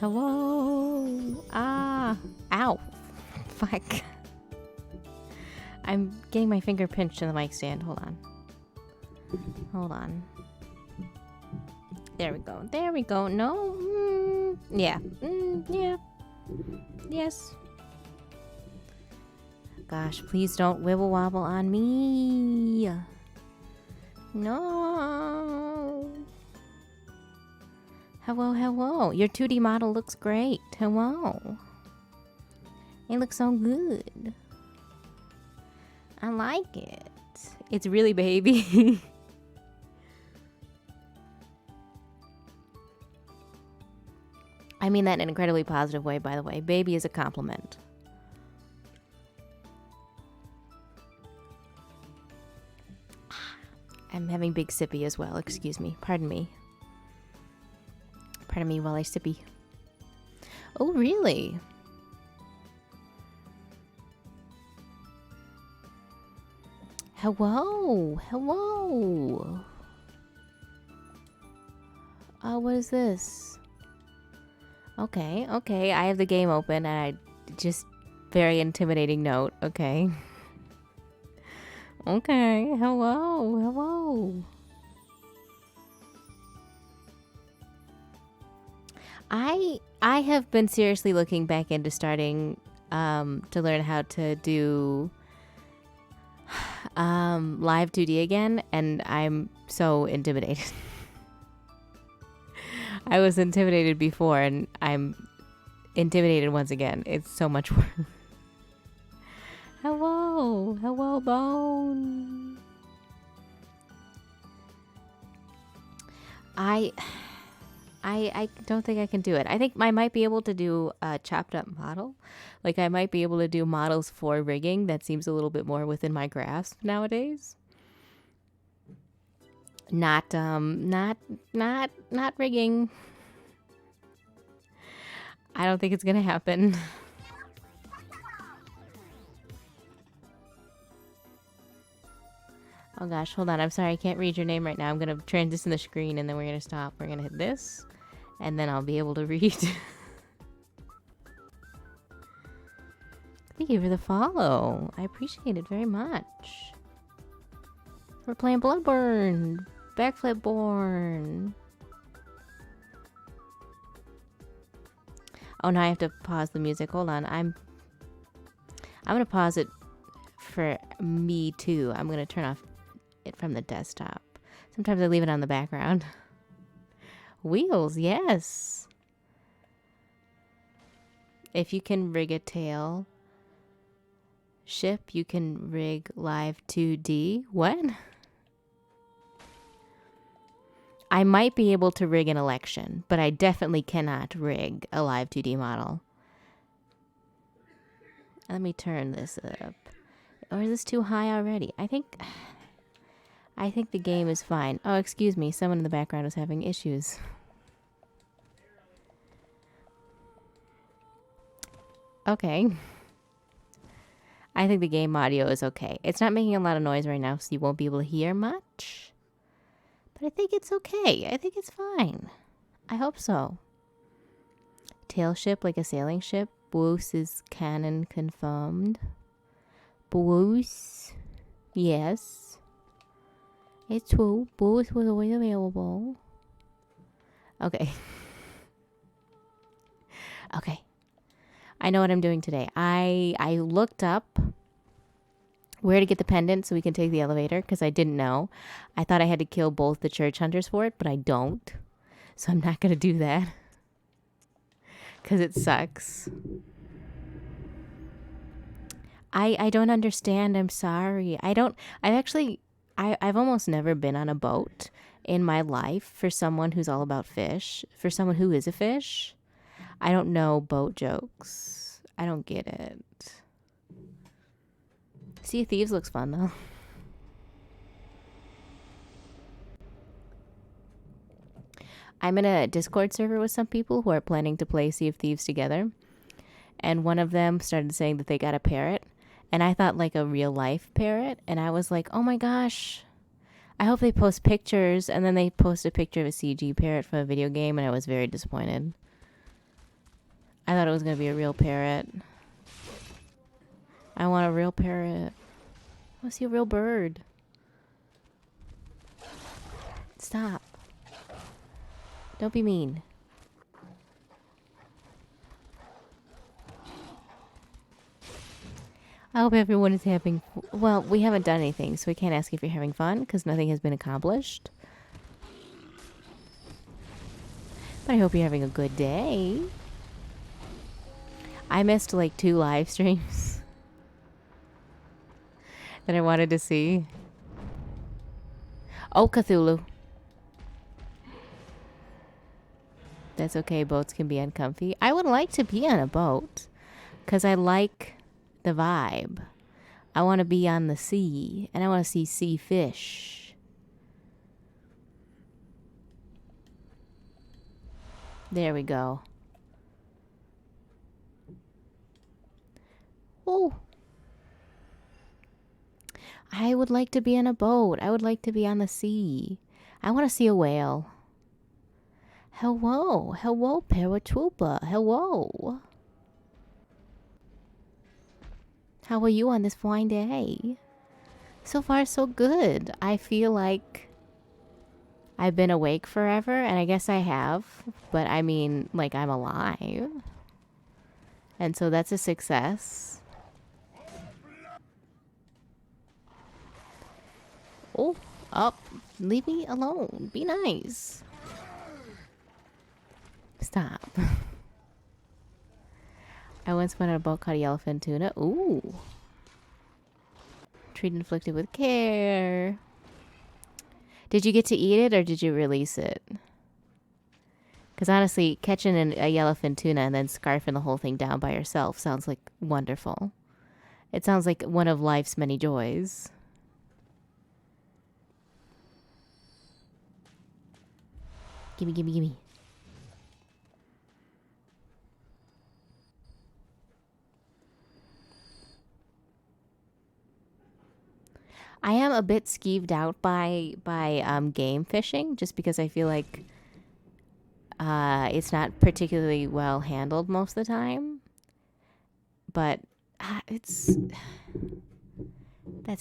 Hello. Ah. Ow. Fuck. I'm getting my finger pinched in the mic stand. Hold on. Hold on. There we go. There we go. No. Yeah. Yeah. Yes. Gosh, please don't wibble wobble on me. No. Hello, hello. Your 2D model looks great. Hello. It looks so good. I like it. It's really baby. I mean that in an incredibly positive way, by the way. Baby is a compliment. I'm having big sippy as well. Excuse me. Pardon me. Pardon me while I sippy. Oh, really? Hello. Hello. Oh, what is this? Okay, okay. I have the game open and I just very intimidating note. Okay. Okay. Hello. Hello. I have been seriously looking back into starting to learn how to do live 2D again, and I'm so intimidated. I was intimidated before and I'm intimidated once again. It's so much work. Hello. Hello, Bone. I don't think I can do it. I think I might be able to do a chopped up model. Like I might be able to do models for rigging. That seems a little bit more within my grasp nowadays. Not rigging. I don't think it's gonna happen. Oh gosh, hold on. I'm sorry, I can't read your name right now. I'm gonna transition the screen and then we're gonna stop. We're gonna hit this, and then I'll be able to read. Thank you for the follow. I appreciate it very much. We're playing Bloodborne. Backflip born. Oh, now I have to pause the music. Hold on. I'm gonna pause it for me too. I'm gonna turn off it from the desktop. Sometimes I leave it on the background. Wheels, yes. If you can rig a tail ship, you can rig live 2D. What? I might be able to rig an election, but I definitely cannot rig a live 2D model. Let me turn this up. Or is this too high already? I think the game is fine. Oh, excuse me. Someone in the background is having issues. Okay. I think the game audio is okay. It's not making a lot of noise right now, so you won't be able to hear much. But I think it's okay. I think it's fine. I hope so. Tail ship like a sailing ship. Boos is canon confirmed. Boos. Yes. It's true. Boos was always available. Okay. Okay. I know what I'm doing today. I looked up where to get the pendant so we can take the elevator because I didn't know. I thought I had to kill both the church hunters for it, but I don't. So I'm not going to do that because it sucks. I don't understand. I'm sorry. I've almost never been on a boat in my life for someone who's all about fish, for someone who is a fish. I don't know boat jokes. I don't get it. Sea of Thieves looks fun, though. I'm in a Discord server with some people who are planning to play Sea of Thieves together. And one of them started saying that they got a parrot. And I thought like a real life parrot. And I was like, oh my gosh. I hope they post pictures. And then they post a picture of a CG parrot from a video game. And I was very disappointed. I thought it was gonna be a real parrot. I want a real parrot. I want to see a real bird. Stop. Don't be mean. I hope everyone is having... Well, we haven't done anything, so we can't ask if you're having fun, because nothing has been accomplished. But I hope you're having a good day. I missed like 2 live streams that I wanted to see. Oh, Cthulhu. That's okay, boats can be uncomfy. I would like to be on a boat, because I like the vibe. I want to be on the sea, and I want to see sea fish. There we go. Oh. I would like to be on a boat. I would like to be on the sea. I want to see a whale. Hello. Hello, paratrooper. Hello. How are you on this fine day? So far, so good. I feel like I've been awake forever, and I guess I have. But I mean, like, I'm alive. And so that's a success. Oh, up. Leave me alone. Be nice. Stop. I once went on a boat caught a yellowfin tuna. Ooh. Treat inflicted with care. Did you get to eat it or did you release it? Because honestly, catching a yellowfin tuna and then scarfing the whole thing down by yourself sounds like wonderful. It sounds like one of life's many joys. Gimme, gimme, gimme. I am a bit skeeved out by game fishing, just because I feel like it's not particularly well handled most of the time. But that's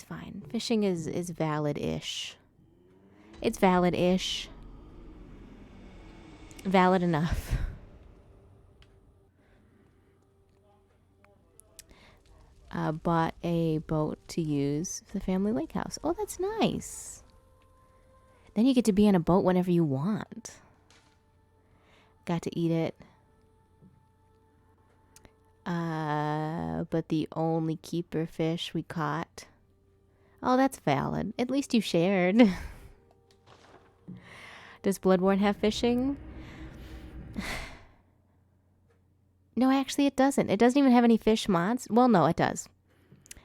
fine. Fishing is valid-ish. It's valid-ish. Valid enough. Bought a boat to use for the family lake house. Oh, that's nice. Then you get to be on a boat whenever you want. Got to eat it. But the only keeper fish we caught. Oh, that's valid. At least you shared. Does Bloodborne have fishing? No, actually it doesn't. It doesn't even have any fish mods. Well, no, it does.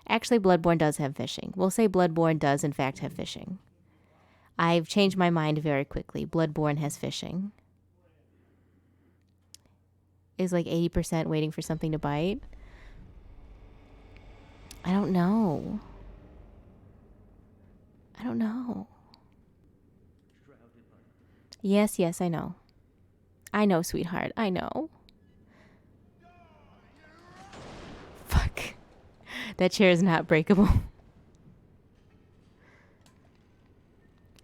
Actually, Bloodborne does have fishing. We'll say Bloodborne does, in fact, have fishing. I've changed my mind very quickly. Bloodborne has fishing. Is like 80% waiting for something to bite. I don't know. I don't know. Yes, yes, I know. I know, sweetheart. I know. Fuck. That chair is not breakable.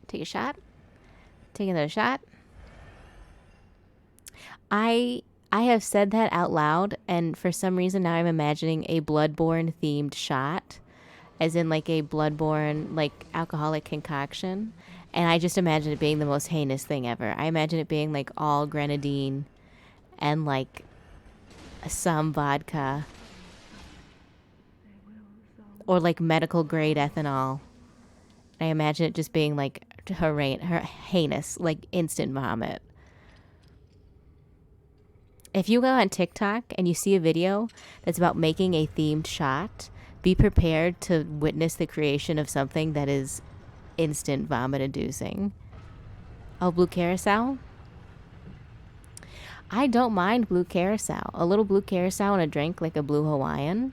Take a shot. Take another shot. I have said that out loud, and for some reason now I'm imagining a Bloodborne themed shot, as in like a Bloodborne like alcoholic concoction, and I just imagine it being the most heinous thing ever. I imagine it being like all grenadine and like some vodka or like medical grade ethanol. I imagine it just being like heinous, like instant vomit. If you go on TikTok and you see a video that's about making a themed shot, be prepared to witness the creation of something that is instant vomit inducing. Oh, blue carousel? I don't mind blue carousel. A little blue carousel and a drink like a blue Hawaiian,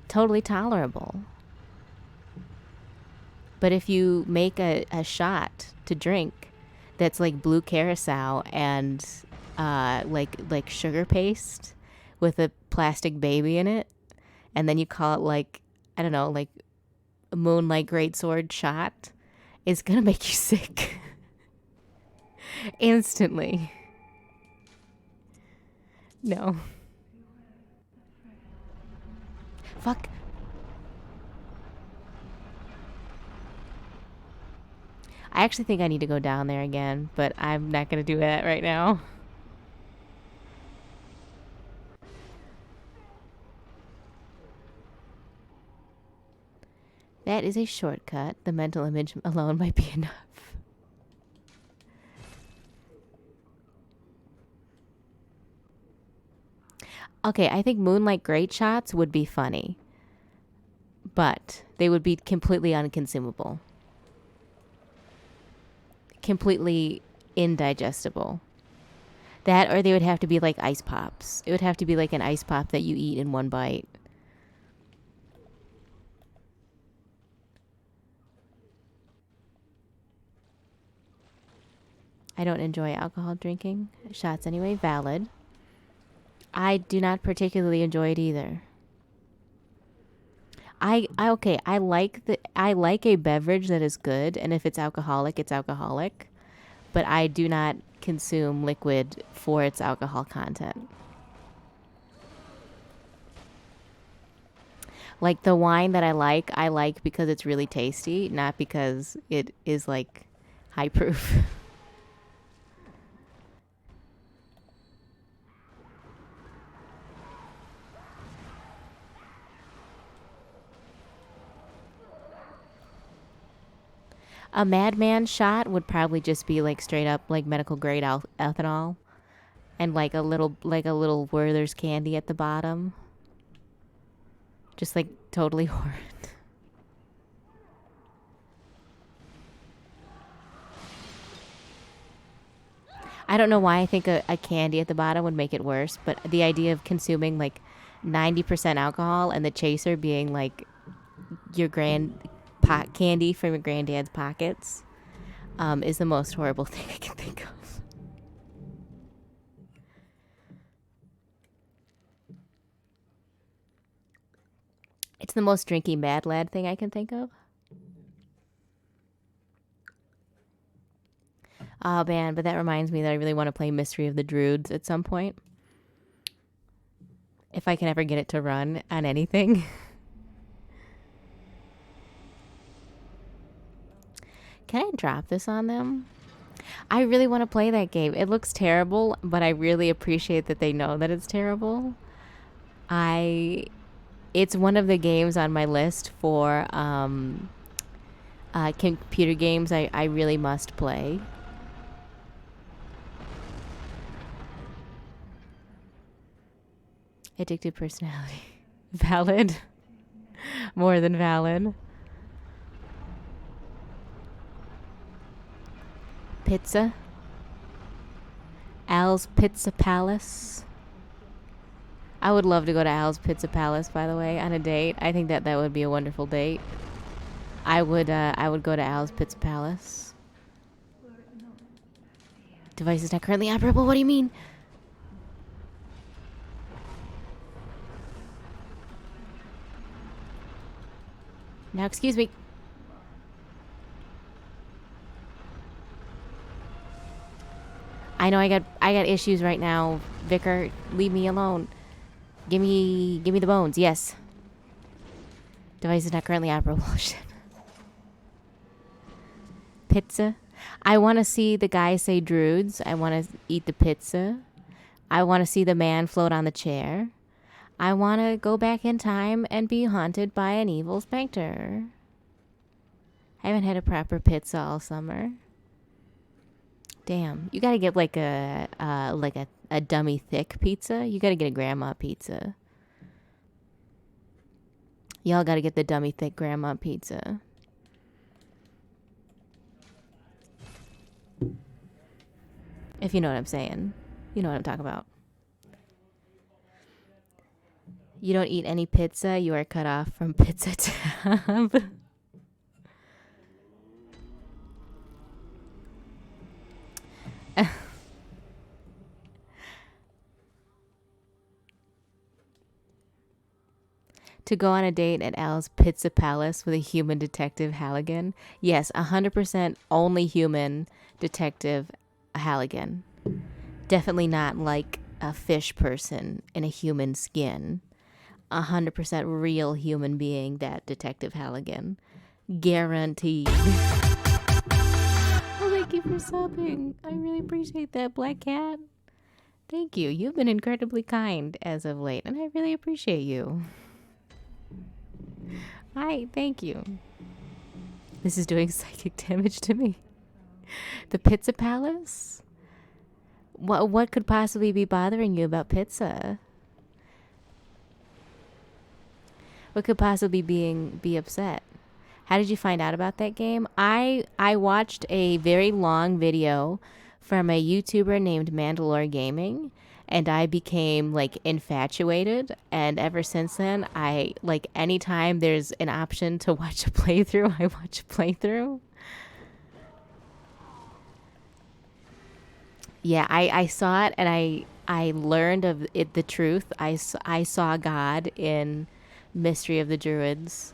totally tolerable. But if you make a shot to drink that's like blue carousel and like sugar paste with a plastic baby in it, and then you call it like, I don't know, like a Moonlight Greatsword shot, it's gonna make you sick. Instantly. No. Fuck. I actually think I need to go down there again, but I'm not gonna do that right now. That is a shortcut. The mental image alone might be enough. Okay, I think Moonlight Great Shots would be funny, but they would be completely unconsumable. Completely indigestible. That, or they would have to be like ice pops. It would have to be like an ice pop that you eat in one bite. I don't enjoy alcohol drinking. Shots anyway, valid. I do not particularly enjoy it either. Okay, I like a beverage that is good, and if it's alcoholic, it's alcoholic. But I do not consume liquid for its alcohol content. Like the wine that I like because it's really tasty, not because it is like high proof. A madman shot would probably just be like straight up like medical grade ethanol, and like a little Werther's candy at the bottom. Just like totally horrid. I don't know why I think a candy at the bottom would make it worse, but the idea of consuming like 90% alcohol and the chaser being like your grand pot candy from your granddad's pockets is the most horrible thing I can think of. It's the most drinky mad lad thing I can think of. Oh man, but that reminds me that I really want to play Mystery of the Druids at some point. If I can ever get it to run on anything. Can I drop this on them? I really want to play that game. It looks terrible, but I really appreciate that they know that it's terrible. It's one of the games on my list for computer games I really must play. Addictive personality. Valid. More than valid. Pizza. Al's Pizza Palace. I would love to go to Al's Pizza Palace, by the way, on a date. I think that would be a wonderful date. I would go to Al's Pizza Palace. Device is not currently operable. What do you mean? Now, excuse me. I know I got issues right now. Vicar, leave me alone. Give me the bones. Yes. Device is not currently operable. Shit. Pizza. I want to see the guy say druids. I want to eat the pizza. I want to see the man float on the chair. I want to go back in time and be haunted by an evil specter. I haven't had a proper pizza all summer. Damn, you gotta get like a dummy thick pizza. You gotta get a grandma pizza. Y'all gotta get the dummy thick grandma pizza. If you know what I'm saying. You know what I'm talking about. You don't eat any pizza, you are cut off from Pizza Tab. To go on a date at Al's Pizza Palace with a human detective Halligan. Yes, 100% only human detective Halligan. Definitely not like a fish person in a human skin. 100% real human being, that Detective Halligan. Guaranteed. Oh, thank you for subbing. I really appreciate that, Black Cat. Thank you. You've been incredibly kind as of late, and I really appreciate you. Hi, thank you. This is doing psychic damage to me. The Pizza Palace? What could possibly be bothering you about pizza? What could possibly be upset? How did you find out about that game? I watched a very long video from a YouTuber named Mandalore Gaming, and I became like infatuated, and ever since then I like anytime there's an option to watch a playthrough, I watch a playthrough. Yeah, I saw it, and I learned of it, the truth. I saw God in Mystery of the Druids,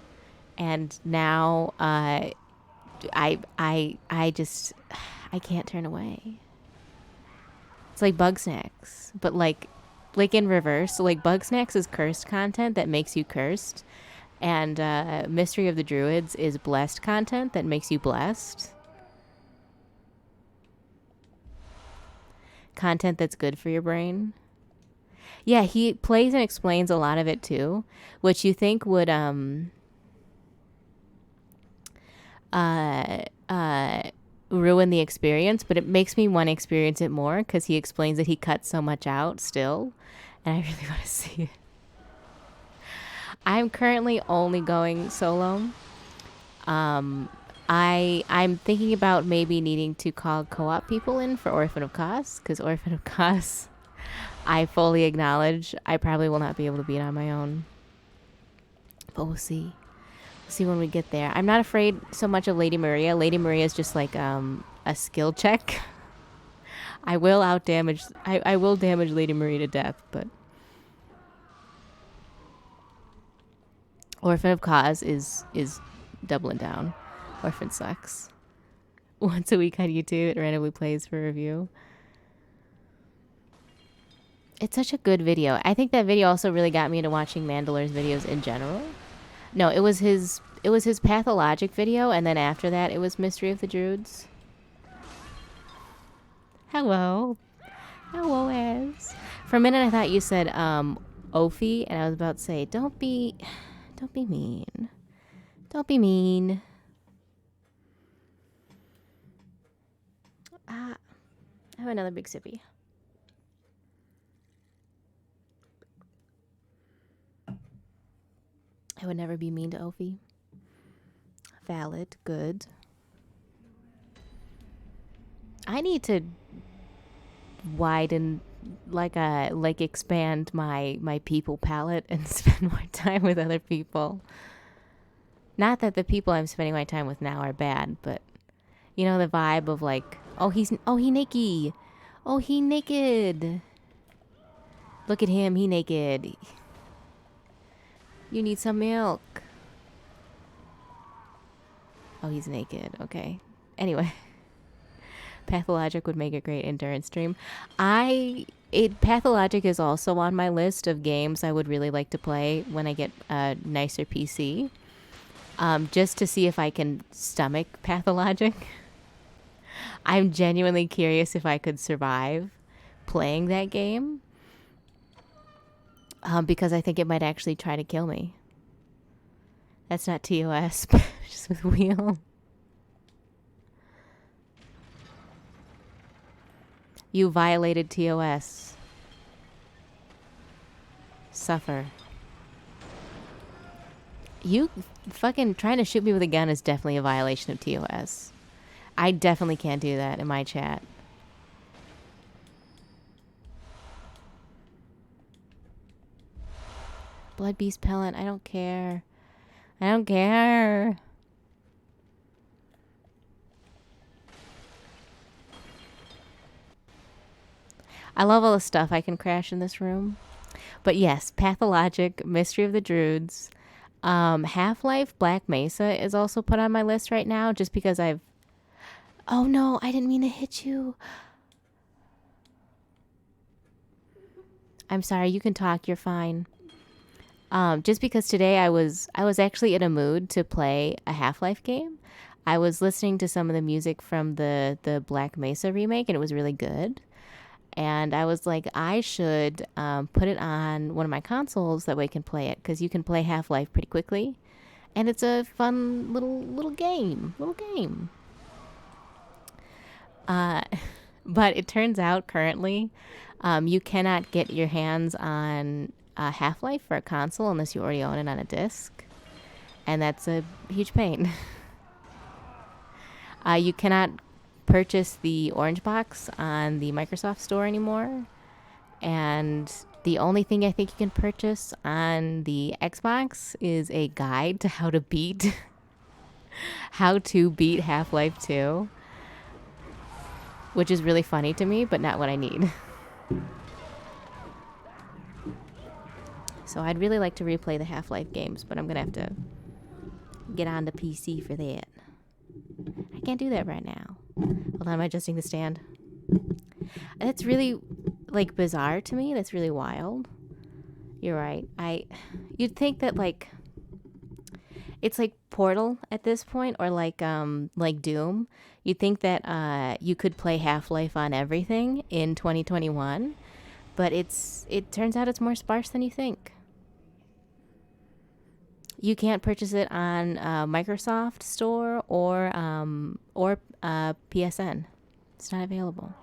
and now I just I can't turn away. It's like Bug Snacks, but like in reverse. So like Bug Snacks is cursed content that makes you cursed, and Mystery of the Druids is blessed content that makes you blessed. Content that's good for your brain. Yeah, he plays and explains a lot of it too, which you think would ruin the experience, but it makes me want to experience it more because he explains that he cuts so much out still, and I really want to see it. I'm currently only going solo. I'm thinking about maybe needing to call co-op people in for Orphan of Kos, because Orphan of Kos, I fully acknowledge I probably will not be able to beat on my own. But we'll see. We'll see when we get there. I'm not afraid so much of Lady Maria. Lady Maria is just like a skill check. I will I will damage Lady Maria to death, but Orphan of Kos is doubling down. Orphan sucks. Once a week on YouTube, it randomly plays for review. It's such a good video. I think that video also really got me into watching Mandalore's videos in general. No, it was his pathologic video, and then after that it was Mystery of the Druids. Hello. Hello, Ez. For a minute I thought you said Ophi, and I was about to say, don't be mean. Don't be mean. I have another big sippy. I would never be mean to Ophi. Valid. Good. I need to widen, like expand my people palette and spend more time with other people. Not that the people I'm spending my time with now are bad, but you know, the vibe of like, he naked. Oh, he naked. Look at him, he naked. You need some milk. Oh, he's naked. Okay. Anyway. Pathologic would make a great endurance stream. Pathologic is also on my list of games I would really like to play when I get a nicer PC. Just to see if I can stomach Pathologic. I'm genuinely curious if I could survive playing that game. Because I think it might actually try to kill me. That's not TOS, just with wheel. You violated TOS. Suffer. You fucking trying to shoot me with a gun is definitely a violation of TOS. I definitely can't do that in my chat. Blood Beast Pellet, I don't care. I don't care. I love all the stuff I can crash in this room. But yes, Pathologic, Mystery of the Druids, Half-Life Black Mesa is also put on my list right now just because I've... Oh no, I didn't mean to hit you. I'm sorry, you can talk, you're fine. Just because today I was actually in a mood to play a Half-Life game. I was listening to some of the music from the Black Mesa remake, and it was really good. And I was like, I should put it on one of my consoles, that way I can play it, because you can play Half-Life pretty quickly, and it's a fun little game. Uh, but it turns out currently, you cannot get your hands on Half-Life for a console unless you already own it on a disc, and that's a huge pain. You cannot purchase the orange box on the Microsoft Store anymore, and the only thing I think you can purchase on the Xbox is a guide to how to beat Half-Life 2, which is really funny to me, but not what I need. So I'd really like to replay the Half-Life games, but I'm gonna have to get on the PC for that. I can't do that right now. Hold on, I'm adjusting the stand. That's really, like, bizarre to me. That's really wild. You're right. You'd think that, like, it's like Portal at this point, or like Doom. You'd think that you could play Half-Life on everything in 2021, but it turns out it's more sparse than you think. You can't purchase it on Microsoft Store or PSN. It's not available.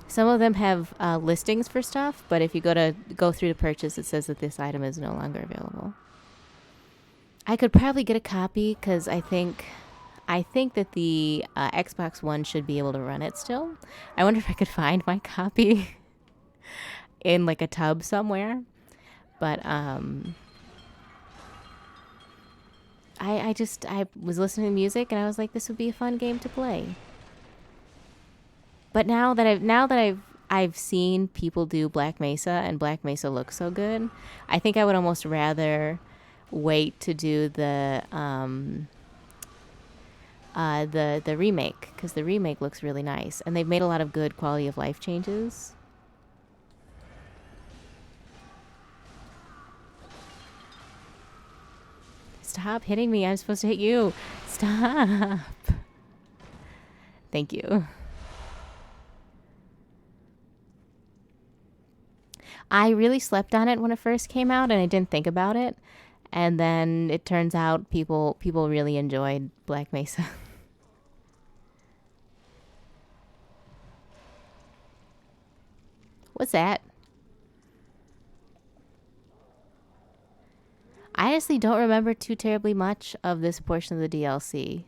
Some of them have listings for stuff, but if you go through to purchase, it says that this item is no longer available. I could probably get a copy because I think that the Xbox One should be able to run it still. I wonder if I could find my copy in like a tub somewhere. But I was listening to music and I was like, this would be a fun game to play. But now that I've seen people do Black Mesa, and Black Mesa looks so good, I think I would almost rather wait to do the remake, because the remake looks really nice and they've made a lot of good quality of life changes. Stop hitting me. I'm supposed to hit you. Stop. Thank you. I really slept on it when it first came out and I didn't think about it. And then it turns out people really enjoyed Black Mesa. What's that? I honestly don't remember too terribly much of this portion of the DLC.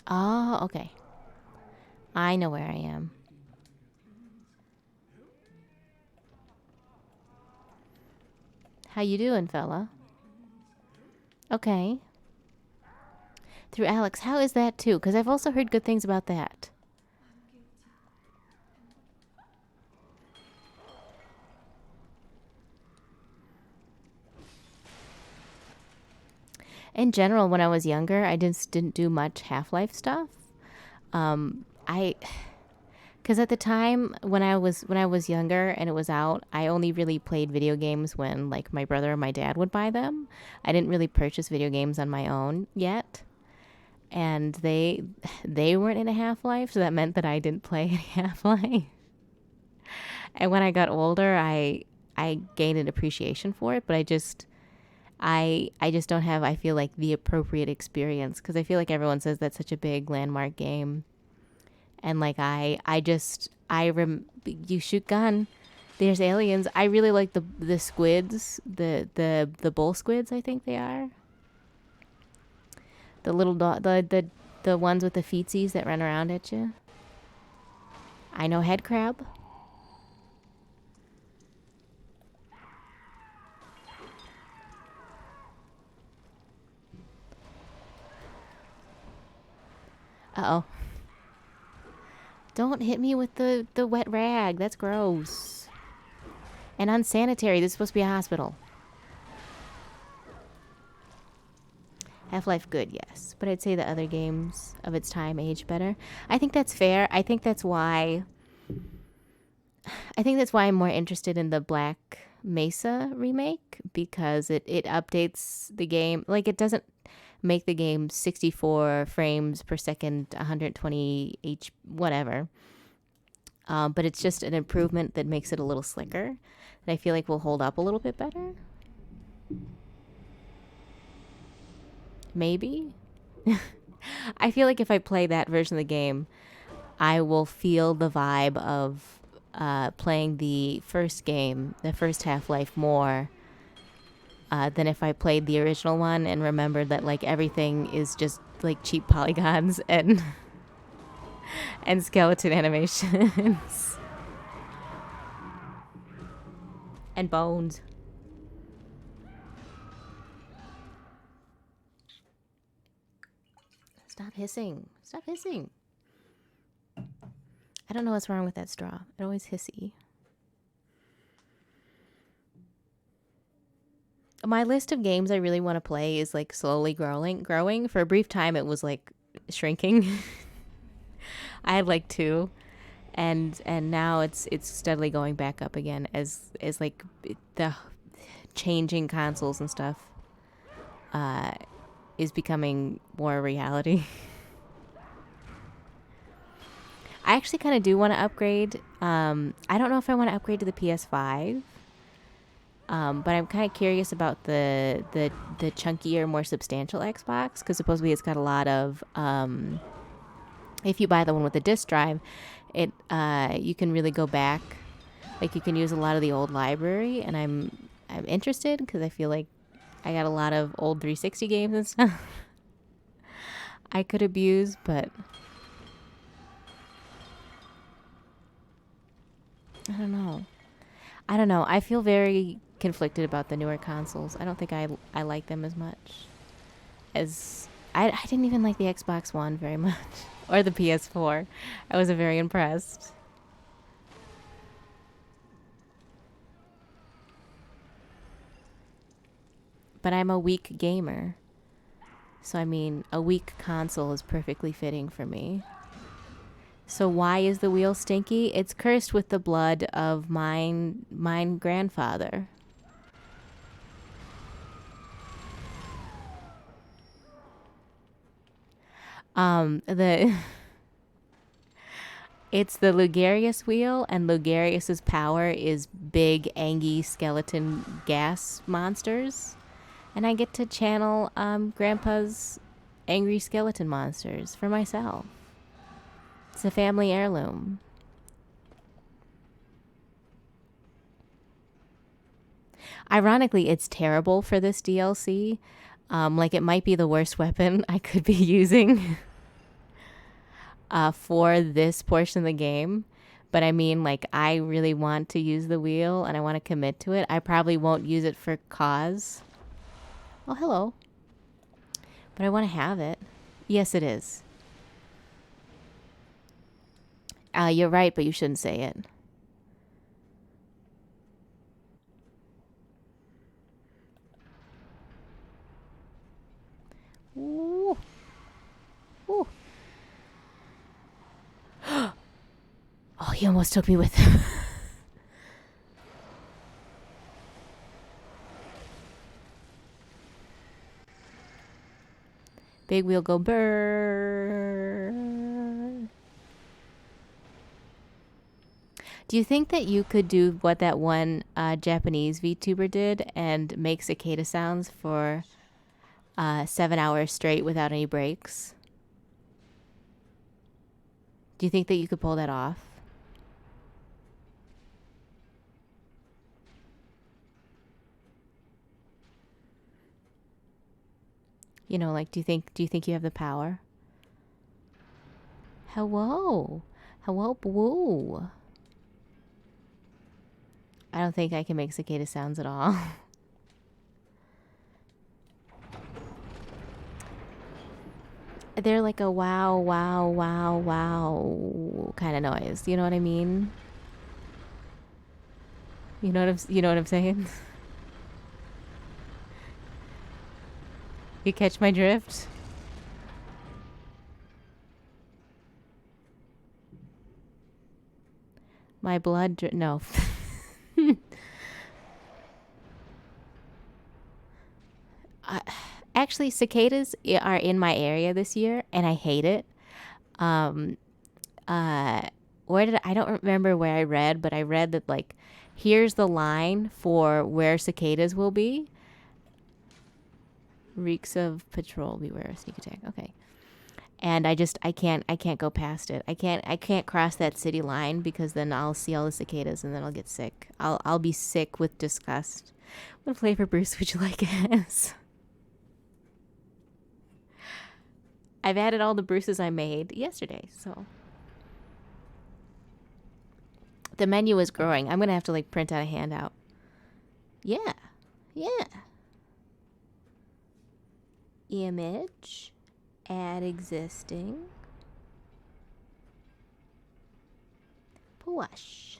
Oh, okay. I know where I am. How you doing, fella? Okay. Through Alex. How is that too? Because I've also heard good things about that. In general, when I was younger, I just didn't do much Half-Life stuff. Because at the time when I was younger and it was out, I only really played video games when like my brother or my dad would buy them. I didn't really purchase video games on my own yet, and they weren't in a Half-Life, so that meant that I didn't play any Half-Life. And when I got older, I gained an appreciation for it, but I just don't have, I feel like, the appropriate experience, because I feel like everyone says that's such a big landmark game. And like you shoot gun, there's aliens. I really like the squids, the bull squids, I think they are. The little the ones with the feetsies that run around at you. I know head crab. Uh-oh. Don't hit me with the wet rag. That's gross. And unsanitary. This is supposed to be a hospital. Half-Life good, yes. But I'd say the other games of its time aged better. I think that's fair. I think that's why I'm more interested in the Black Mesa remake, because it updates the game. Like, it doesn't make the game 64 frames per second, 120 whatever. But it's just an improvement that makes it a little slicker that I feel like will hold up a little bit better. Maybe. I feel like if I play that version of the game, I will feel the vibe of playing the first game, the first Half-Life, more than if I played the original one and remembered that like everything is just like cheap polygons and and skeleton animations and bones. Stop hissing. Stop hissing. I don't know what's wrong with that straw. It always hissy. My list of games I really want to play is like slowly growing. For a brief time it was like shrinking. I had like 2, and now it's steadily going back up again as like the changing consoles and stuff is becoming more a reality. I actually kind of do want to upgrade. I don't know if I want to upgrade to the PS5. But I'm kind of curious about the chunkier, more substantial Xbox, because supposedly it's got a lot of. If you buy the one with the disc drive, it you can really go back, like you can use a lot of the old library, and I'm interested because I feel like I got a lot of old 360 games and stuff I could abuse, but I don't know. I feel very conflicted about the newer consoles. I don't think I like them as much as I didn't even like the Xbox One very much or the PS4. I wasn't very impressed. But I'm a weak gamer. So I mean, a weak console is perfectly fitting for me. So why is the wheel stinky? It's cursed with the blood of mine grandfather. The it's the Lugarius wheel, and Lugarius's power is big, angry skeleton gas monsters, and I get to channel Grandpa's angry skeleton monsters for myself. It's a family heirloom. Ironically, it's terrible for this DLC. Like, it might be the worst weapon I could be using for this portion of the game. But I mean, like, I really want to use the wheel and I want to commit to it. I probably won't use it for cause. Oh, hello. But I want to have it. Yes, it is. You're right, but you shouldn't say it. Ooh. Ooh. Oh, he almost took me with him. Big wheel go burr. Do you think that you could do what that one Japanese VTuber did and make cicada sounds for 7 hours straight without any breaks? Do you think that you could pull that off? You know, like, do you think you have the power? Hello. Hello, boo. I don't think I can make cicada sounds at all. They're like a wow, wow, wow, wow kind of noise. You know what I mean? You know what I'm saying? You catch my drift? My no. uh, Actually, cicadas are in my area this year, and I hate it. Um, uh, I don't remember where I read, but I read that like, here's the line for where cicadas will be. Reeks of patrol, beware sneak attack. Okay. And I can't go past it. I can't cross that city line because then I'll see all the cicadas and then I'll get sick. I'll be sick with disgust. What flavor Bruce would you like as? I've added all the Bruces I made yesterday, so the menu is growing. I'm gonna have to like print out a handout. Yeah. Yeah. Image. Add existing. Plush.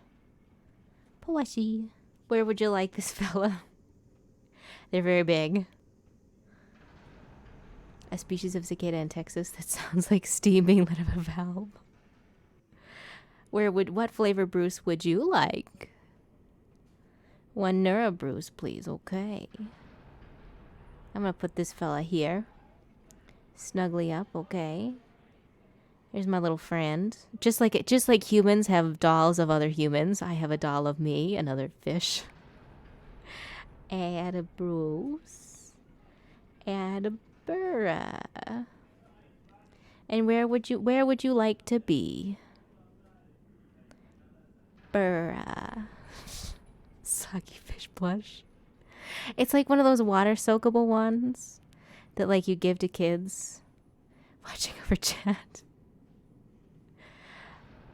Plushy. Where would you like this fella? They're very big. A species of cicada in Texas that sounds like steam being let out of a valve. What flavor Bruce would you like? One Neuro Bruce, please. Okay. I'm gonna put this fella here. Snugly up, okay. Here's my little friend. Just like humans have dolls of other humans, I have a doll of me, another fish. Add a Bruce. Add a Burra. And where would you like to be? Burra. Soggy fish blush. It's like one of those water soakable ones that like you give to kids watching over chat.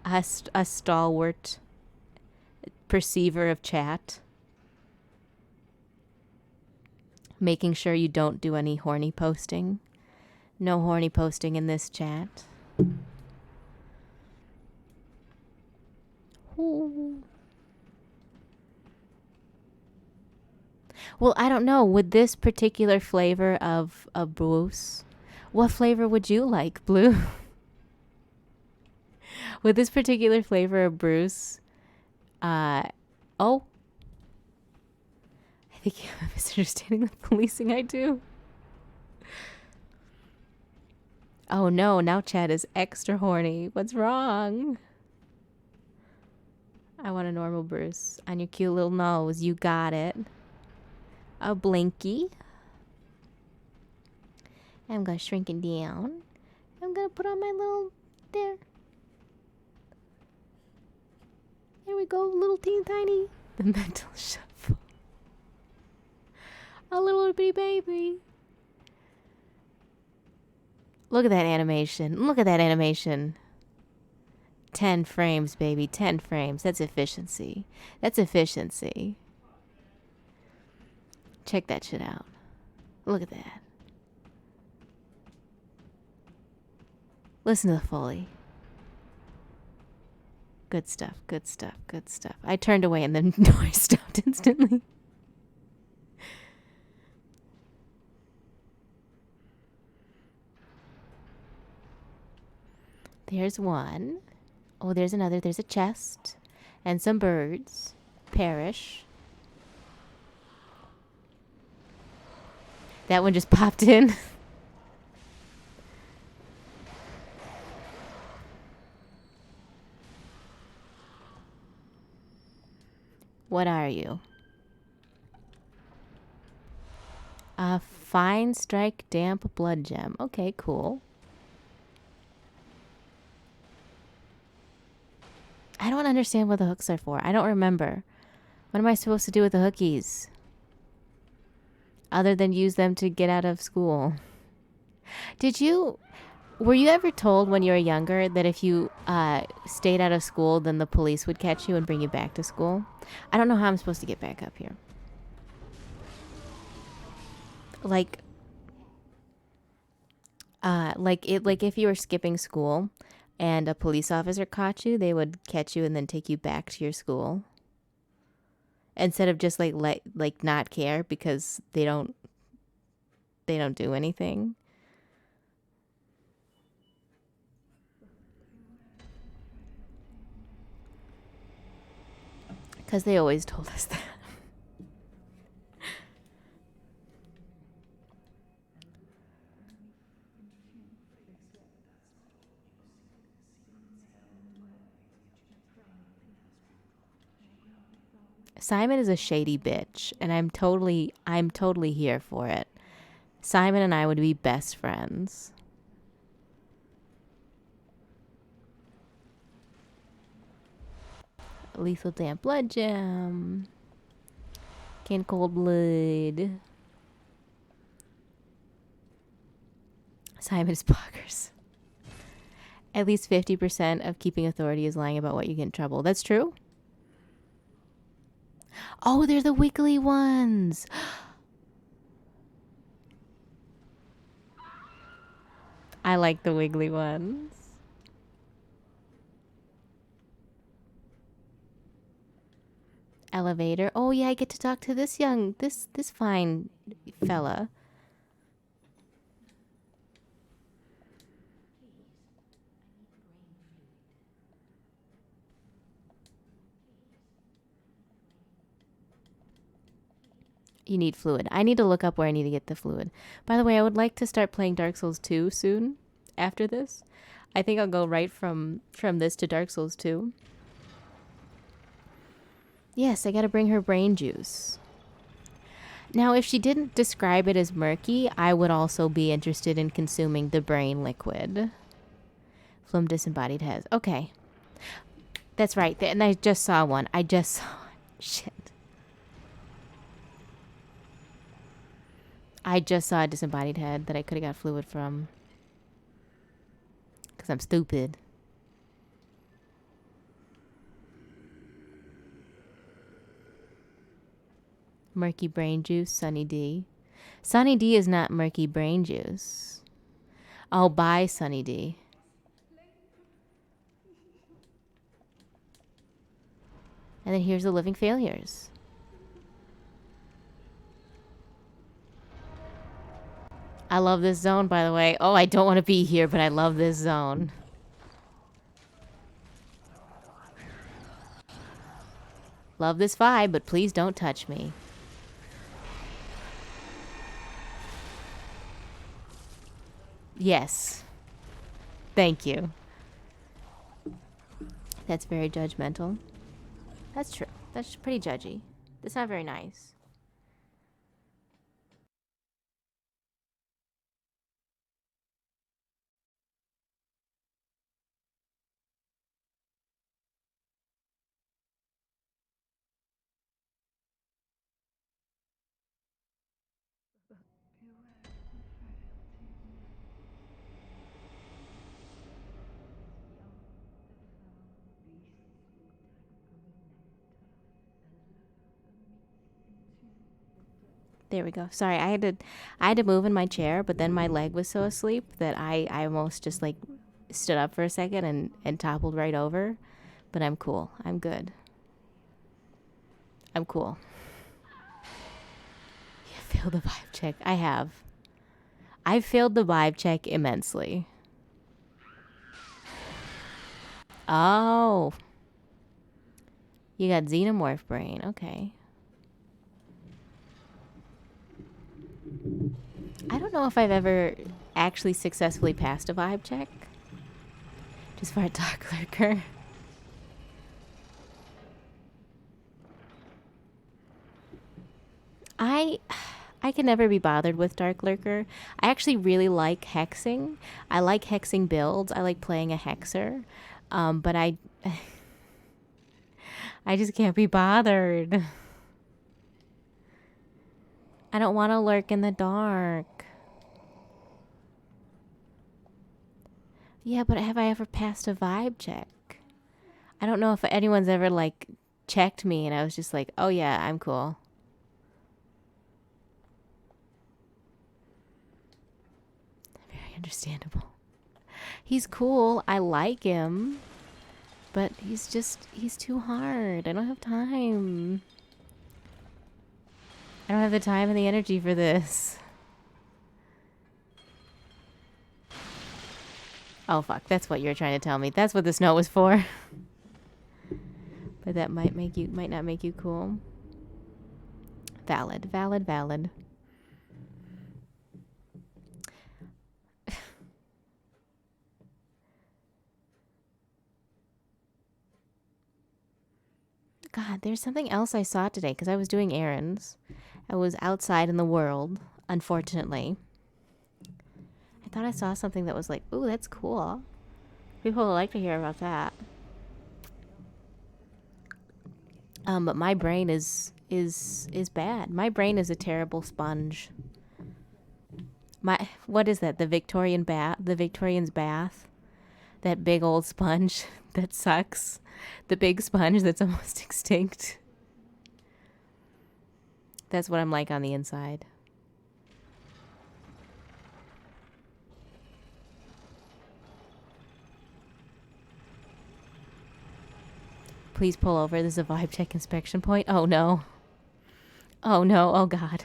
A stalwart perceiver of chat. Making sure you don't do any horny posting. No horny posting in this chat. Ooh. Well, I don't know. With this particular flavor of Bruce, what flavor would you like, Blue? With this particular flavor of Bruce, oh, I think you have a misunderstanding with policing. I do. Oh no, now Chad is extra horny. What's wrong? I want a normal Bruce. On your cute little nose. You got it. A blinky. I'm gonna shrink it down. I'm gonna put on my little there. There we go, little teeny tiny. The mental shuffle. A little bitty baby. Look at that animation. Look at that animation. 10 frames, baby. 10 frames. That's efficiency. That's efficiency. Check that shit out. Look at that. Listen to the Foley. Good stuff, good stuff, good stuff. I turned away and the noise stopped instantly. There's one. Oh, there's another. There's a chest. And some birds. Perish. That one just popped in. What are you? A fine strike damp blood gem. Okay, cool. I don't understand what the hooks are for. I don't remember. What am I supposed to do with the hookies? Other than use them to get out of school. Were you ever told when you were younger that if you stayed out of school, then the police would catch you and bring you back to school? I don't know how I'm supposed to get back up here. Like, Like if you were skipping school and a police officer caught you, they would catch you and then take you back to your school instead of just like not care because they don't do anything. Because they always told us that. Simon is a shady bitch, and I'm totally here for it. Simon and I would be best friends. Lethal Damp Blood Gem. Can Cold Blood. Simon is poggers. At least 50% of keeping authority is lying about what you get in trouble. That's true? Oh, they're the wiggly ones. I like the wiggly ones. Elevator. Oh yeah, I get to talk to this fine fella. You need fluid. I need to look up where I need to get the fluid. By the way, I would like to start playing Dark Souls 2 soon after this. I think I'll go right from this to Dark Souls 2. Yes, I gotta bring her brain juice. Now, if she didn't describe it as murky, I would also be interested in consuming the brain liquid. Flume disembodied has. Okay. That's right. And I just saw one. I just saw one. Shit. I just saw a disembodied head that I could have got fluid from. Because I'm stupid. Murky brain juice, Sunny D. Sunny D is not murky brain juice. Oh, bye, Sunny D. And then here's the living failures. I love this zone, by the way. Oh, I don't want to be here, but I love this zone. Love this vibe, but please don't touch me. Yes. Thank you. That's very judgmental. That's true. That's pretty judgy. That's not very nice. There we go. Sorry, I had to move in my chair, but then my leg was so asleep that I almost just like stood up for a second and toppled right over. But I'm cool. I'm good. I'm cool. You failed the vibe check. I have. I've failed the vibe check immensely. Oh. You got xenomorph brain. Okay. I don't know if I've ever actually successfully passed a vibe check. Just for a dark lurker. I can never be bothered with Dark Lurker. I actually really like hexing. I like hexing builds. I like playing a hexer. But I just can't be bothered. I don't want to lurk in the dark. Yeah, but have I ever passed a vibe check? I don't know if anyone's ever like checked me and I was just like, oh yeah, I'm cool. Very understandable. He's cool. I like him. But he's too hard. I don't have time. I don't have the time and the energy for this. Oh, fuck. That's what you were trying to tell me. That's what the snow was for. But that might not make you cool. Valid, valid, valid. God, there's something else I saw today because I was doing errands. I was outside in the world, unfortunately. I thought I saw something that was like, ooh, that's cool. People would like to hear about that. But my brain is bad. My brain is a terrible sponge. What is that? The Victorian's bath? That big old sponge that sucks. The big sponge that's almost extinct. That's what I'm like on the inside. Please pull over. This is a vibe check inspection point. Oh no. Oh no. Oh God.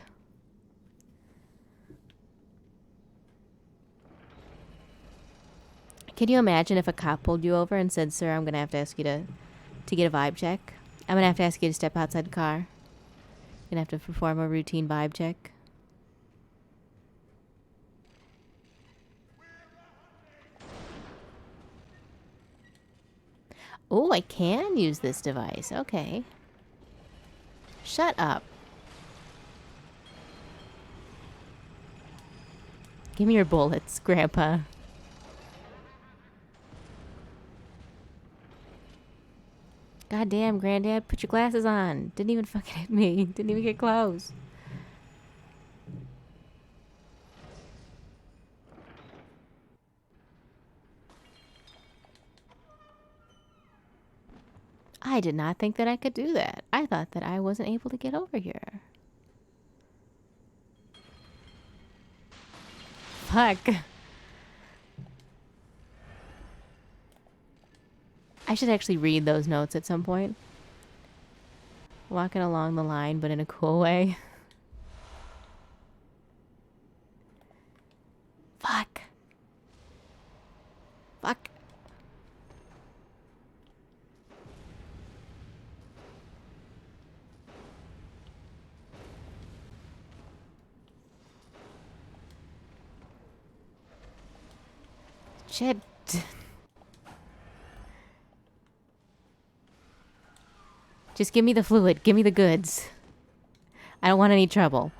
Can you imagine if a cop pulled you over and said, "Sir, I'm going to have to ask you to get a vibe check. I'm going to have to ask you to step outside the car. You're going to have to perform a routine vibe check." Oh, I can use this device. Okay. Shut up. Give me your bullets, Grandpa. Goddamn, Granddad, put your glasses on. Didn't even fucking hit me. Didn't even get close. I did not think that I could do that. I thought that I wasn't able to get over here. Fuck. I should actually read those notes at some point. Walking along the line, but in a cool way. Fuck. Fuck. Shit. Just give me the fluid. Give me the goods. I don't want any trouble.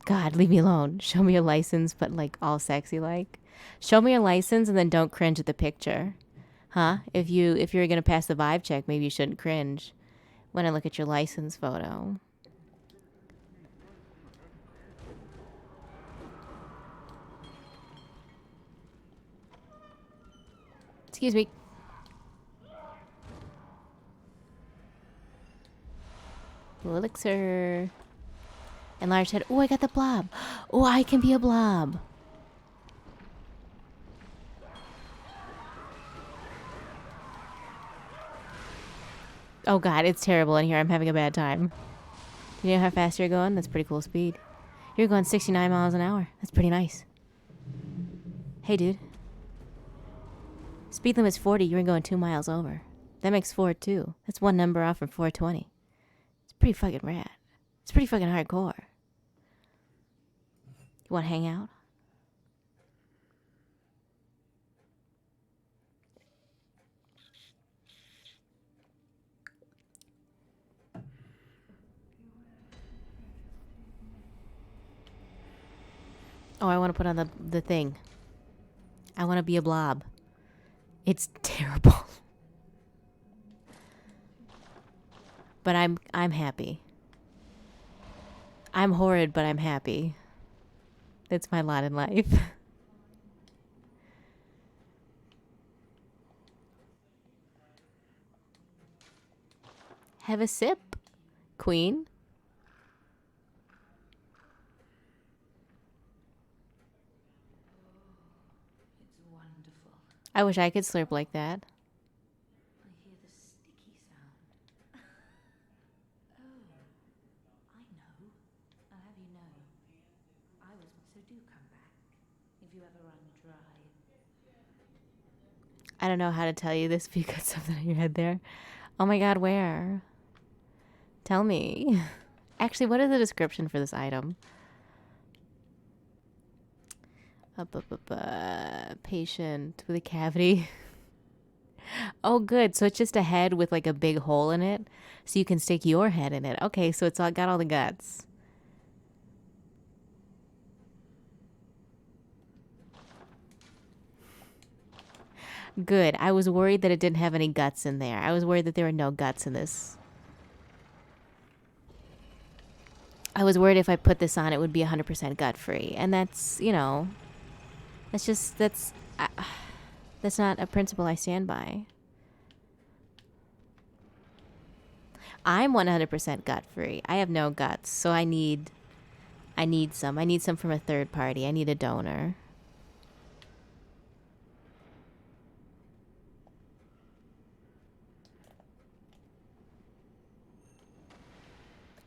God, leave me alone. Show me your license, but like all sexy like. Show me your license and then don't cringe at the picture. Huh? If you're gonna pass the vibe check, maybe you shouldn't cringe when I look at your license photo. Excuse me. Elixir. Enlarged head. Oh, I got the blob. Oh, I can be a blob. Oh God, it's terrible in here. I'm having a bad time. You know how fast you're going? That's pretty cool speed. You're going 69 miles an hour. That's pretty nice. Hey, dude. Speed limit's 40. You're going 2 miles over. That makes 4-2. That's one number off from 420. It's pretty fucking rad. It's pretty fucking hardcore. You want to hang out? Oh, I want to put on the thing. I want to be a blob. It's terrible. But I'm happy. I'm horrid, but I'm happy. That's my lot in life. Have a sip, Queen. I wish I could slurp like that. I hear the sticky sound. Oh, I know. I'll have you know. I was, so do come back. If you ever run dry. I don't know how to tell you this, but you got something on your head there. Oh my god, where? Tell me. Actually, what is the description for this item? Patient with a cavity. Oh, good. So it's just a head with like a big hole in it. So you can stick your head in it. Okay, so it's all got all the guts. Good. I was worried that it didn't have any guts in there. I was worried that there were no guts in this. I was worried if I put this on, it would be 100% gut free. And that's, you know, that's not a principle I stand by. I'm 100% gut free. I have no guts, so I need some. I need some from a third party. I need a donor.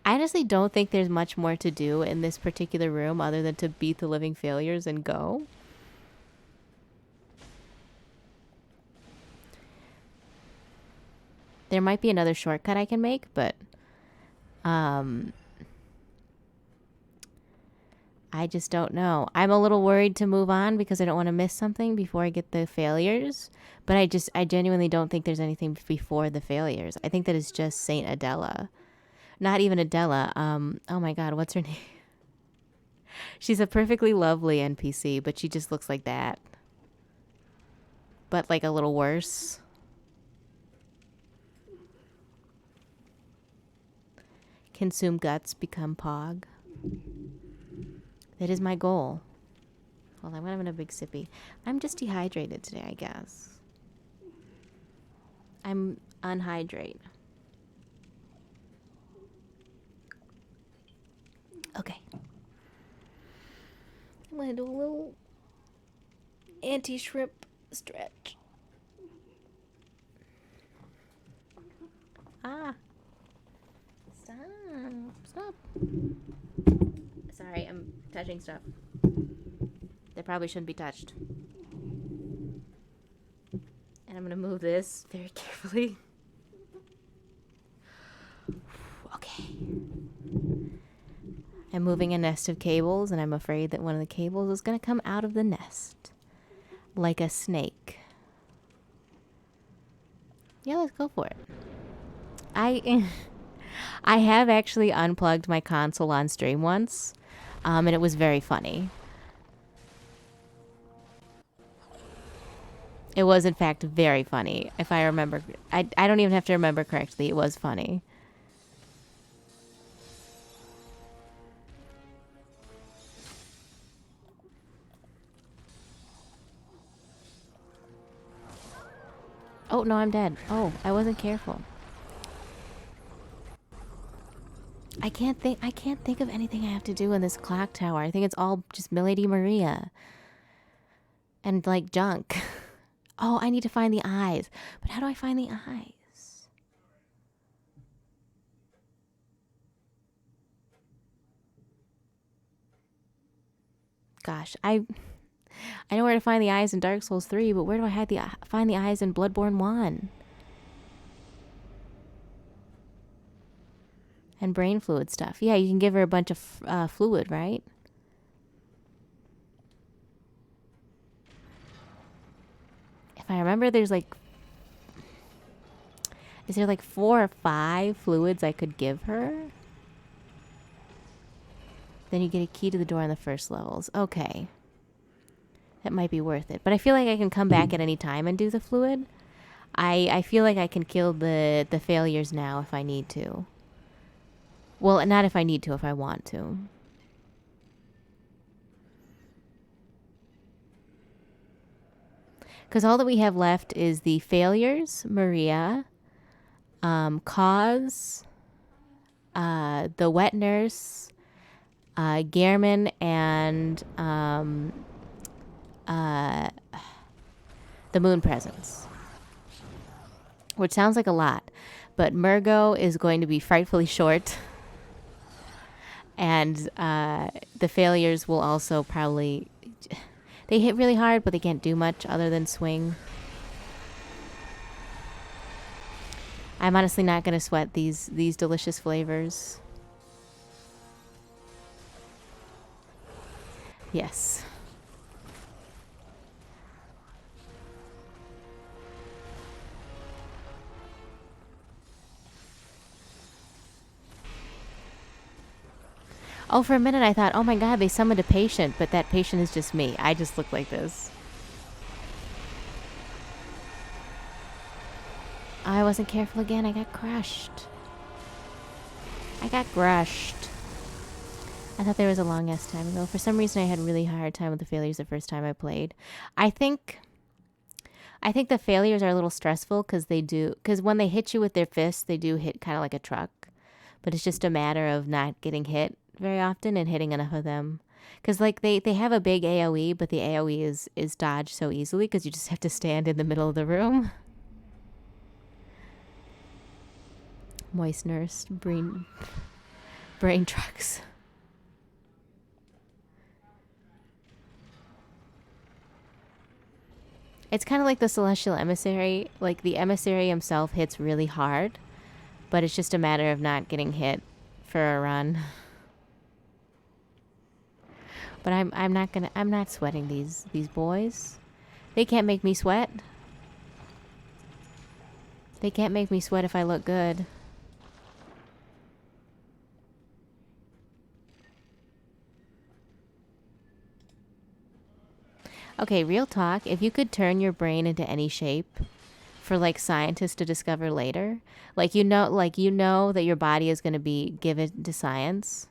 I honestly don't think there's much more to do in this particular room other than to beat the living failures and go. There might be another shortcut I can make, but I just don't know. I'm a little worried to move on because I don't want to miss something before I get the failures. But I genuinely don't think there's anything before the failures. I think that it's just Saint Adela. Not even Adela. Oh my god, what's her name? She's a perfectly lovely NPC, but she just looks like that. But like a little worse. Consume guts, become Pog. That is my goal. Hold on, I'm having a big sippy. I'm just dehydrated today, I guess. I'm unhydrate. Okay. I'm gonna do a little anti-shrimp stretch. Ah. Stop. Sorry, I'm touching stuff that probably shouldn't be touched. And I'm gonna move this very carefully. Okay. I'm moving a nest of cables, and I'm afraid that one of the cables is gonna come out of the nest. Like a snake. Yeah, let's go for it. I have actually unplugged my console on stream once, and it was very funny. It was, in fact, very funny. If I remember, I don't even have to remember correctly. It was funny. Oh, no, I'm dead. Oh, I wasn't careful. I can't think of anything I have to do in this clock tower. I think it's all just Milady Maria. And, like, junk. Oh, I need to find the eyes. But how do I find the eyes? Gosh, I know where to find the eyes in Dark Souls 3, but where do I find the eyes in Bloodborne 1? And brain fluid stuff. Yeah, you can give her a bunch of fluid, right? If I remember, there's like... Is there like 4 or 5 fluids I could give her? Then you get a key to the door on the first levels. Okay. That might be worth it. But I feel like I can come back at any time and do the fluid. I feel like I can kill the failures now if I need to. Well, not if I need to, if I want to. Because all that we have left is the failures, Maria, Cause, the wet nurse, Gehrman, and The moon presence. Which sounds like a lot. But Murgo is going to be frightfully short. And the failures will also probably... They hit really hard, but they can't do much other than swing. I'm honestly not going to sweat these delicious flavors. Yes. Oh, for a minute I thought, oh my god, they summoned a patient, but that patient is just me. I just look like this. I wasn't careful again. I got crushed. I got crushed. I thought there was a long ass time ago. For some reason, I had a really hard time with the failures the first time I played. I think the failures are a little stressful because when they hit you with their fists, they do hit kind of like a truck. But it's just a matter of not getting hit very often and hitting enough of them. Because like they have a big AoE, but the AoE is dodged so easily because you just have to stand in the middle of the room. Moist nurse, brain trucks. It's kind of like the Celestial Emissary. Like the Emissary himself hits really hard, but it's just a matter of not getting hit for a run. But I'm not sweating these boys. They can't make me sweat. They can't make me sweat if I look good. Okay, real talk. If you could turn your brain into any shape for like scientists to discover later, like you know that your body is going to be given to science.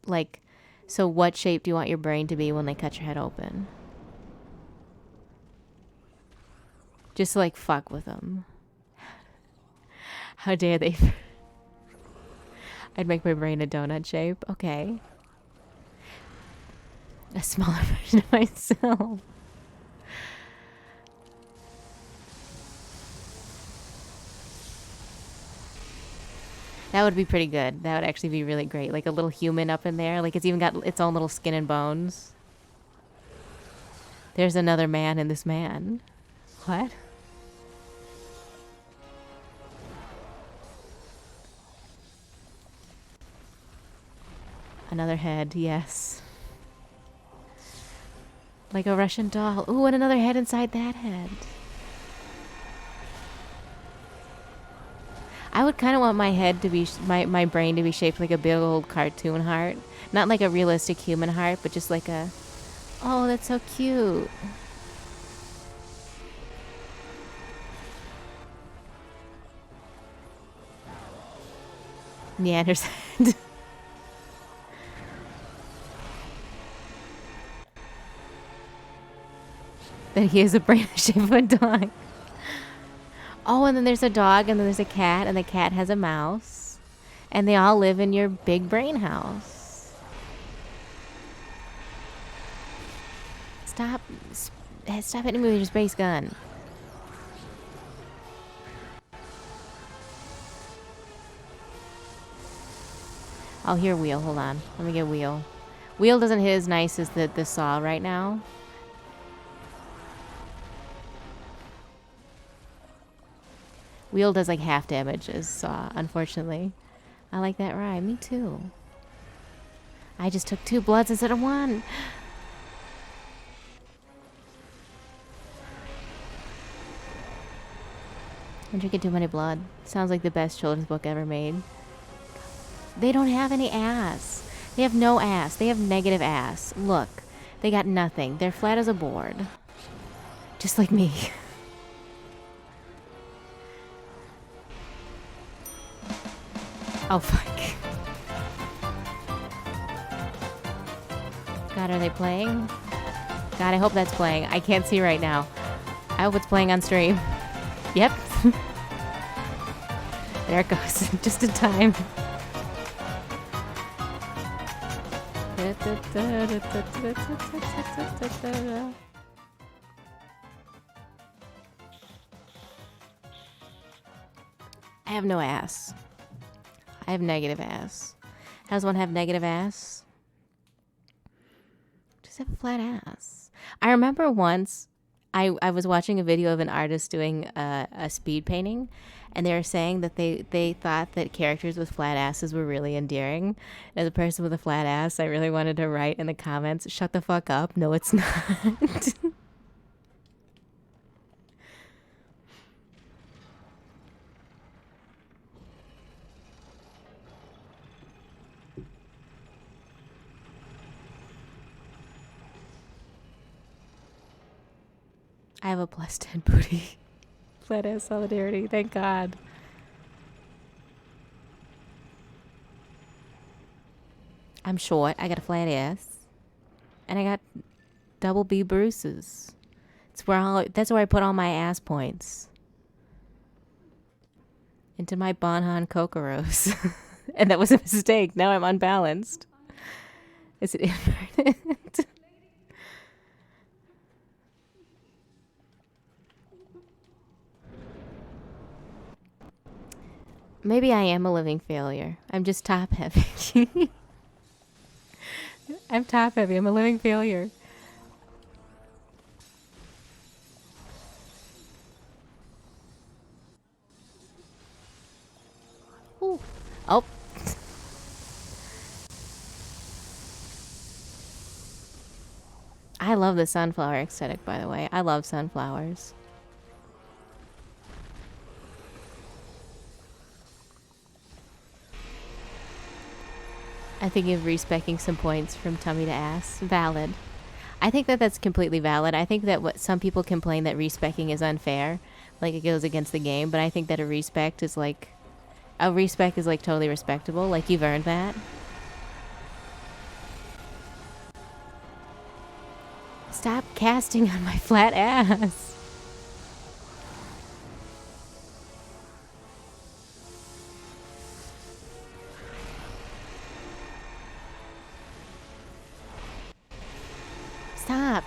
Like, so what shape do you want your brain to be when they cut your head open? Just to, like, fuck with them. How dare they? I'd make my brain a donut shape. Okay. A smaller version of myself. That would be pretty good. That would actually be really great. Like a little human up in there. Like it's even got its own little skin and bones. There's another man in this man. What? Another head, yes. Like a Russian doll. Ooh, and another head inside that head. I would kind of want my head to be, my brain to be shaped like a big old cartoon heart. Not like a realistic human heart, but just like a, oh, that's so cute. Neander's head. Then he has a brain the shape of a dog. Oh, and then there's a dog, and then there's a cat, and the cat has a mouse. And they all live in your big brain house. Stop hitting me with your space gun. Oh, here, Wheel. Hold on. Let me get Wheel. Wheel doesn't hit as nice as the saw right now. Wheel does like half damage as Saw, unfortunately. I like that ride. Me too. I just took 2 bloods instead of 1. I'm drinking too many blood. Sounds like the best children's book ever made. They don't have any ass. They have no ass. They have negative ass. Look. They got nothing. They're flat as a board. Just like me. Oh, fuck. God, are they playing? God, I hope that's playing. I can't see right now. I hope it's playing on stream. Yep. There it goes. Just in time. I have no ass. I have negative ass. How does one have negative ass? Just have a flat ass. I remember once I was watching a video of an artist doing a speed painting, and they were saying that they thought that characters with flat asses were really endearing. As a person with a flat ass, I really wanted to write in the comments, "Shut the fuck up. No, it's not." I have a plus 10 booty. Flat ass solidarity, thank God. I'm short, I got a flat ass. And I got double B bruises. That's where I put all my ass points. Into my Bonhan Kokoros. And that was a mistake. Now I'm unbalanced. Is it inverted? Maybe I am a living failure. I'm just top heavy. I'm top heavy. I'm a living failure. Ooh. Oh. I love the sunflower aesthetic, by the way. I love sunflowers. I think of respecking some points from tummy to ass. Valid. I think that that's completely valid. I think that what some people complain that respecking is unfair, like it goes against the game, but I think that a respect is like totally respectable. Like you've earned that. Stop casting on my flat ass. Stop.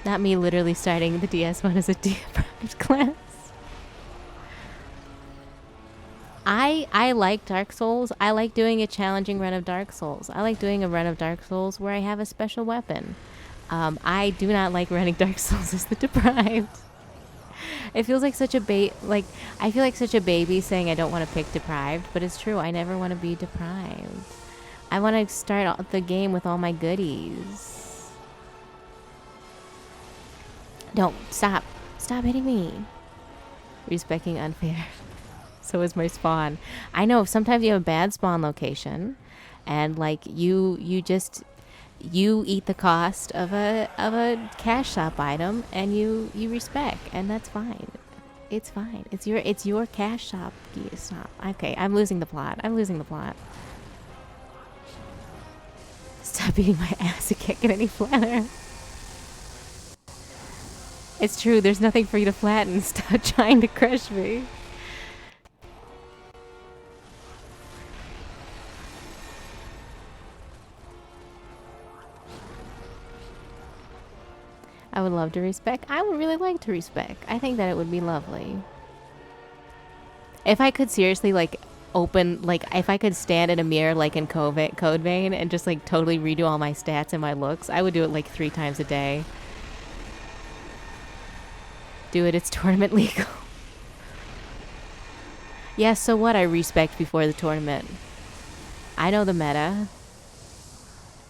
Not me literally starting the DS1 as a deprived class. I like Dark Souls. I like doing a challenging run of Dark Souls. I like doing a run of Dark Souls where I have a special weapon. I do not like running Dark Souls as the deprived. It feels like such a I feel like such a baby saying I don't want to pick deprived, but it's true. I never want to be deprived. I want to start the game with all my goodies. Don't stop. Stop hitting me. Respecting unfair. So is my spawn. I know sometimes you have a bad spawn location, and like you eat the cost of a cash shop item, and you respec, and that's fine. It's fine. It's your cash shop. Stop. Okay, I'm losing the plot. Stop eating my ass. It can't get any flatter. It's true. There's nothing for you to flatten. Stop trying to crush me. I would love to respec. I would really like to respec. I think that it would be lovely. If I could seriously if I could stand in a mirror like in Code Vein and just like totally redo all my stats and my looks, I would do it like 3 times a day. Do it, it's tournament legal. Yeah, so what? I respect before the tournament. I know the meta.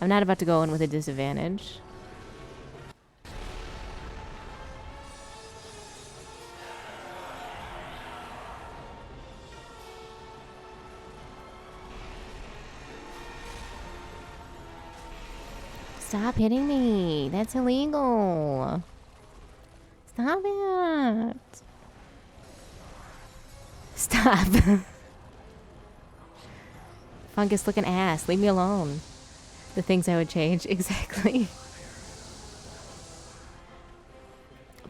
I'm not about to go in with a disadvantage. Stop hitting me. That's illegal. Stop it. Stop. Fungus looking ass. Leave me alone. The things I would change. Exactly.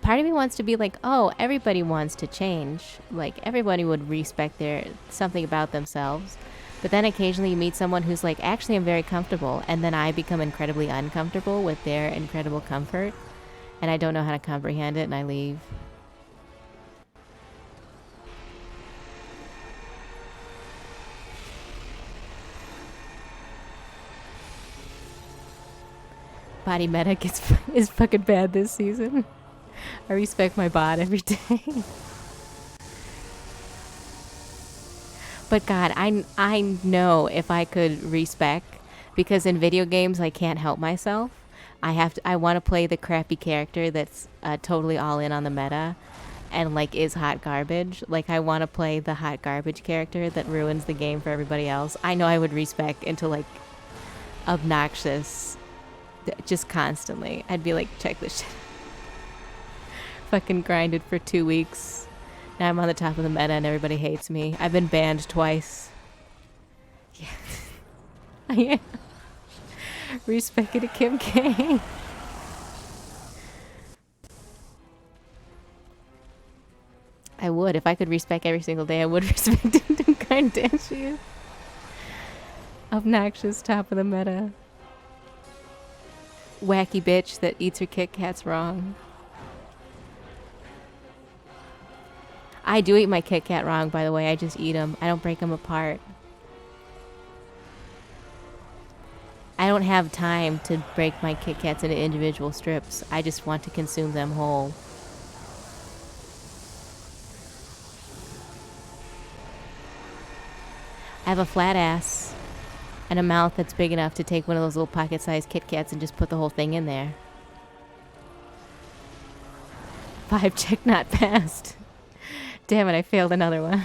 Part of me wants to be like, oh, everybody wants to change. Like, everybody would respect something about themselves. But then occasionally you meet someone who's like, actually, I'm very comfortable. And then I become incredibly uncomfortable with their incredible comfort. And I don't know how to comprehend it, and I leave. Body meta is fucking bad this season. I respect my bod every day. But God, I know if I could respec, because in video games I can't help myself. I want to play the crappy character that's totally all in on the meta and like is hot garbage. Like I want to play the hot garbage character that ruins the game for everybody else. I know I would respec into like obnoxious just constantly. I'd be like, check this shit. Fucking grinded for 2 weeks. Now I'm on the top of the meta and everybody hates me. I've been banned twice. Yeah. I am. Respect it to Kim K. I would. If I could respec every single day, I would respect it to kind dance you. Obnoxious top of the meta. Wacky bitch that eats her Kit Kats wrong. I do eat my Kit Kat wrong, by the way. I just eat them. I don't break them apart. I don't have time to break my Kit Kats into individual strips. I just want to consume them whole. I have a flat ass and a mouth that's big enough to take one of those little pocket-sized Kit Kats and just put the whole thing in there. 5 check not passed. Damn it, I failed another one.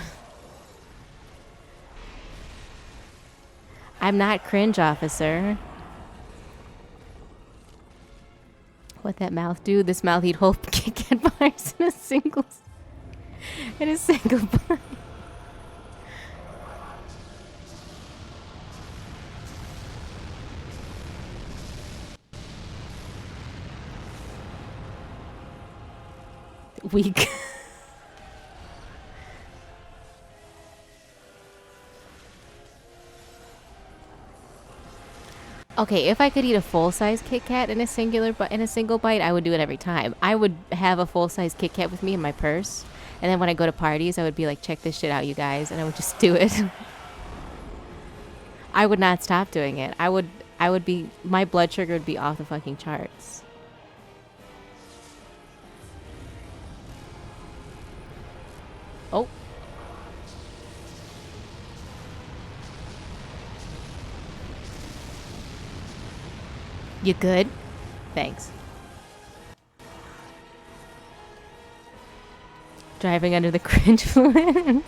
I'm not cringe, officer. What that mouth do? This mouth eat whole Kit Kat bars in a single bite. Weak. Okay, if I could eat a full-size Kit Kat in a single bite, I would do it every time. I would have a full-size Kit Kat with me in my purse, and then when I go to parties, I would be like, check this shit out, you guys, and I would just do it. I would not stop doing it. My blood sugar would be off the fucking charts. Oh. You good? Thanks. Driving under the cringe influence.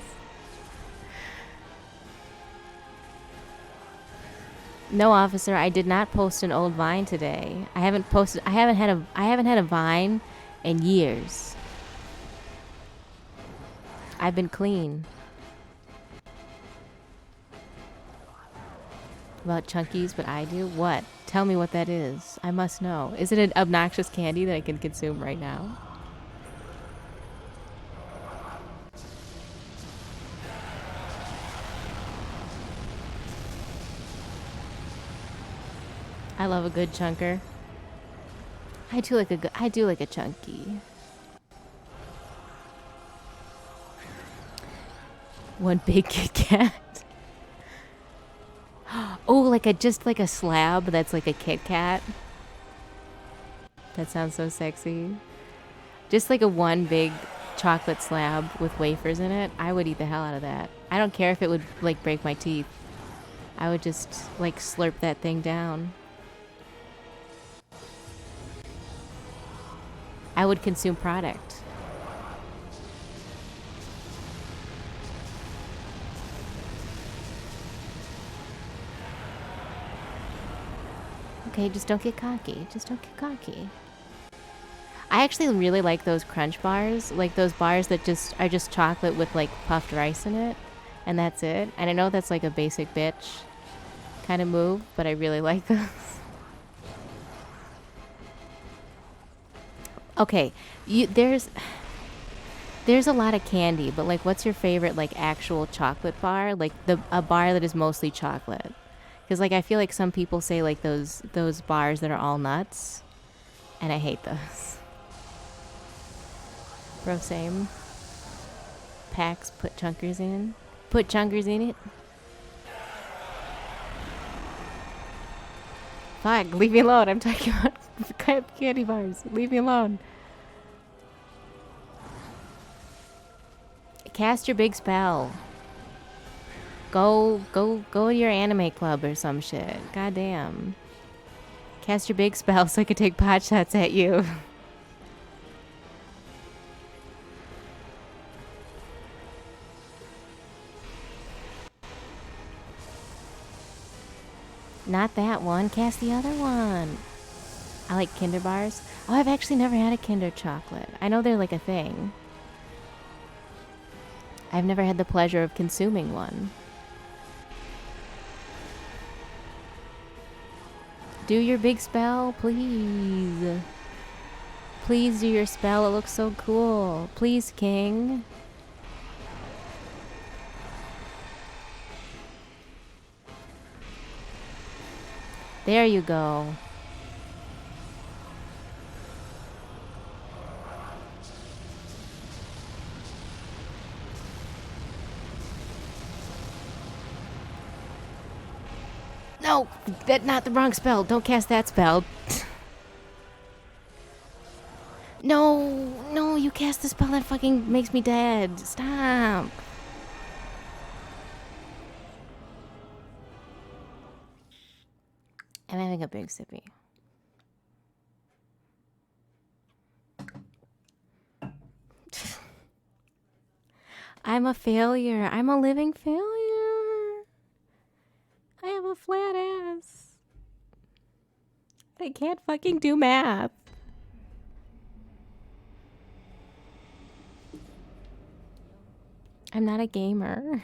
No, officer, I did not post an old Vine today. I haven't had a Vine in years. I've been clean. About Chunkies, but I do? What? Tell me what that is. I must know. Is it an obnoxious candy that I can consume right now? I love a good chunker. I do like a chunky. One big Kit Kat. Oh, just like a slab that's like a Kit Kat. That sounds so sexy. Just like a one big chocolate slab with wafers in it. I would eat the hell out of that. I don't care if it would like break my teeth. I would just like slurp that thing down. I would consume product. Okay, just don't get cocky. Just don't get cocky. I actually really like those crunch bars. Like those bars that are just chocolate with like puffed rice in it. And that's it. And I know that's like a basic bitch kind of move, but I really like those. Okay, there's a lot of candy, but like what's your favorite like actual chocolate bar? Like a bar that is mostly chocolate. Because, like, I feel like some people say, like, those bars that are all nuts. And I hate those. Bro, same. Packs, put chunkers in. Put chunkers in it. Fuck, leave me alone. I'm talking about Candy bars. Leave me alone. Cast your big spell. Go to your anime club or some shit. Goddamn. Cast your big spell so I can take pot shots at you. Not that one. Cast the other one. I like Kinder bars. Oh, I've actually never had a Kinder chocolate. I know they're like a thing. I've never had the pleasure of consuming one. Do your big spell, please. Please do your spell. It looks so cool. Please, King. There you go. No, that's not the wrong spell. Don't cast that spell. No, you cast the spell that fucking makes me dead. Stop. I'm having a big sippy. I'm a failure. I'm a living failure. I have a flat ass. I can't fucking do math. I'm not a gamer.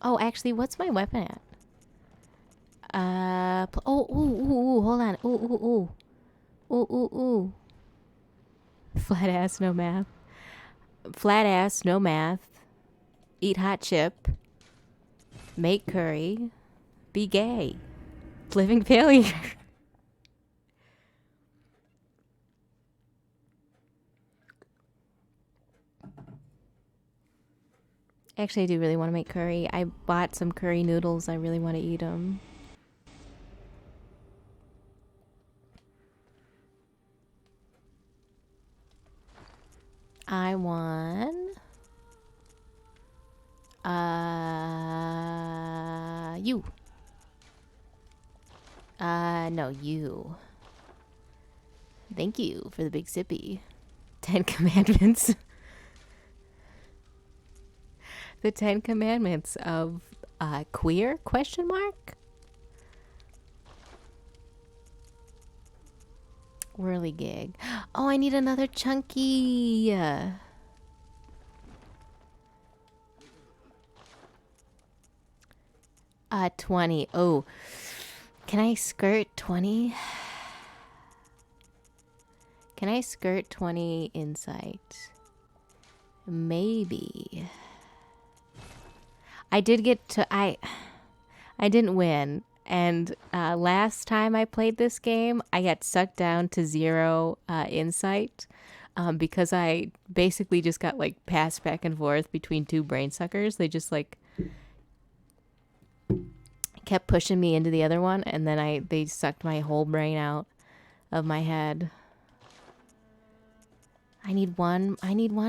Oh, actually, what's my weapon at? Hold on. Ooh. Flat ass, no math. Flat ass, no math. Eat hot chip. Make curry. Be gay. Living failure. Actually, I do really want to make curry. I bought some curry noodles. I really want to eat them. I want... you. No, you. Thank you for the big sippy. 10 Commandments. The 10 Commandments of queer? Question mark? Whirligig. Oh, I need another chunky. 20. Oh, can I skirt 20? Can I skirt 20 insight? Maybe. I did get to... I didn't win. And last time I played this game, I got sucked down to 0 insight because I basically just got like passed back and forth between 2 brain suckers. They just like kept pushing me into the other one, and then they sucked my whole brain out of my head. I need one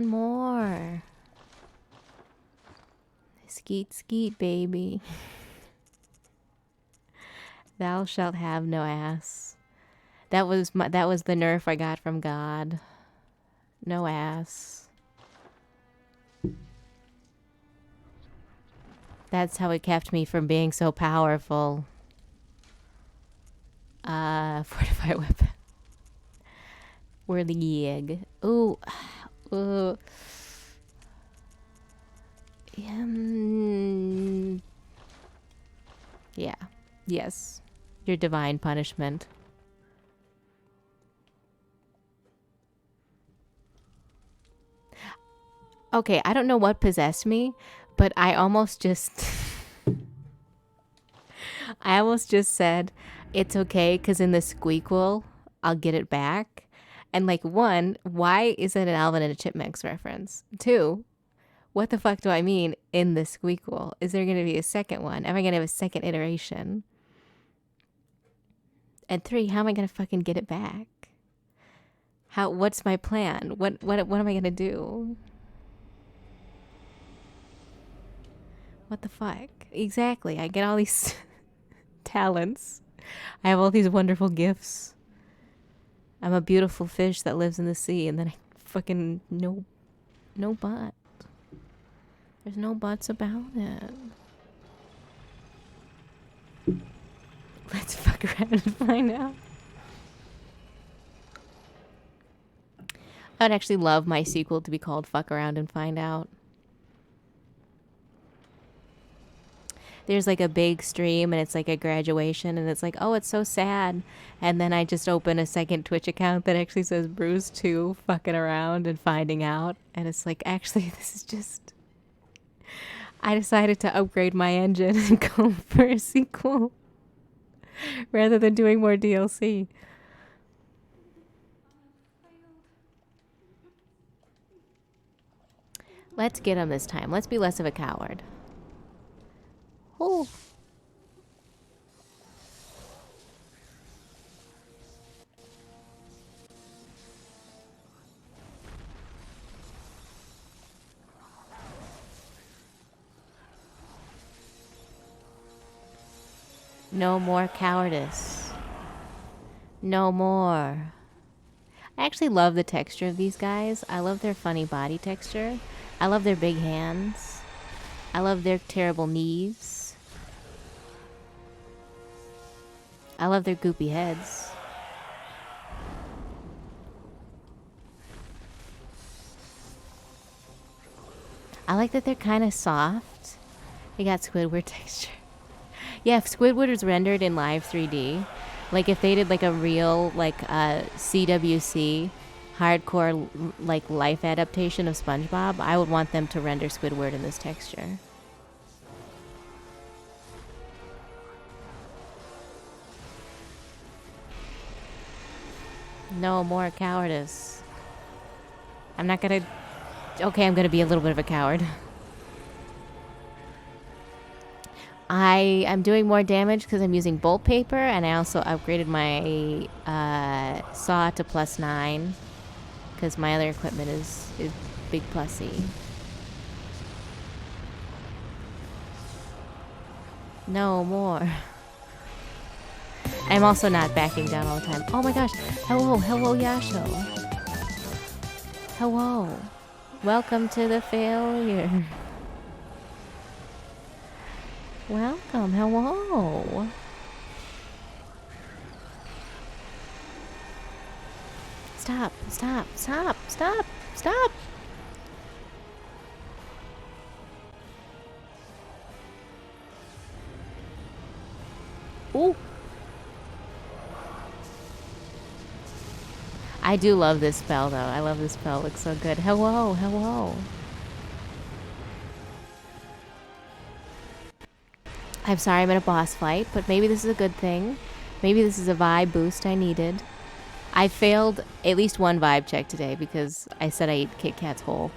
more. Skeet skeet, baby. Thou shalt have no ass. That was the nerf I got from God. No ass. That's how it kept me from being so powerful. Fortified weapon. Whirligig. Ooh. Yeah. Yes. Your divine punishment. Okay, I don't know what possessed me, but I almost just said it's okay because in the squeakquel I'll get it back. And like, 1, why is it an Alvin and a Chipmunks reference? 2, What the fuck do I mean in the squeakquel? Is there going to be a second one? Am I going to have a second iteration? And 3, how am I going to fucking get it back? What's my plan? What am I going to do? What the fuck? Exactly. I get all these talents. I have all these wonderful gifts. I'm a beautiful fish that lives in the sea, and then I fucking no but. There's no buts about it. Let's fuck around and find out. I would actually love my sequel to be called Fuck Around and Find Out. There's like a big stream and it's like a graduation and it's like, oh, it's so sad. And then I just open a second Twitch account that actually says Bruce 2 fucking around and finding out. And it's like, actually, this is just... I decided to upgrade my engine and go for a sequel rather than doing more DLC. Let's get him this time. Let's be less of a coward. Oh. No more cowardice. No more. I actually love the texture of these guys. I love their funny body texture. I love their big hands. I love their terrible knees. I love their goopy heads. I like that they're kind of soft. They got Squidward texture. Yeah, if Squidward was rendered in live 3D, like if they did like a real like CWC hardcore like life adaptation of SpongeBob, I would want them to render Squidward in this texture. No more cowardice. I'm not gonna... Okay, I'm gonna be a little bit of a coward. I am doing more damage because I'm using bolt paper, and I also upgraded my saw to +9 because my other equipment is big plussy. No more. I'm also not backing down all the time. Oh my gosh. Hello, Yasho. Hello. Welcome to the failure. Welcome. Hello. Stop. Ooh. I do love this spell, though. I love this spell. It looks so good. Hello. I'm sorry I'm in a boss fight, but maybe this is a good thing. Maybe this is a vibe boost I needed. I failed at least one vibe check today because I said I ate Kit Kat's whole.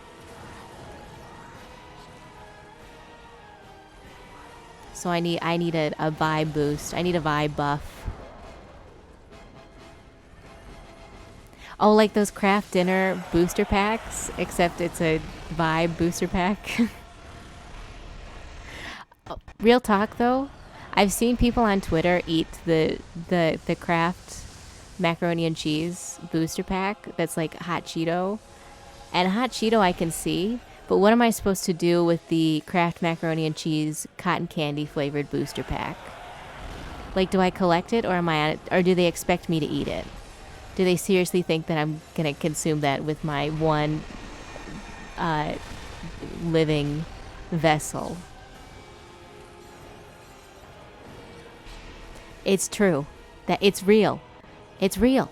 So I need a vibe boost. I need a vibe buff. Oh, like those craft dinner booster packs, except it's a vibe booster pack. Real talk though, I've seen people on Twitter eat the craft macaroni and cheese booster pack that's like hot Cheeto. And hot Cheeto I can see, but what am I supposed to do with the Kraft macaroni and cheese cotton candy flavored booster pack? Like, do I collect it, or am I on it, or do they expect me to eat it? Do they seriously think that I'm gonna consume that with my one living vessel? It's true. That it's real. It's real.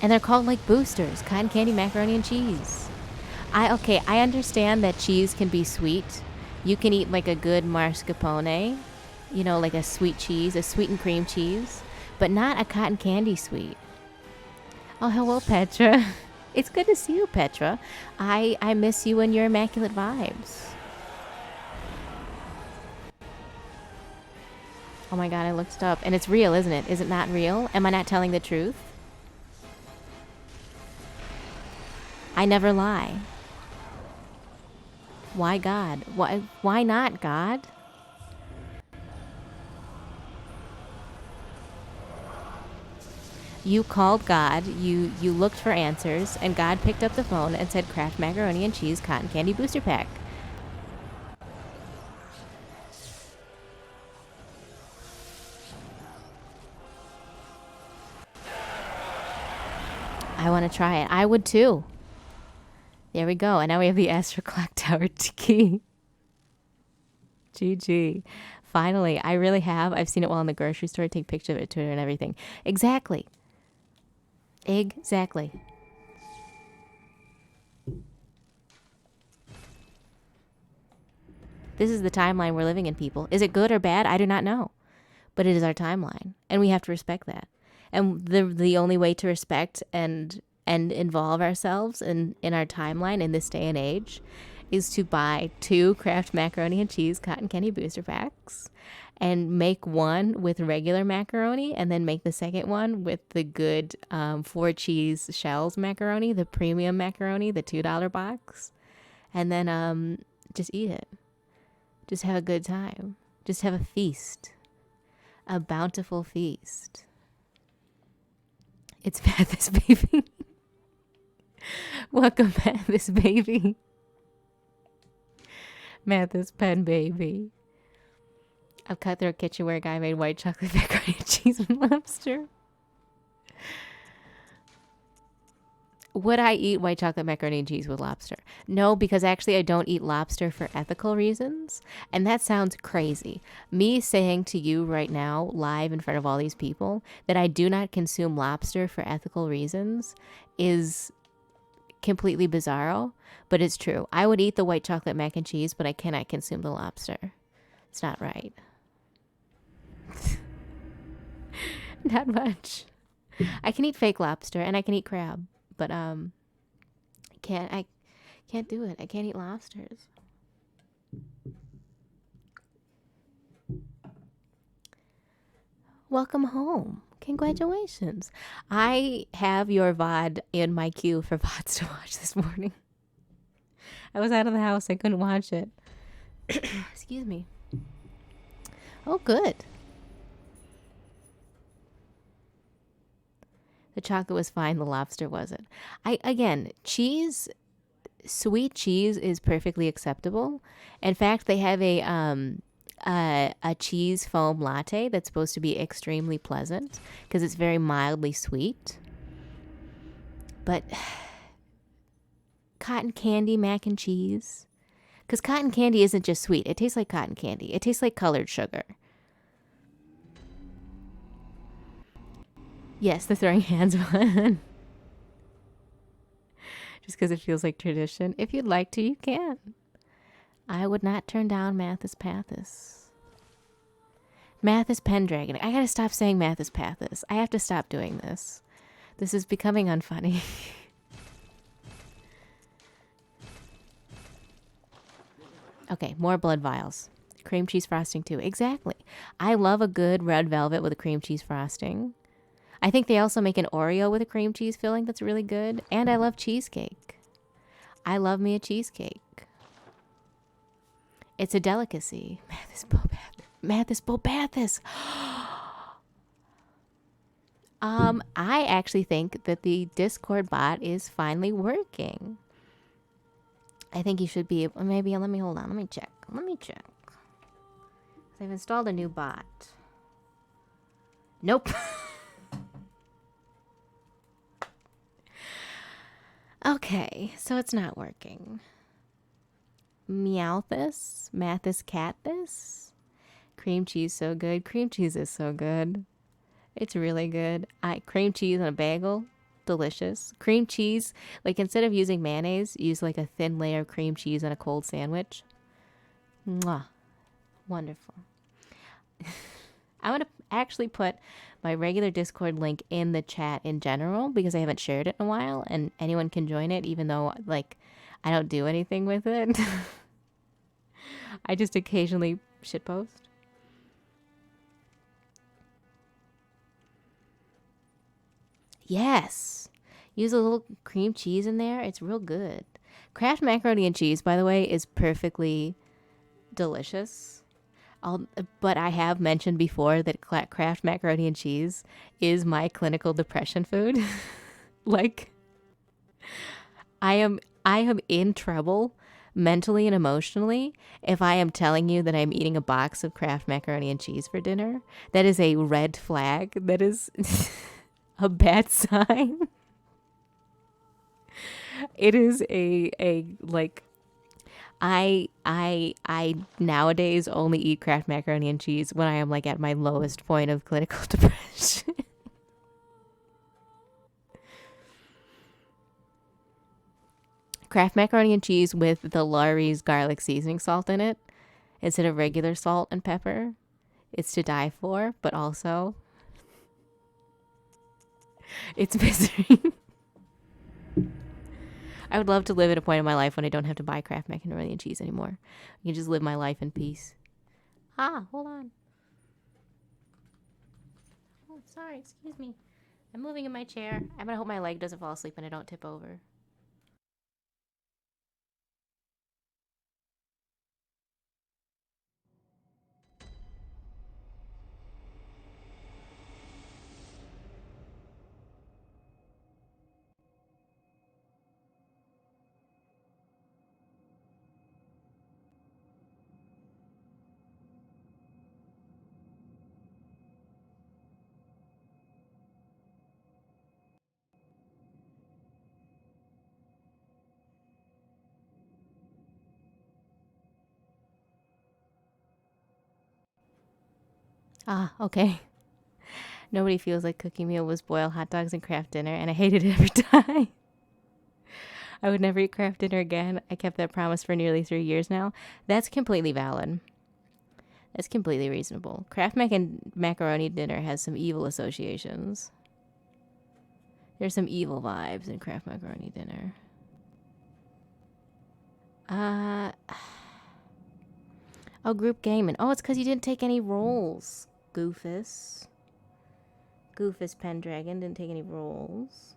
And they're called like boosters. Cotton candy, macaroni and cheese. I understand that cheese can be sweet. You can eat like a good mascarpone, you know, like a sweet cheese, a sweetened cream cheese, but not a cotton candy sweet. Oh, hello, Petra. It's good to see you, Petra. I miss you and your immaculate vibes. Oh my god, I looked it up. And it's real, isn't it? Is it not real? Am I not telling the truth? I never lie. Why God? Why not God? You called God, you looked for answers, and God picked up the phone and said Kraft Macaroni and Cheese Cotton Candy Booster Pack. I want to try it. I would too. There we go. And now we have the Astro Clock Tower key. GG. Finally, I really have. I've seen it while in the grocery store. Take pictures of it, Twitter, and everything. Exactly. Exactly. This is the timeline we're living in, people. Is it good or bad? I do not know. But it is our timeline, and we have to respect that. And the only way to respect and involve ourselves in our timeline in this day and age is to buy 2 Kraft Macaroni and Cheese Cotton Candy Booster Packs and make one with regular macaroni and then make the second one with the good 4 cheese shells macaroni, the premium macaroni, the $2 box. And then just eat it. Just have a good time. Just have a feast. A bountiful feast. It's Mathis, baby. Welcome, Mathis, baby. Mathis Pen, baby. A cutthroat kitchenware guy made white chocolate macaroni and cheese and lobster. Would I eat white chocolate macaroni and cheese with lobster? No, because actually I don't eat lobster for ethical reasons. And that sounds crazy. Me saying to you right now, live in front of all these people, that I do not consume lobster for ethical reasons is completely bizarro, but it's true. I would eat the white chocolate mac and cheese, but I cannot consume the lobster. It's not right. Not much. I can eat fake lobster and I can eat crab. But I can't do it. I can't eat lobsters. Welcome home. Congratulations. I have your VOD in my queue for VODs to watch this morning. I was out of the house. I couldn't watch it. Excuse me. Oh, good. The chocolate was fine. The lobster wasn't. Cheese, sweet cheese is perfectly acceptable. In fact, they have a cheese foam latte that's supposed to be extremely pleasant because it's very mildly sweet. But cotton candy mac and cheese, because cotton candy isn't just sweet. It tastes like cotton candy. It tastes like colored sugar. Yes, the throwing hands one. Just because it feels like tradition. If you'd like to, you can. I would not turn down Mathis Pathis. Mathis Pendragon. I gotta stop saying Mathis Pathis. I have to stop doing this. This is becoming unfunny. Okay, more blood vials. Cream cheese frosting too. Exactly. I love a good red velvet with a cream cheese frosting. I think they also make an Oreo with a cream cheese filling that's really good. And I love cheesecake. I love me a cheesecake. It's a delicacy. Mathis Bobathis. I actually think that the Discord bot is finally working. I think you should be able, maybe, let me hold on. Let me check. I've installed a new bot. Nope. Okay, so it's not working. Meowthis, Mathis Catthis. Cream cheese so good. Cream cheese is so good. It's really good. Cream cheese on a bagel, delicious. Cream cheese, like instead of using mayonnaise, use like a thin layer of cream cheese on a cold sandwich. Mwah. Wonderful. I'm going to actually put my regular Discord link in the chat in general because I haven't shared it in a while and anyone can join it even though like I don't do anything with it. I just occasionally shitpost. Yes. Use a little cream cheese in there. It's real good. Kraft macaroni and cheese, by the way, is perfectly delicious. But I have mentioned before that Kraft macaroni and cheese is my clinical depression food. Like, I am in trouble mentally and emotionally if I am telling you that I'm eating a box of Kraft macaroni and cheese for dinner. That is a red flag. That is a bad sign. It is a like I nowadays only eat Kraft macaroni and cheese when I am like at my lowest point of clinical depression. Kraft macaroni and cheese with the Lawry's garlic seasoning salt in it instead of regular salt and pepper. It's to die for, but also it's misery. I would love to live at a point in my life when I don't have to buy Kraft macaroni and cheese anymore. I can just live my life in peace. Hold on. Oh, sorry, excuse me. I'm moving in my chair. I'm gonna hope my leg doesn't fall asleep and I don't tip over. Okay. Nobody feels like cooking meal was boiled hot dogs and Kraft dinner, and I hated it every time. I would never eat Kraft dinner again. I kept that promise for nearly 3 years now. That's completely valid. That's completely reasonable. Kraft macaroni dinner has some evil associations. There's some evil vibes in Kraft macaroni dinner. Oh, group gaming. Oh, it's because you didn't take any rolls. Goofus. Goofus Pendragon didn't take any rolls.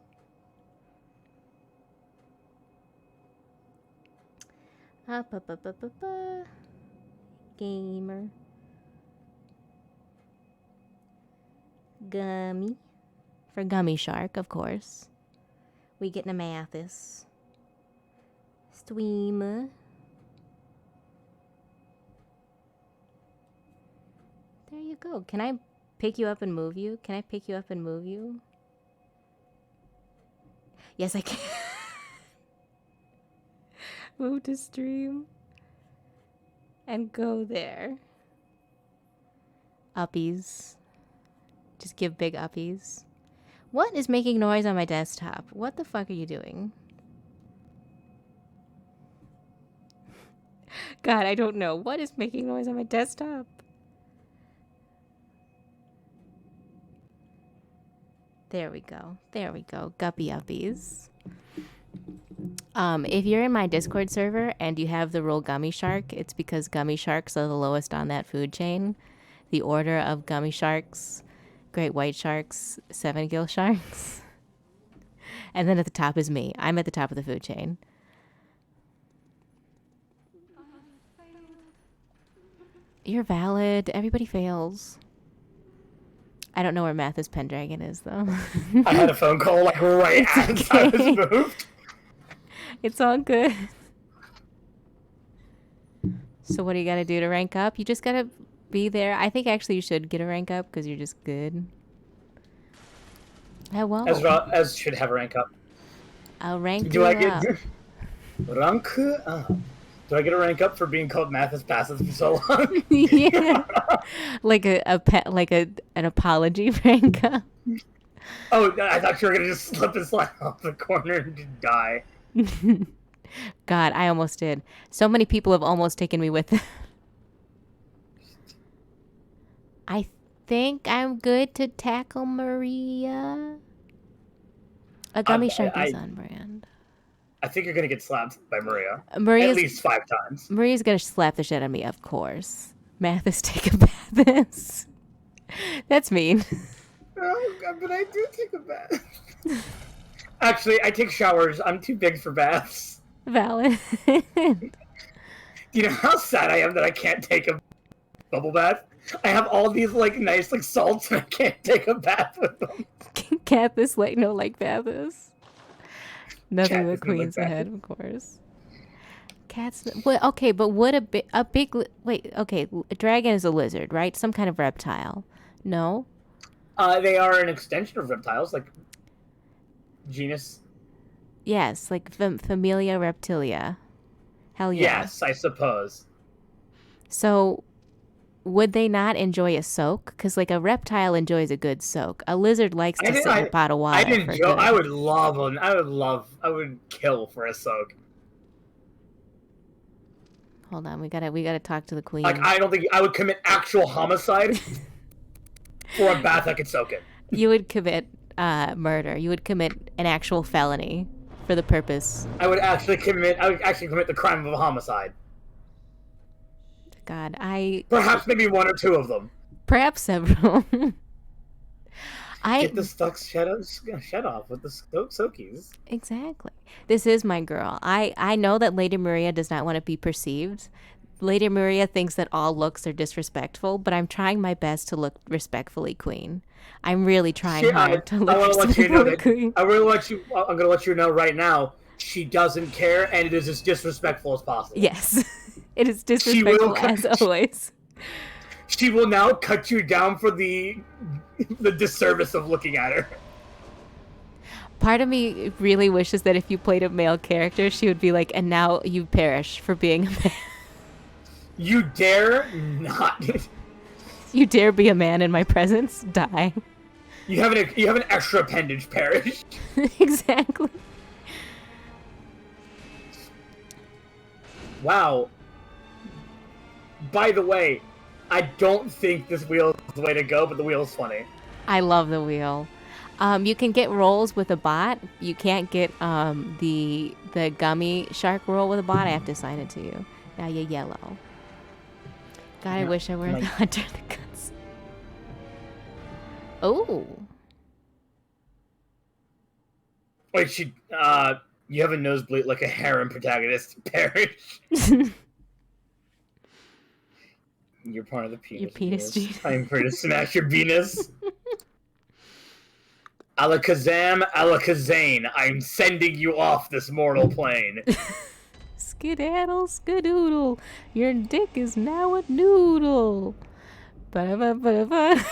Gamer. Gummy. For Gummy Shark, of course. We getting a Mathis. Streamer. There you go. Can I pick you up and move you? Can I pick you up and move you? Yes, I can. Move to stream. And go there. Uppies. Just give big uppies. What is making noise on my desktop? What the fuck are you doing? God, I don't know. What is making noise on my desktop? There we go. There we go. Guppy uppies. If you're in my Discord server and you have the role Gummy Shark, it's because Gummy Sharks are the lowest on that food chain. The order of Gummy Sharks, Great White Sharks, Seven Gill Sharks. And then at the top is me. I'm at the top of the food chain. You're valid. Everybody fails. I don't know where Mathis Pendragon is, though. I had a phone call like right as I was moved. It's all good. So what do you got to do to rank up? You just got to be there. I think actually you should get a rank up because you're just good. Oh, well. As should have a rank up. I'll rank Do you I up. get rank up? Do I get a rank up for being called Mathis Passes for so long? Yeah. Like an apology rank up. Oh, I thought you were gonna just slip and slide off the corner and just die. God, I almost did. So many people have almost taken me with them. think I'm good to tackle Maria. A gummy shark is on brand. I think you're gonna get slapped by Maria. Maria's, at least 5 times. Maria's gonna slap the shit out of me, of course. Mathis, take a bath. That's mean. Oh, God, but I do take a bath. Actually, I take showers. I'm too big for baths. Valid. Do you know how sad I am that I can't take a bubble bath? I have all these like nice like salts and I can't take a bath with them. Cathis like Mathis. Nothing Cat the is no queen's like ahead, of course. Cats. Well, okay, but what a big wait. Okay, a dragon is a lizard, right? Some kind of reptile. No. They are an extension of reptiles, like genus. Yes, like Familia Reptilia. Hell yeah. Yes, I suppose. So, would they not enjoy a soak? Because like a reptile enjoys a good soak. A lizard likes to sit in a pot of water. I would love one. I would kill for a soak. Hold on, we gotta talk to the queen. Like, I don't think I would commit actual homicide for a bath I could soak in. You would commit murder. You would commit an actual felony for the purpose. I would actually commit the crime of a homicide. God, perhaps maybe 1 or 2 of them. Perhaps several. Get the stuck shed off with the soakies. Exactly. This is my girl. I know that Lady Maria does not want to be perceived. Lady Maria thinks that all looks are disrespectful, but I'm trying my best to look respectfully queen. I'm really trying hard to look respectfully queen. I'm going to let you know right now, she doesn't care, and it is as disrespectful as possible. Yes. It is disrespectful as always. She will now cut you down for the disservice of looking at her. Part of me really wishes that if you played a male character, she would be like, and now you perish for being a man. You dare not. You dare be a man in my presence? Die. You have an extra appendage, perish. Exactly. Wow. By the way, I don't think this wheel is the way to go, but the wheel is funny. I love the wheel. You can get rolls with a bot. You can't get the gummy shark roll with a bot. I have to assign it to you. Now you're yellow. God, I wish I were the hunter of the guns. Oh. Wait, you have a nosebleed like a harem protagonist, perish. You're part of the penis. Your penis genius. I'm here to smash your penis. Alakazam, Alakazane, I'm sending you off this mortal plane. Skedaddle, skedoodle, your dick is now a noodle. Ba-ba-ba-ba.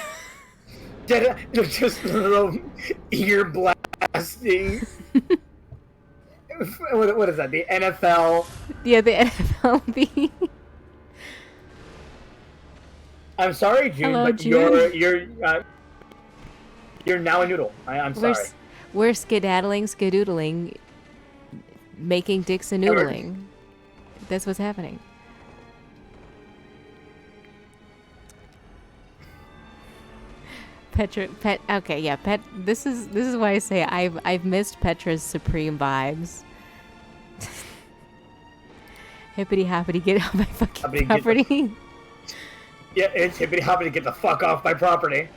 Just a little ear blasting. What is that? The NFL? Yeah, the NFL theme. I'm sorry, June, Hello, but June. you're now a noodle. I'm sorry. We're skedaddling, skedoodling, making dicks a noodling. That's what's happening. Okay, yeah, this is why I say I've missed Petra's supreme vibes. Hippity hoppity, get off my fucking property. Yeah, it's hippity hoppity, get the fuck off my property.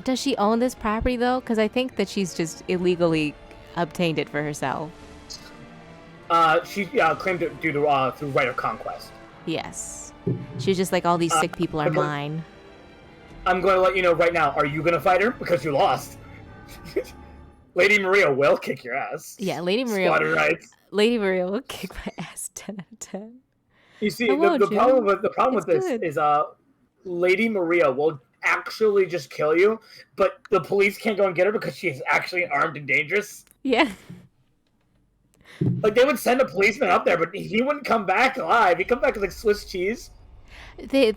Does she own this property though? Because I think that she's just illegally obtained it for herself. She claimed it through right of conquest. Yes, she's just like, all these sick people are mine. I'm going to let you know right now. Are you going to fight her? Because you lost. Lady Maria will kick your ass. Yeah, Lady Maria. Squatter rights. Lady Maria will kick my ass 10 out of 10. You see, the problem with this is Lady Maria will actually just kill you, but the police can't go and get her because she's actually armed and dangerous. Yeah. Like, they would send a policeman up there, but he wouldn't come back alive. He'd come back with like Swiss cheese. They'd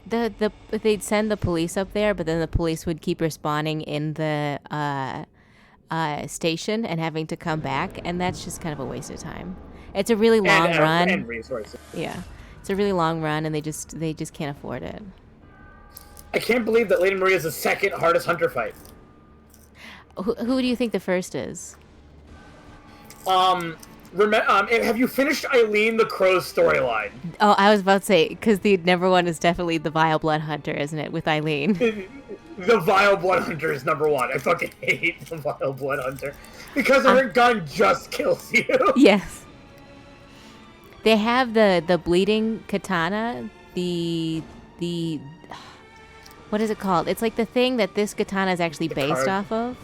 send the police up there, but then the police would keep respawning in the station and having to come back, and that's just kind of a waste of time. It's a really long run. And resources. Yeah, it's a really long run, and they just can't afford it. I can't believe that Lady Maria is the second hardest hunter fight. Who do you think the first is? Have you finished Eileen the Crow's storyline? Oh, I was about to say, because the number one is definitely the Vile Blood Hunter, isn't it, with Eileen? The Vile Blood Hunter is number one. I fucking hate the Vile Blood Hunter. Because her gun just kills you. Yes. They have the bleeding katana, the what is it called? It's like the thing that this katana is actually based off of.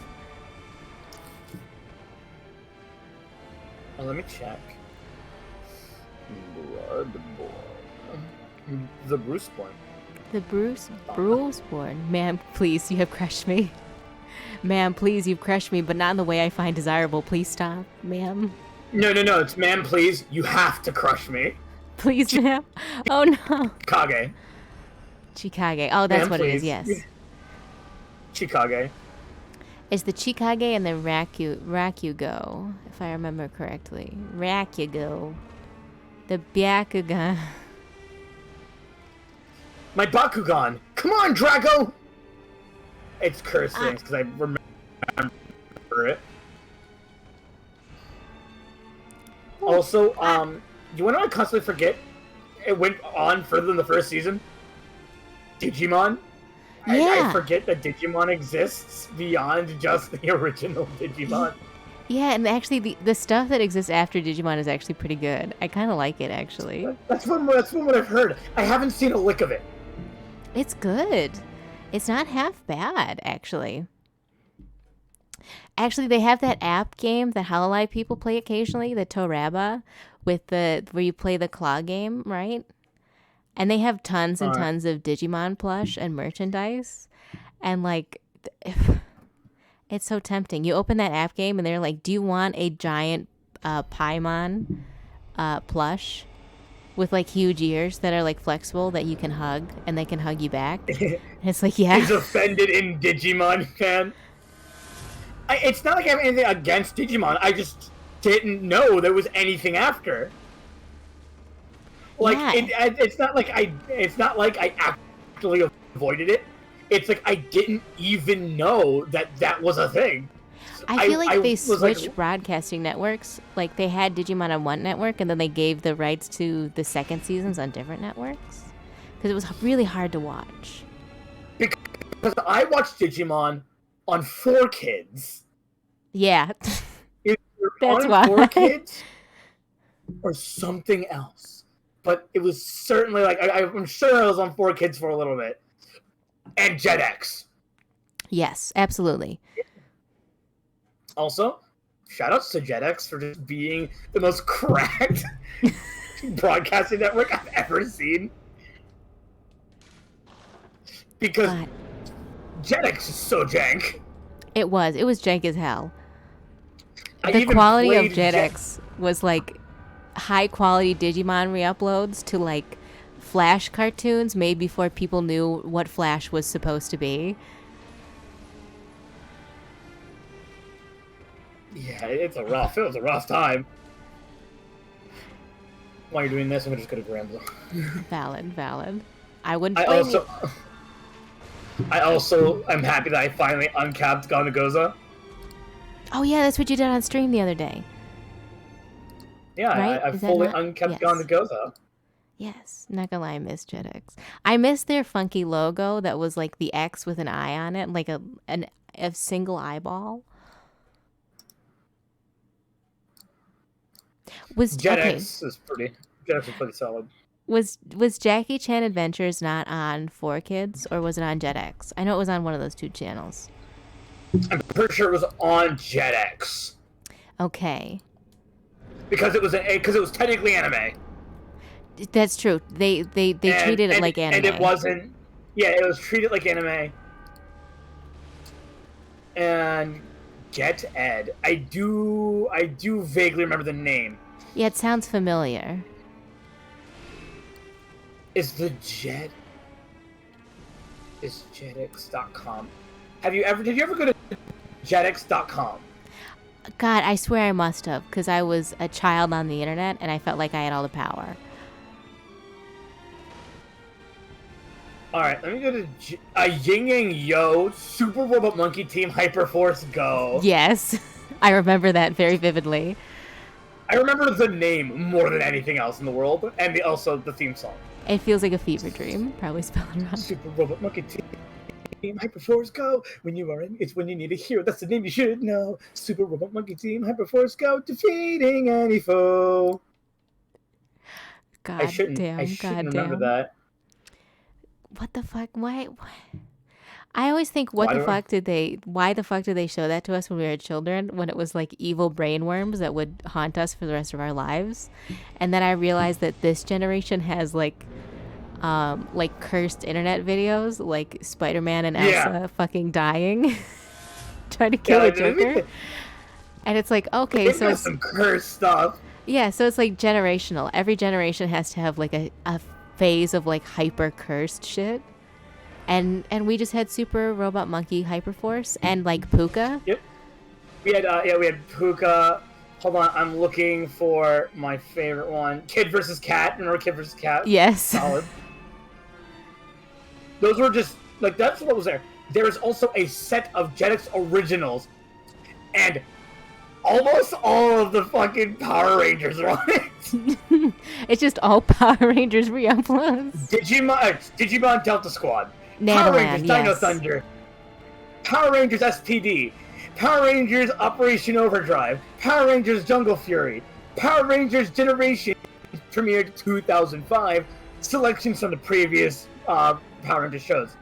Oh, let me check. Bloodborne. The Bruceborne. The Bruceborne. Ma'am, please, you have crushed me. Ma'am, please, you've crushed me, but not in the way I find desirable. Please stop, ma'am. No. It's ma'am, please. You have to crush me. Please, ma'am. Oh, no. Chikage. Chikage. Oh, that's what it is, yes. Chikage. It's the Chikage and the Rakugo, if I remember correctly. Rakugo. The Byakugan. My Bakugan! Come on, Drago! It's cursed things, because I remember it. Also, you want to constantly forget? It went on further than the first season. Digimon? Yeah. I forget that Digimon exists beyond just the original Digimon. Yeah, and actually the stuff that exists after Digimon is actually pretty good. I kind of like it, actually. That's what I've heard. I haven't seen a lick of it. It's good. It's not half bad, actually. Actually, they have that app game that Hololive people play occasionally, the Toraba, where you play the claw game, right? And they have tons and tons of Digimon plush and merchandise. And, like, it's so tempting. You open that app game and they're like, do you want a giant Paimon plush with, like, huge ears that are, like, flexible that you can hug and they can hug you back? And it's like, yeah. He's offended in Digimon fan. It's not like I have anything against Digimon. I just didn't know there was anything after. Like, yeah. It's not like I actually avoided it. It's like I didn't even know that was a thing. I feel like they switched broadcasting networks. Like, they had Digimon on one network, and then they gave the rights to the second seasons on different networks. Because it was really hard to watch. Because I watched Digimon on 4Kids. Yeah. That's why. 4Kids or something else. But it was certainly, like, I'm sure I was on 4Kids for a little bit. And Jetix. Yes, absolutely. Also, shoutouts to Jetix for just being the most cracked broadcasting network I've ever seen. Because Jetix is so jank. It was jank as hell. The quality of Jetix was like high quality Digimon re-uploads to like Flash cartoons made before people knew what Flash was supposed to be. Yeah, it was a rough time. While you're doing this, I'm just gonna Gramble. Valid. I wouldn't blame you. I also am happy that I finally uncapped Gonagoza. Oh yeah, that's what you did on stream the other day. Yeah, right? I fully uncapped Gonagoza. Yes, not gonna lie, I miss Jetix. I miss their funky logo that was like the X with an eye on it, like a single eyeball. Jetix is pretty solid. Was Jackie Chan Adventures not on 4Kids or was it on Jetix? I know it was on one of those two channels. I'm pretty sure it was on Jetix. Okay. Because it was technically anime. That's true. They treated it like anime. And it wasn't. Yeah, it was treated like anime. And Get Ed. I do vaguely remember the name. Yeah, it sounds familiar. Is Jetix.com. Did you ever go to Jetix.com? God, I swear I must have, because I was a child on the internet and I felt like I had all the power. All right, let me go to Yin Yang Yo Super Robot Monkey Team Hyperforce Go. Yes, I remember that very vividly. I remember the name more than anything else in the world, and also the theme song. It feels like a fever dream. Probably spelled wrong. Super Robot Monkey Team Hyperforce Go. When you are in, it's when you need a hero. That's the name you should know. Super Robot Monkey Team Hyperforce Go, defeating any foe. God damn. I shouldn't remember that. What the fuck? Why? I always think, why the fuck did they show that to us when we were children, when it was like evil brainworms that would haunt us for the rest of our lives? And then I realized that this generation has like cursed internet videos, like Spider-Man and Elsa fucking dying, trying to kill a Joker. And it's like, okay, so it's some cursed stuff. Yeah, so it's like generational. Every generation has to have like a phase of like hyper cursed shit. And we just had Super Robot Monkey Hyperforce and like Puka. Yep. We had Puka. Hold on, I'm looking for my favorite one. Kid vs. Cat. Remember Kid vs. Cat? Yes. Solid. Those were just like, that's what was there. There is also a set of Jetix originals, and almost all of the fucking Power Rangers are on it. It's just all Power Rangers re-uploads. Digimon Delta Squad. Power Rangers Dino Thunder. Power Rangers SPD. Power Rangers Operation Overdrive. Power Rangers Jungle Fury. Power Rangers Generation premiered 2005. Selections from the previous Power Rangers shows.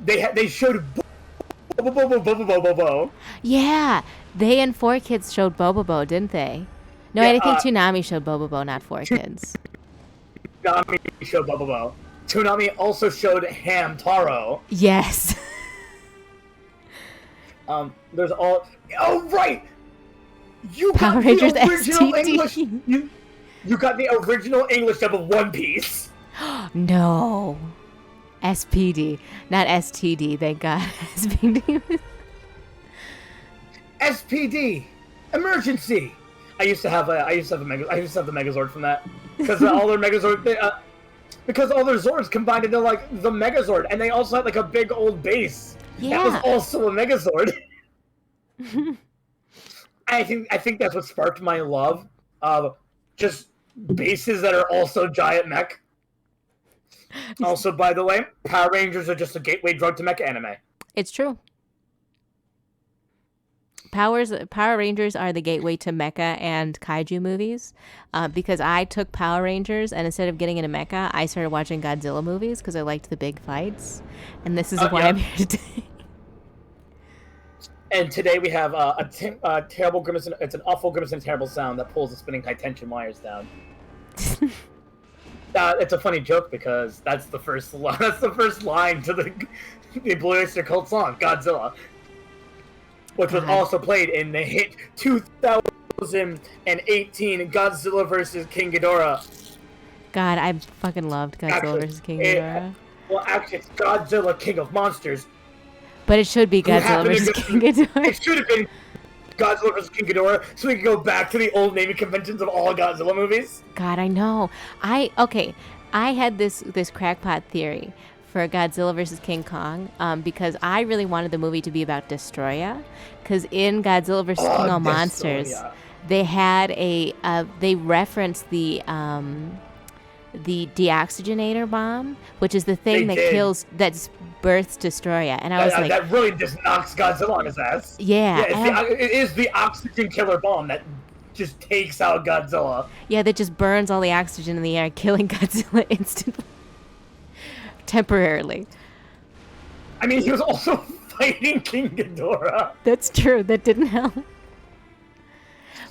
They showed Bobo. Yeah, they and 4Kids showed Bobo, didn't they? No, I think Toonami showed Bobo, not 4Kids. Toonami showed Bobo. Toonami also showed Hamtaro. Yes. There's all. Oh right. You Power got Rangers the original STD. English. You got the original English dub of One Piece. No. SPD, not STD. Thank God. SPD. SPD, emergency. I used to have the Megazord from that because all their Megazord. Because all their Zords combined into like the Megazord, and they also had like a big old base. Yeah. That was also a Megazord. I think that's what sparked my love of just bases that are also giant mech. Also, by the way, Power Rangers are just a gateway drug to mecha anime. It's true. Power Rangers are the gateway to mecha and kaiju movies, because I took Power Rangers and instead of getting into mecha, I started watching Godzilla movies because I liked the big fights, and this is why I'm here today. And today we have a terrible grimace. It's an awful grimace and terrible sound that pulls the spinning high tension wires down. It's a funny joke because that's the first line to the Blue Oyster Cult song Godzilla, which was also played in the hit 2018 Godzilla vs. King Ghidorah. God, I fucking loved Godzilla vs. King Ghidorah. Well, actually, it's Godzilla King of Monsters. But it should be Godzilla vs. King Ghidorah. It should have been Godzilla vs. King Ghidorah, so we can go back to the old naming conventions of all Godzilla movies. God, I know. I had this crackpot theory for Godzilla vs. King Kong, because I really wanted the movie to be about Destroya, because in Godzilla vs. King of Monsters, they had they referenced the deoxygenator bomb, which is the thing that births Destroya, and I was like, that really just knocks Godzilla on his ass. Yeah, it is the oxygen killer bomb that just takes out Godzilla. Yeah, that just burns all the oxygen in the air, killing Godzilla instantly. Temporarily. I mean, he was also fighting King Ghidorah. That's true. That didn't help.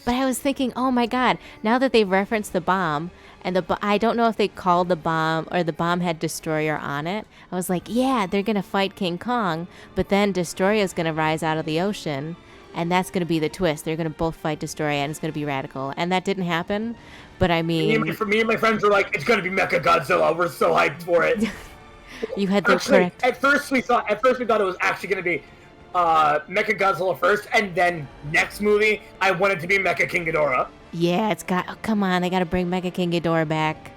But I was thinking, oh my God, now that they've referenced the bomb, and I don't know if they called the bomb or the bomb had Destroyer on it. I was like, yeah, they're going to fight King Kong, but then Destroyer's going to rise out of the ocean, and that's going to be the twist. They're going to both fight Destroyer, and it's going to be radical. And that didn't happen, but I mean... For me and my friends were like, it's going to be Mecha Godzilla. We're so hyped for it. You had the correct... At first we thought it was actually going to be Mecha Godzilla first, and then next movie, I wanted to be Mecha King Ghidorah. Yeah, it's got... Oh, come on, they got to bring Mecha King Ghidorah back.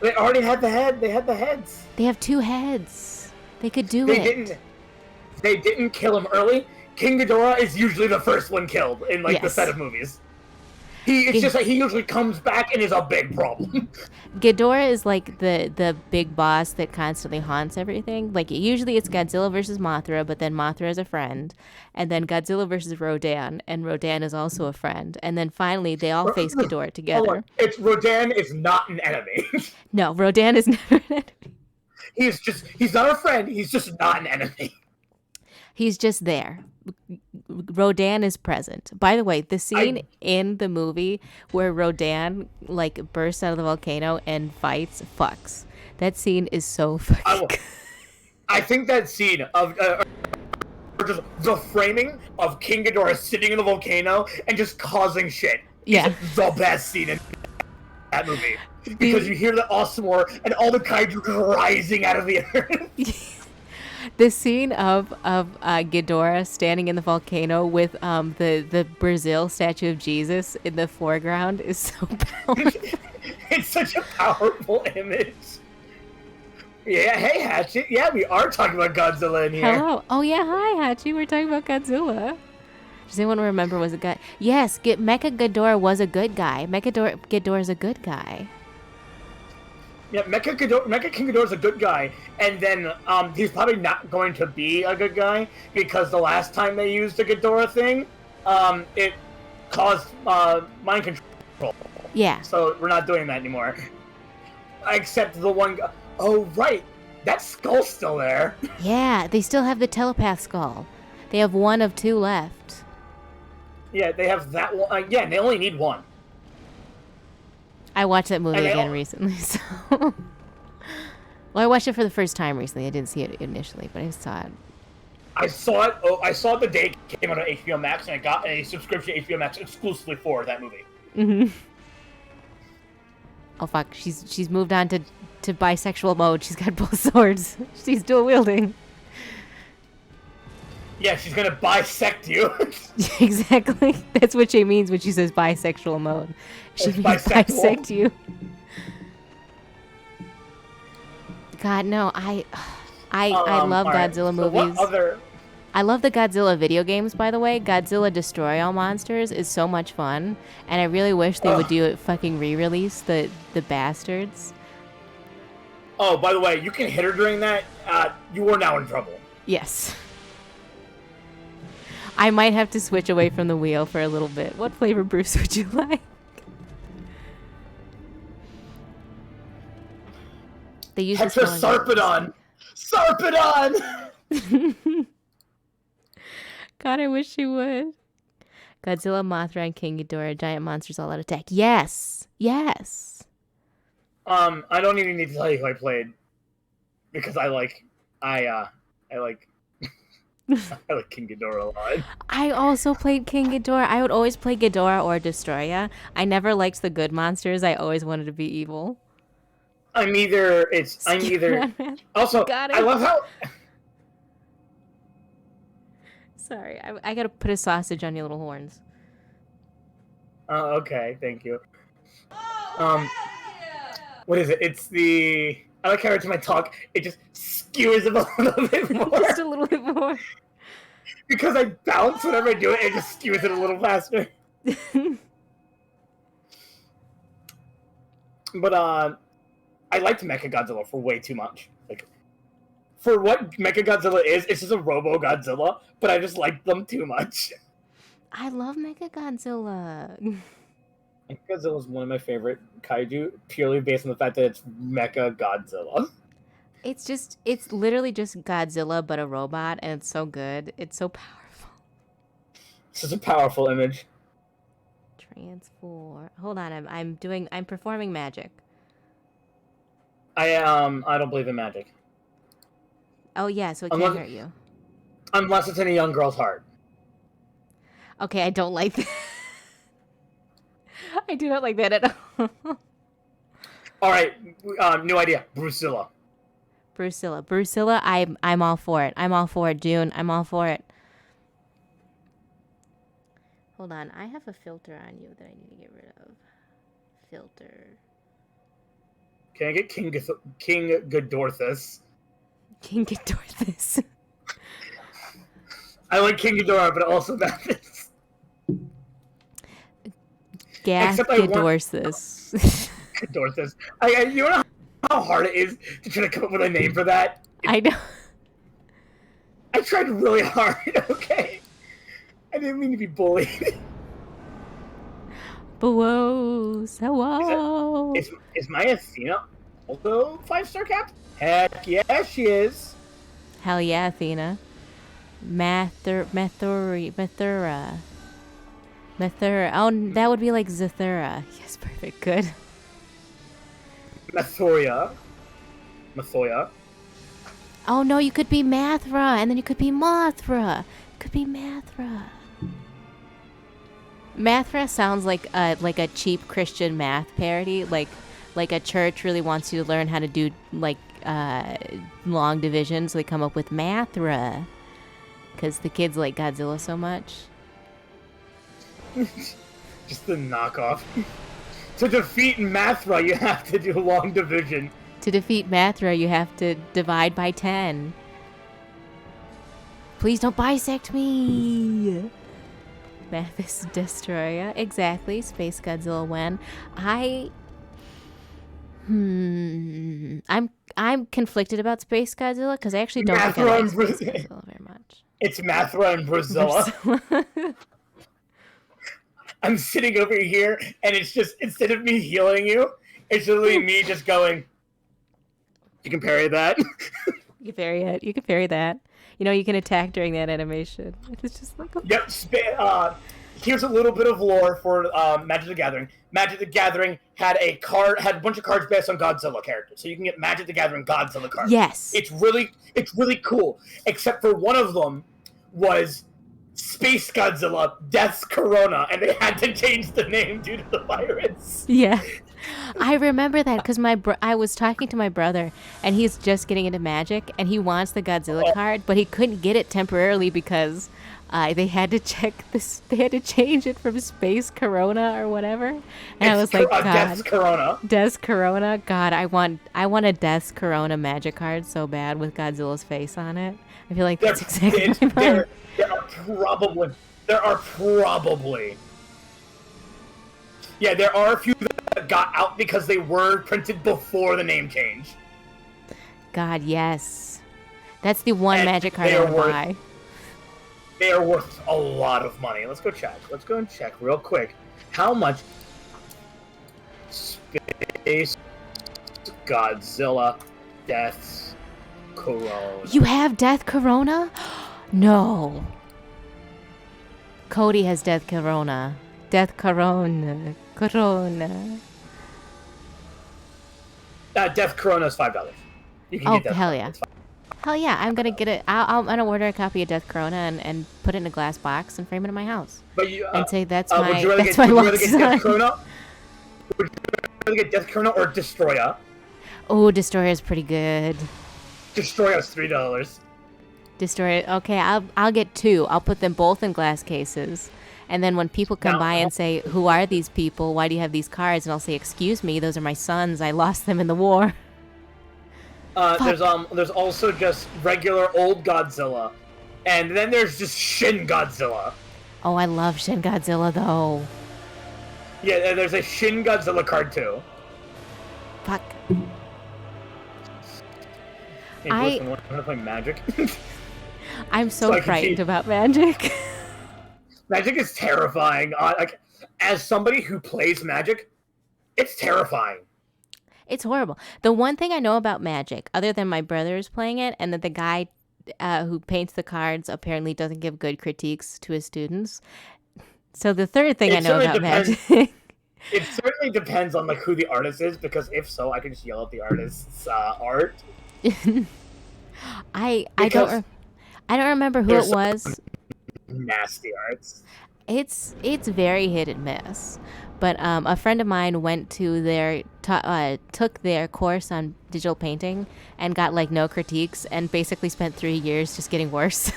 They already had the head. They had the heads. They have 2 heads. They could do They it. They didn't kill him early. King Ghidorah is usually the first one killed in like the set of movies. It's just like he usually comes back and is a big problem. Ghidorah is like the big boss that constantly haunts everything. Like usually it's Godzilla versus Mothra, but then Mothra is a friend, and then Godzilla versus Rodan, and Rodan is also a friend, and then finally they all face Ghidorah together. It's Rodan is not an enemy. No, Rodan is never an enemy. He's not a friend. He's just not an enemy. He's just there. Rodan is present. By the way, the scene in the movie where Rodan like bursts out of the volcano and fucks. That scene is so fucking. I think that scene of just the framing of King Ghidorah sitting in the volcano and just causing shit. Yeah, is the best scene in that movie because you hear the awesome roar and all the kaiju rising out of the earth. The scene of Ghidorah standing in the volcano with the Brazil statue of Jesus in the foreground is so powerful. It's such a powerful image. Yeah, hey Hatchet. Yeah, we are talking about Godzilla in here. Hello. Oh yeah, hi Hachi. We're talking about Godzilla. Does anyone remember was a guy? Yes, Mecha Ghidorah was a good guy. Mecha Ghidorah is a good guy. Yeah, Mecha King Ghidorah is a good guy, and then he's probably not going to be a good guy because the last time they used the Ghidorah thing, it caused mind control. Yeah. So we're not doing that anymore. Except the one. Oh right, that skull's still there. Yeah, they still have the telepath skull. They have 1 of 2 left. Yeah, they have that one. Yeah, they only need 1. I watched that movie again recently, so... Well, I watched it for the first time recently. I didn't see it initially, but I saw it. I saw it. Oh, I saw it the day it came out on HBO Max, and I got a subscription to HBO Max exclusively for that movie. Mm-hmm. Oh fuck! She's moved on to bisexual mode. She's got both swords. She's dual wielding. Yeah, she's gonna bisect you. Exactly. That's what she means when she says bisexual mode. She means bisect you. God, no, I love Godzilla movies. What other? I love the Godzilla video games, by the way. Godzilla Destroy All Monsters is so much fun, and I really wish they would do a fucking re-release, the bastards. Oh, by the way, you can hit her during that. You are now in trouble. Yes. I might have to switch away from the wheel for a little bit. What flavor Bruce would you like? They use Sarpedon! Sarpedon! God, I wish she would. Godzilla, Mothra, and King Ghidorah, giant monsters all out attack. Yes! Yes! I don't even need to tell you who I played. Because I like King Ghidorah a lot. I also played King Ghidorah. I would always play Ghidorah or Destroya. I never liked the good monsters. I always wanted to be evil. I'm either. Also, I love how. Sorry, I gotta put a sausage on your little horns. Okay, thank you. What is it? It's the. I like how every time I talk, it just skewers it a little bit more. Just a little bit more. Because I bounce whenever I do it, it just skews it a little faster. But I liked Mechagodzilla for way too much. Like, for what Mechagodzilla is, it's just a Robo-Godzilla, but I just like them too much. I love Mechagodzilla. Mechagodzilla is one of my favorite kaiju, purely based on the fact that it's Mechagodzilla. It's literally just Godzilla, but a robot, and it's so good. It's so powerful. It's just a powerful image. Transform. Hold on, I'm performing magic. I don't believe in magic. Oh yeah, so it can't hurt you. Unless it's in a young girl's heart. Okay, I don't like that. I do not like that at all. Alright, new idea. Brucilla. Brucilla, I'm all for it. I'm all for it, June. I'm all for it. Hold on, I have a filter on you that I need to get rid of. Filter. Can I get King Ghidorthus? King Ghidorthus. I like King Ghidorah, but also Mathis. Gath Ghidorthus. Ghidorthus. You know how hard it is to try to come up with a name for that? I know. I tried really hard, okay? I didn't mean to be bullied. But whoa, so whoa. Is my Athena also 5-star capped? Heck yeah, she is. Hell yeah, Athena. Mathura. Oh, that would be like Zathura. Yes, perfect. Good. Mathoya. Oh no, you could be Mathra, and then you could be Mothra. Could be Mathra. Mathra sounds like a cheap Christian math parody, like a church really wants you to learn how to do like long division, so they come up with Mathra because the kids like Godzilla so much. Just the knockoff. To defeat Mathra, you have to do long division. To defeat Mathra, you have to divide by 10. Please don't bisect me. Mathis Destroyer. Exactly. Space Godzilla when. I'm conflicted about Space Godzilla because I actually don't think I like Space Godzilla very much. It's Mathra and Brazilla. I'm sitting over here, and it's just, instead of me healing you, it's literally me just going, you can parry that. You can parry it. You can parry that. You know, you can attack during that animation. It's just like... Yep. Here's a little bit of lore for Magic the Gathering. Magic the Gathering had a bunch of cards based on Godzilla characters. So you can get Magic the Gathering Godzilla cards. Yes. It's really cool. Except for one of them was Space Godzilla, Death's Corona, and they had to change the name due to the virus. Yeah. I remember that because I was talking to my brother, and he's just getting into Magic, and he wants the Godzilla card, but he couldn't get it temporarily because they had to check this. They had to change it from Space Corona or whatever. And I was like, God, Death's Corona. Death's Corona. God, I want a Death's Corona Magic card so bad with Godzilla's face on it. I feel like that's exactly my There are probably. Yeah, there are a few that got out because they were printed before the name change. God, yes. That's the one Magic card I want to buy. They are worth a lot of money. Let's go check. Let's go and check real quick. How much Space Godzilla Death's Corona? You have Death Corona? No. Cody has Death Corona. Death Corona. Corona. Death Corona is $5. You can get Death hell Corona. yeah. Hell yeah, I'm gonna get it. I'm gonna order a copy of Death Corona and put it in a glass box and frame it in my house. But you, and say that's my lost son. Would you rather get Death Corona or Destroya? Oh, Destroyer is pretty good. Destroya is $3. Destroyer. Okay, I'll get 2. I'll put them both in glass cases. And then when people come by and say, who are these people? Why do you have these cards? And I'll say, excuse me, those are my sons. I lost them in the war. There's also just regular old Godzilla. And then there's just Shin Godzilla. Oh, I love Shin Godzilla, though. Yeah, and there's a Shin Godzilla card, too. Fuck. Hey, I want to play Magic. I'm so frightened about Magic. Magic is terrifying. As somebody who plays Magic, it's terrifying. It's horrible. The one thing I know about Magic, other than my brother's playing it, and that the guy who paints the cards apparently doesn't give good critiques to his students. So the third thing I know about Magic... It certainly depends on who the artist is, because if so, I can just yell at the artist's art. I don't remember who it was. Nasty arts. It's very hit and miss. But a friend of mine went to took their course on digital painting and got no critiques and basically spent 3 years just getting worse.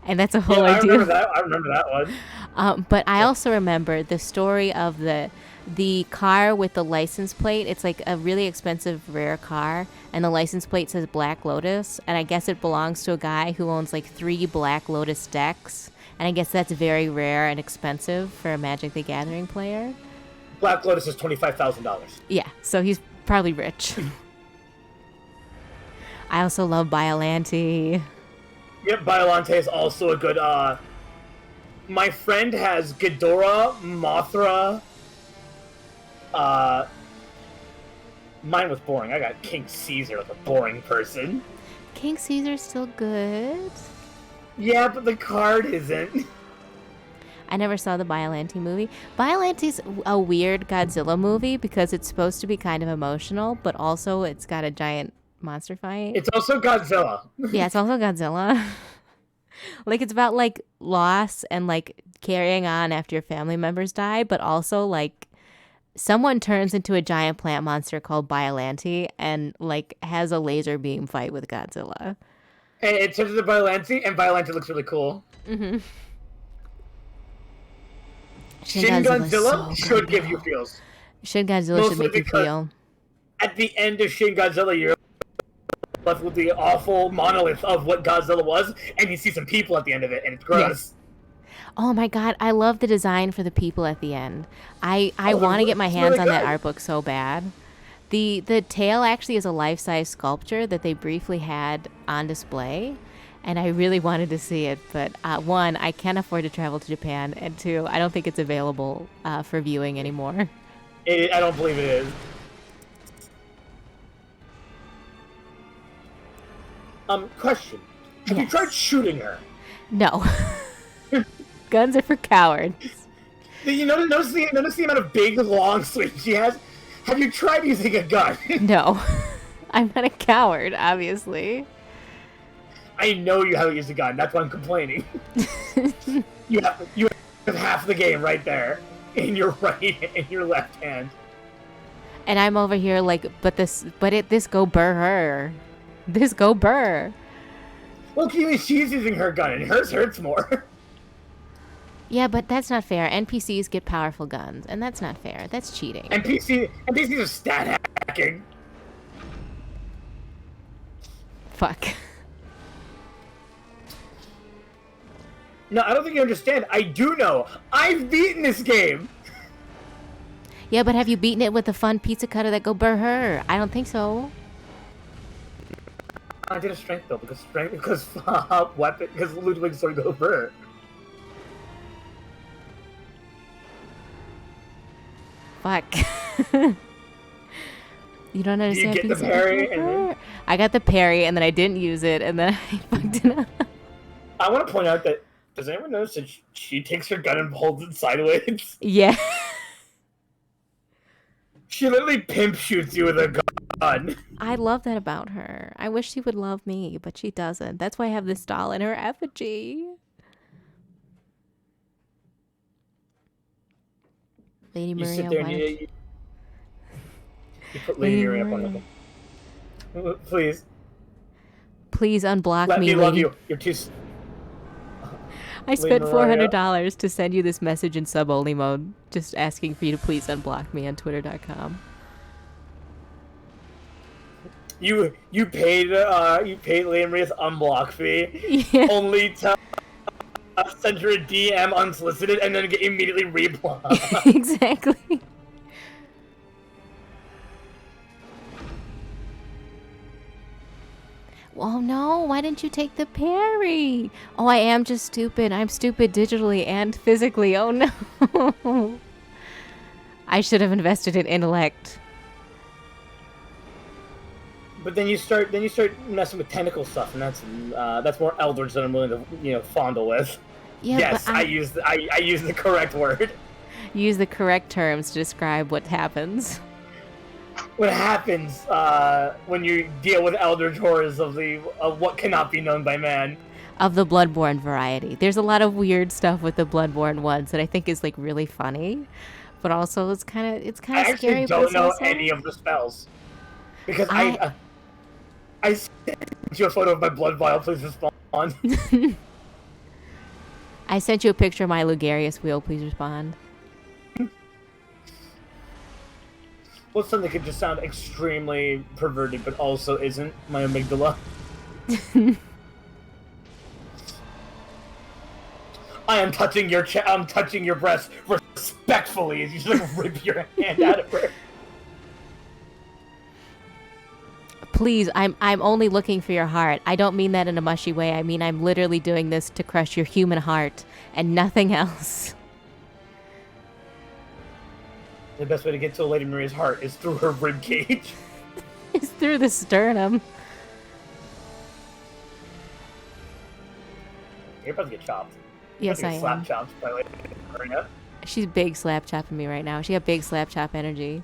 And that's a whole idea. I remember that one. But I also remember the story of the the car with the license plate, it's like a really expensive rare car, and the license plate says Black Lotus, and I guess it belongs to a guy who owns like 3 Black Lotus decks, and I guess that's very rare and expensive for a Magic the Gathering player. Black Lotus is $25,000. Yeah, so he's probably rich. I also love Biollante. Yep, Biollante is also a good, my friend has Ghidorah, Mothra, mine was boring. I got King Caesar, like a boring person. King Caesar's still good. Yeah, but the card isn't. I never saw the Biollante movie. Biolante's a weird Godzilla movie because it's supposed to be kind of emotional, but also it's got a giant monster fight. It's also Godzilla. Yeah, it's also Godzilla. Like, it's about, like, loss and, like, carrying on after your family members die, but also, like, someone turns into a giant plant monster called Biollante and, like, has a laser beam fight with Godzilla. And it turns into Biollante, and Biollante looks really cool. Mm-hmm. Shin Godzilla should give you feels. Shin Godzilla should make you feel. At the end of Shin Godzilla, you're left with the awful monolith of what Godzilla was, and you see some people at the end of it, and it's gross. Yes. Oh my god, I love the design for the people at the end. I want to get my hands on that art book so bad. The tail actually is a life-size sculpture that they briefly had on display, and I really wanted to see it, but one, I can't afford to travel to Japan, and two, I don't think it's available for viewing anymore. I don't believe it is. Question. Have you tried shooting her? No. Guns are for cowards. You notice the amount of big, long swings she has? Have you tried using a gun? No. I'm not a coward, obviously. I know you haven't used a gun. That's why I'm complaining. you have half the game right there in your right and your left hand. And I'm over here like, this go burr her. This go burr. Well, Kiwi, she's using her gun, and hers hurts more. Yeah, but that's not fair. NPCs get powerful guns, and that's not fair. That's cheating. NPCs are stat hacking. Fuck. No, I don't think you understand. I do know. I've beaten this game. Yeah, but have you beaten it with the fun pizza cutter that go burr her? I don't think so. I did a strength though, because weapon, because Ludwig's sword go burr. Fuck. You don't understand. You get the parry, and then... I got the parry, and then I didn't use it, and then I fucked it up. I want to point out that, does anyone notice that she takes her gun and holds it sideways? Yeah. She literally pimp shoots you with a gun. I love that about her. I wish she would love me, but she doesn't. That's why I have this doll in her effigy. Lady Maria, you sit there and you put Lady Maria up on the... Please. Please unblock me, Let me love Lady. you. You're too... I spent $400 to send you this message in sub-only mode, just asking for you to please unblock me on Twitter.com. You paid Lady Maria's unblock fee, Yeah. only to send her a DM unsolicited and then get immediately reblocked. Exactly. Oh no, why didn't you take the parry? Oh, I am just stupid. I'm stupid digitally and physically. Oh no. I should have invested in intellect. But then you start messing with tentacle stuff, and that's more Eldritch than I'm willing to fondle with. Yeah, yes, I use the correct word. Use the correct terms to describe what happens. What happens when you deal with Eldritch horrors of what cannot be known by man? Of the Bloodborne variety. There's a lot of weird stuff with the Bloodborne ones that I think is like really funny, but also it's kind of scary. I actually don't know any of the spells because I sent you a photo of my blood vial. Please respond. I sent you a picture of my Lugarius wheel. Please respond. What's something that could just sound extremely perverted, but also isn't? My amygdala. I am touching your I'm touching your breast respectfully as you just like rip your hand out of her. Please, I'm only looking for your heart. I don't mean that in a mushy way. I mean I'm literally doing this to crush your human heart and nothing else. The best way to get to Lady Maria's heart is through her rib cage. It's through the sternum. You're about to get chopped. Yes, I am. Slap chopped by Lady Maria. She's big slap chopping me right now. She got big slap chop energy.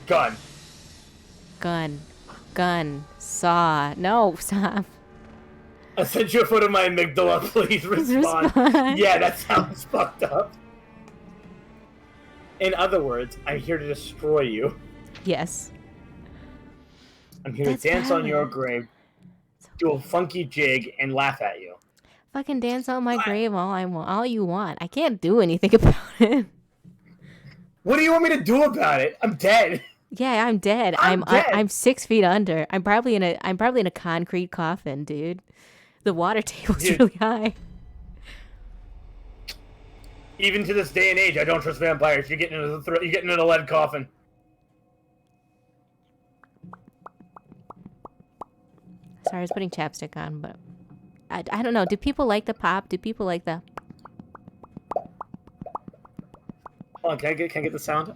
Gun. Gun. Saw. No, stop. I sent you a photo of my amygdala. Please respond. Yeah, that sounds fucked up. In other words, I'm here to destroy you. Yes. I'm here to dance on your grave, do a funky jig, and laugh at you. Fucking dance on my grave all you want. I can't do anything about it. What do you want me to do about it? I'm dead. Yeah, I'm dead. I'm 6 feet under. I'm probably in a concrete coffin, dude. The water table's really high. Even to this day and age, I don't trust vampires. You're getting in a lead coffin. Sorry, I was putting chapstick on, but I don't know. Do people like the pop? Do people like the? Oh, can I get the sound?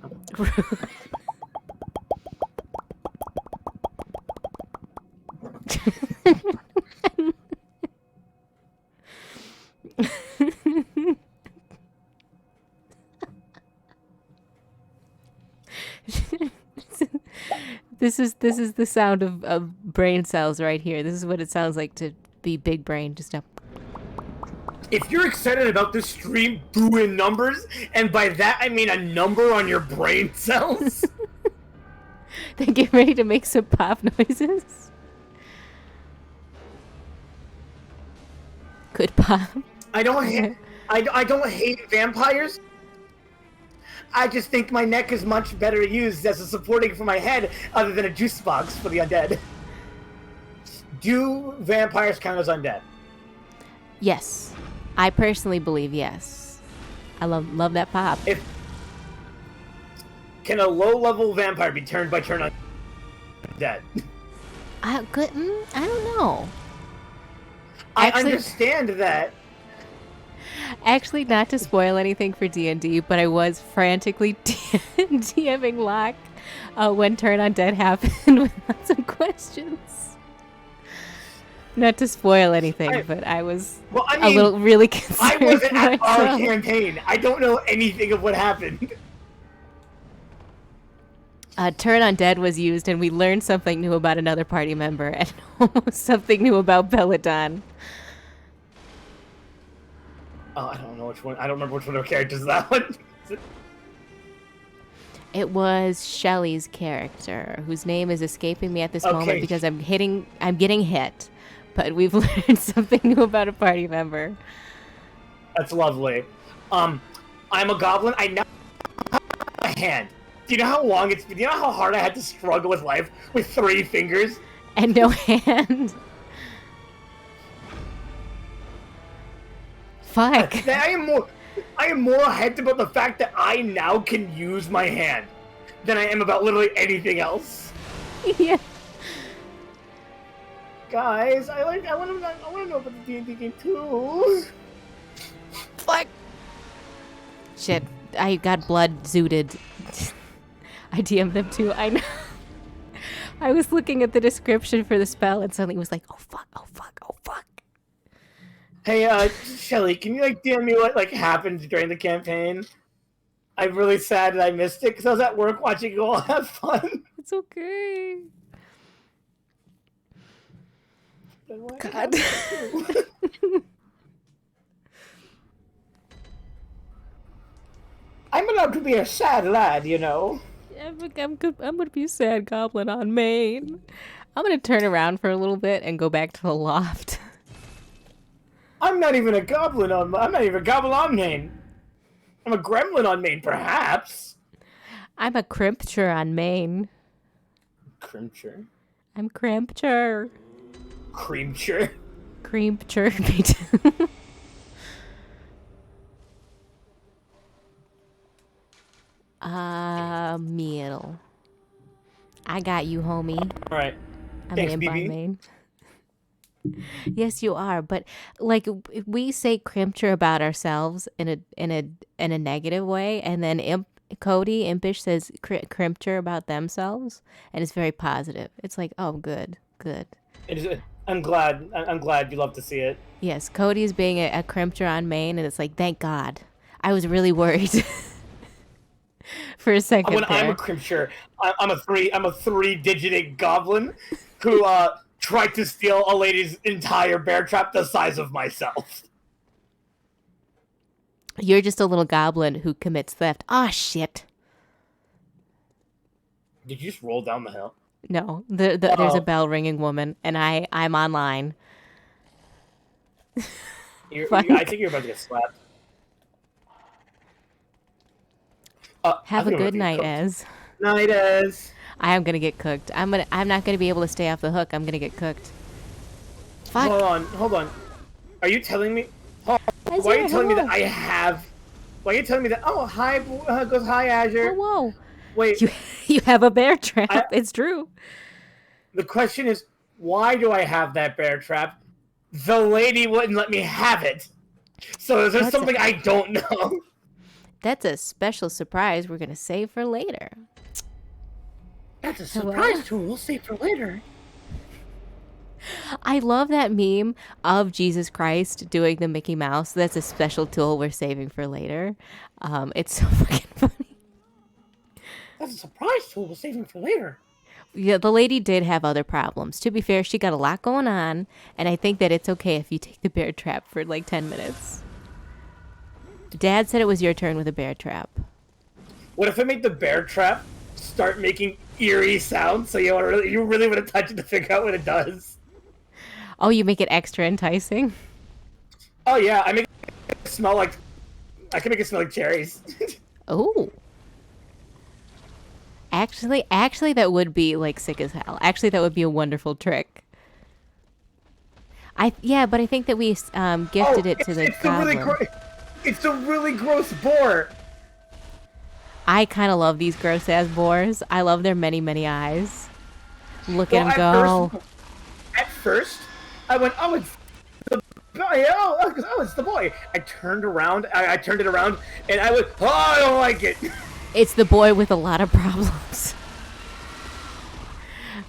This is the sound of brain cells right here. This is what it sounds like to be big brain. Just up. If you're excited about this stream, do in numbers, and by that I mean a number on your brain cells. Then get ready to make some pop noises. Good pop. I don't hate vampires. I just think my neck is much better used as a supporting for my head other than a juice box for the undead. Do vampires count as undead? Yes. I personally believe yes. I love that pop. Can a low-level vampire be turned by turn undead? I don't know. I understand that. Actually, not to spoil anything for D&D, but I was frantically DMing Locke when Turn Undead happened with lots of questions. Not to spoil anything, but I was really concerned. I wasn't at our campaign. I don't know anything of what happened. Turn Undead was used, and we learned something new about another party member, and almost something new about Belladon. Oh, I don't know which one. I don't remember which one of the characters is that one. It was Shelley's character, whose name is escaping me at this moment because I'm getting hit. But we've learned something new about a party member. That's lovely. I'm a goblin. I now have a hand. Do you know how long it's been? Do you know how hard I had to struggle with life with 3 fingers? And no hand. Fuck. I am more hyped about the fact that I now can use my hand than I am about literally anything else. Yeah. Guys, I want to know about the D&D game too. Fuck. Shit, I got blood zooted. I DM'd them too. I know. I was looking at the description for the spell and suddenly it was like, oh fuck. Hey, Shelly, can you DM me what happened during the campaign? I'm really sad that I missed it because I was at work watching you all have fun. It's okay. God. I'm allowed to be a sad lad, you know. I'm gonna be a sad goblin on Maine. I'm gonna turn around for a little bit and go back to the loft. I'm not even a goblin on Maine. I'm a gremlin on Maine, perhaps. I'm a crimpture on Maine. Crimcher? I'm crimpture. Creamture? Crimpture. Meal. I got you, homie. Alright. I'm Thanks, an imp on BB. Maine. Yes, you are. But like we say crimpture about ourselves in a negative way, and then Cody Impish says crimpture about themselves, and it's very positive. It's like, oh, good. I'm glad you love to see it. Yes, Cody's being a crimpture on Maine, and it's like, thank God. I was really worried for a second When there. I'm a crimpture, I'm a three-digited goblin who tried to steal a lady's entire bear trap the size of myself. You're just a little goblin who commits theft. Ah, shit. Did you just roll down the hill? No, there's a bell ringing, woman, and I'm online. I think you're about to get slapped. Have a good night, Ez. Night, Ez. I am gonna get cooked. I'm not gonna be able to stay off the hook. I'm gonna get cooked. Fuck. Hold on. Are you telling me? Why are you telling me that I have? Why are you telling me that? Oh, hi, goes hi, Azure. Oh, whoa. Wait. You have a bear trap. It's true. The question is, why do I have that bear trap? The lady wouldn't let me have it. So is there something I don't know? That's a special surprise we're gonna save for later. That's a surprise tool. We'll save for later. I love that meme of Jesus Christ doing the Mickey Mouse. That's a special tool we're saving for later. It's so fucking funny. That's a surprise tool we're saving for later. Yeah, the lady did have other problems. To be fair, she got a lot going on, and I think that it's okay if you take the bear trap for like 10 minutes. Dad said it was your turn with a bear trap. What if I make the bear trap start making eerie sounds so you really want to touch it to figure out what it does? Oh, you make it extra enticing? Oh yeah, I can make it smell like cherries. Oh. Actually, that would be like sick as hell. Actually, that would be a wonderful trick. But I think that we gifted it to the goblin. It's a really gross boar. I kind of love these gross ass boars. I love their many, many eyes. Look at him go. At first, I went, oh, it's the boy. I turned around, I turned it around, and I went, oh, I don't like it. It's the boy with a lot of problems.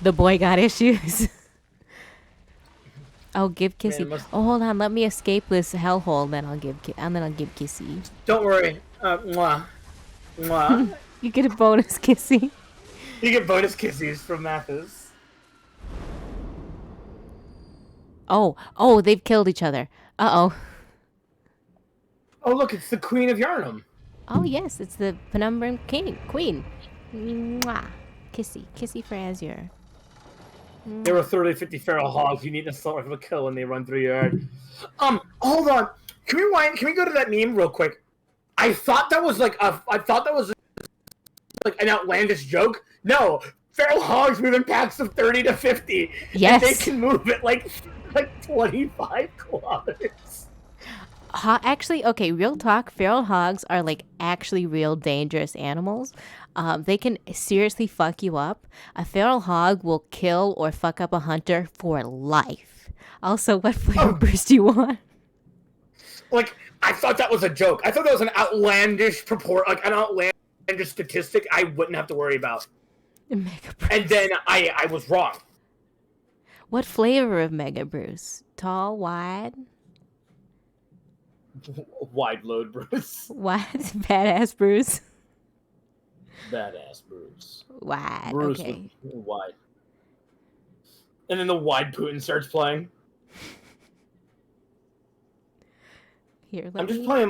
The boy got issues. Oh, give Kissy. Man, Oh, hold on. Let me escape this hellhole. Then I'll give Kissy. Don't worry. Mwah. Mwah. You get a bonus Kissy. You get bonus kisses from Mathis. Oh, they've killed each other. Uh-oh. Oh, look, it's the Queen of Yarnum. Oh, yes, it's the Penumbran Queen. Mwah. Kissy for Azure. There were 30-50 feral hogs. You need to sort of a kill when they run through your yard. Hold on. Can we rewind? Can we go to that meme real quick? I thought that was like an outlandish joke. No, feral hogs move in packs of 30 to 50. Yes, and they can move at like 25 kilometers. Actually, okay, real talk. Feral hogs are like actually real dangerous animals. They can seriously fuck you up. A feral hog will kill or fuck up a hunter for life. Also, what flavor burst do you want? Like, I thought that was a joke. I thought that was an outlandish statistic I wouldn't have to worry about. Mega Bruce. And then I was wrong. What flavor of Mega Bruce? Tall, wide? Wide load Bruce. What? Badass Bruce? Badass Bruce. Wide. Bruce Okay. with wide. And then the wide Putin starts playing. Here, I'm playing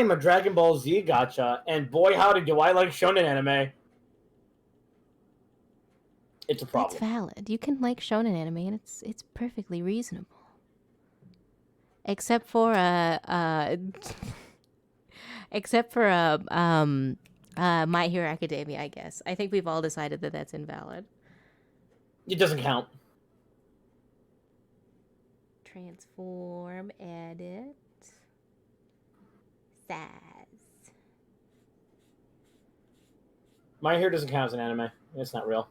my Dragon Ball Z gacha, and boy howdy do I like shonen anime. It's a problem. That's valid. You can like shonen anime, and it's perfectly reasonable. Except for My Hero Academia, I guess. I think we've all decided that that's invalid. It doesn't count. Transform, edit, size. My Hero doesn't count as an anime. It's not real.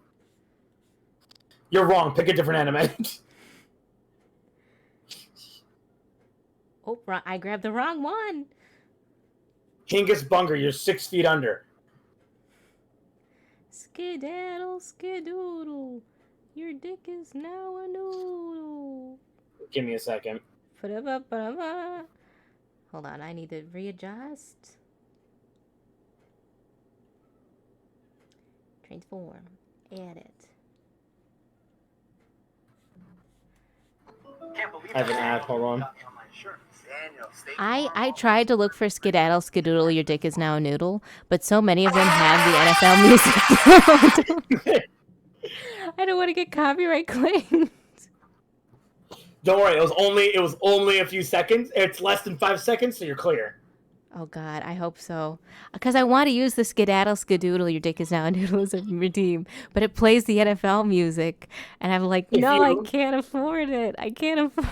You're wrong. Pick a different anime. Oh, I grabbed the wrong one. Hingus Bunger, you're 6 feet under. Skedaddle, skedoodle. Your dick is now a noodle. Give me a second. Hold on, I need to readjust. Transform. Edit. I have an ad. Hold on. I tried to look for Skedaddle, Skedoodle, Your Dick is Now a Noodle, but so many of them have the NFL music. I don't want to get copyright claimed. Don't worry, it was only a few seconds. It's less than 5 seconds, so you're clear. Oh God, I hope so. Because I want to use the Skedaddle, Skedoodle, Your Dick is Now a Noodle as a redeem, but it plays the NFL music, and I'm like, no, I can't afford it. I can't afford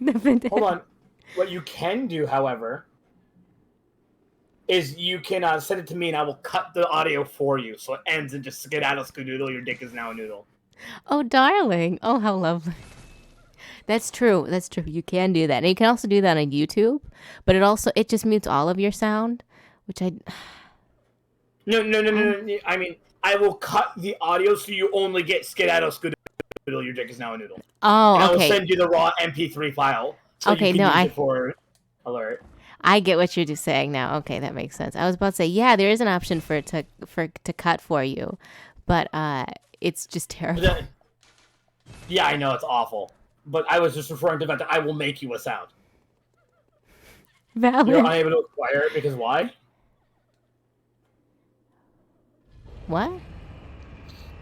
it. Hold on. What you can do, however, is you can send it to me, and I will cut the audio for you, so it ends in just Skedaddle, Skedoodle, Your Dick is Now a Noodle. Oh, darling. Oh, how lovely. That's true. That's true. You can do that. And you can also do that on YouTube, but it just mutes all of your sound, which I... No. I mean, I will cut the audio so you only get Skedaddle, Skedoodle, Your Dick is Now a Noodle. Oh, and okay. I will send you the raw MP3 file. So okay, you can use it for alert. I get what you're just saying now. Okay, that makes sense. I was about to say, yeah, there is an option for it to cut for you, but it's just terrible. Yeah, I know, it's awful. But I was just referring to the fact that I will make you a sound. Valid. You're unable to acquire it because why? What?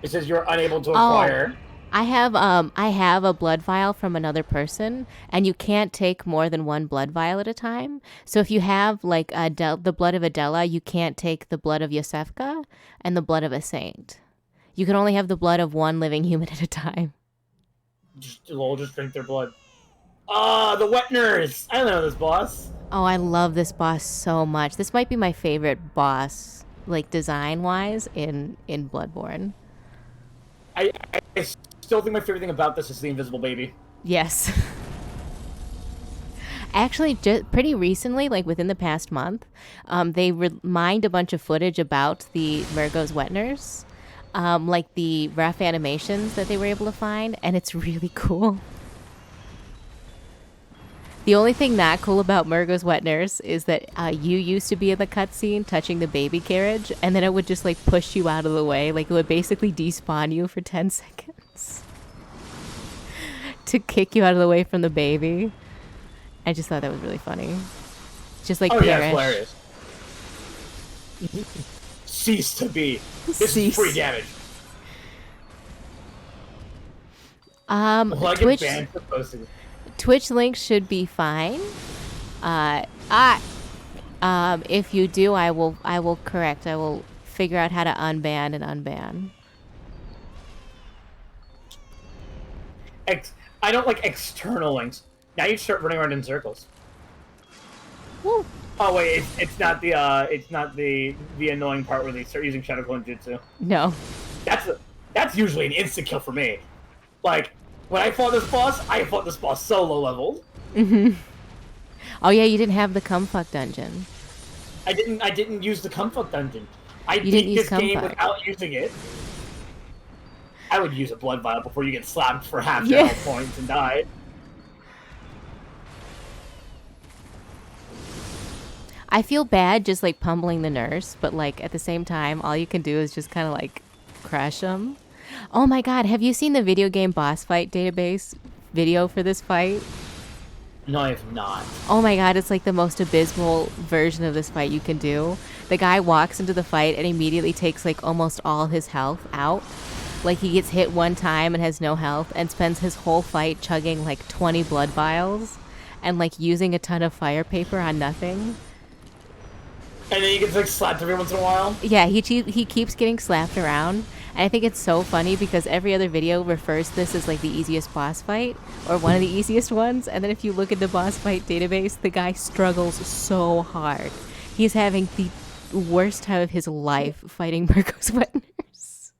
It says you're unable to acquire. I have a blood vial from another person, and you can't take more than one blood vial at a time. So if you have like the blood of Adela, you can't take the blood of Yosefka and the blood of a saint. You can only have the blood of one living human at a time. We'll just drink their blood. The Wetners! I know this boss. Oh, I love this boss so much. This might be my favorite boss, like design-wise, in Bloodborne. I still think my favorite thing about this is the invisible baby. Yes. Actually, just pretty recently, like within the past month, they mined a bunch of footage about the Murgo's Wetners. Like the rough animations that they were able to find, and it's really cool. The only thing not cool about Murgo's Wetners is that you used to be in the cutscene touching the baby carriage, and then it would just like push you out of the way. Like it would basically despawn you for 10 seconds to kick you out of the way from the baby. I just thought that was really funny. Just like yeah, it's hilarious. Cease to be. This is free damage. Twitch links should be fine. If you do, I will correct. I will figure out how to unban and unban. I don't like external links. Now you start running around in circles. Woo. Oh wait, it's not the annoying part where they start using Shadow Clone Jutsu. No. That's usually an instant kill for me. Like when I fought this boss so low level. Mhm. Oh yeah, you didn't have the Cumfuck dungeon. I didn't use the Cumfuck dungeon. I beat this game without using it. I would use a blood vial before you get slapped for half your health points and die. I feel bad just like pummeling the nurse, but like at the same time, all you can do is just kind of like crush them. Oh my god, have you seen the video game boss fight database video for this fight? No, I have not. Oh my god, it's like the most abysmal version of this fight you can do. The guy walks into the fight and immediately takes like almost all his health out. Like he gets hit one time and has no health and spends his whole fight chugging like 20 blood vials and like using a ton of fire paper on nothing. And then he gets like slapped every once in a while. Yeah, he keeps getting slapped around. And I think it's so funny because every other video refers to this as like the easiest boss fight or one of the easiest ones. And then if you look at the boss fight database, the guy struggles so hard. He's having the worst time of his life fighting Mirko's wet nurse.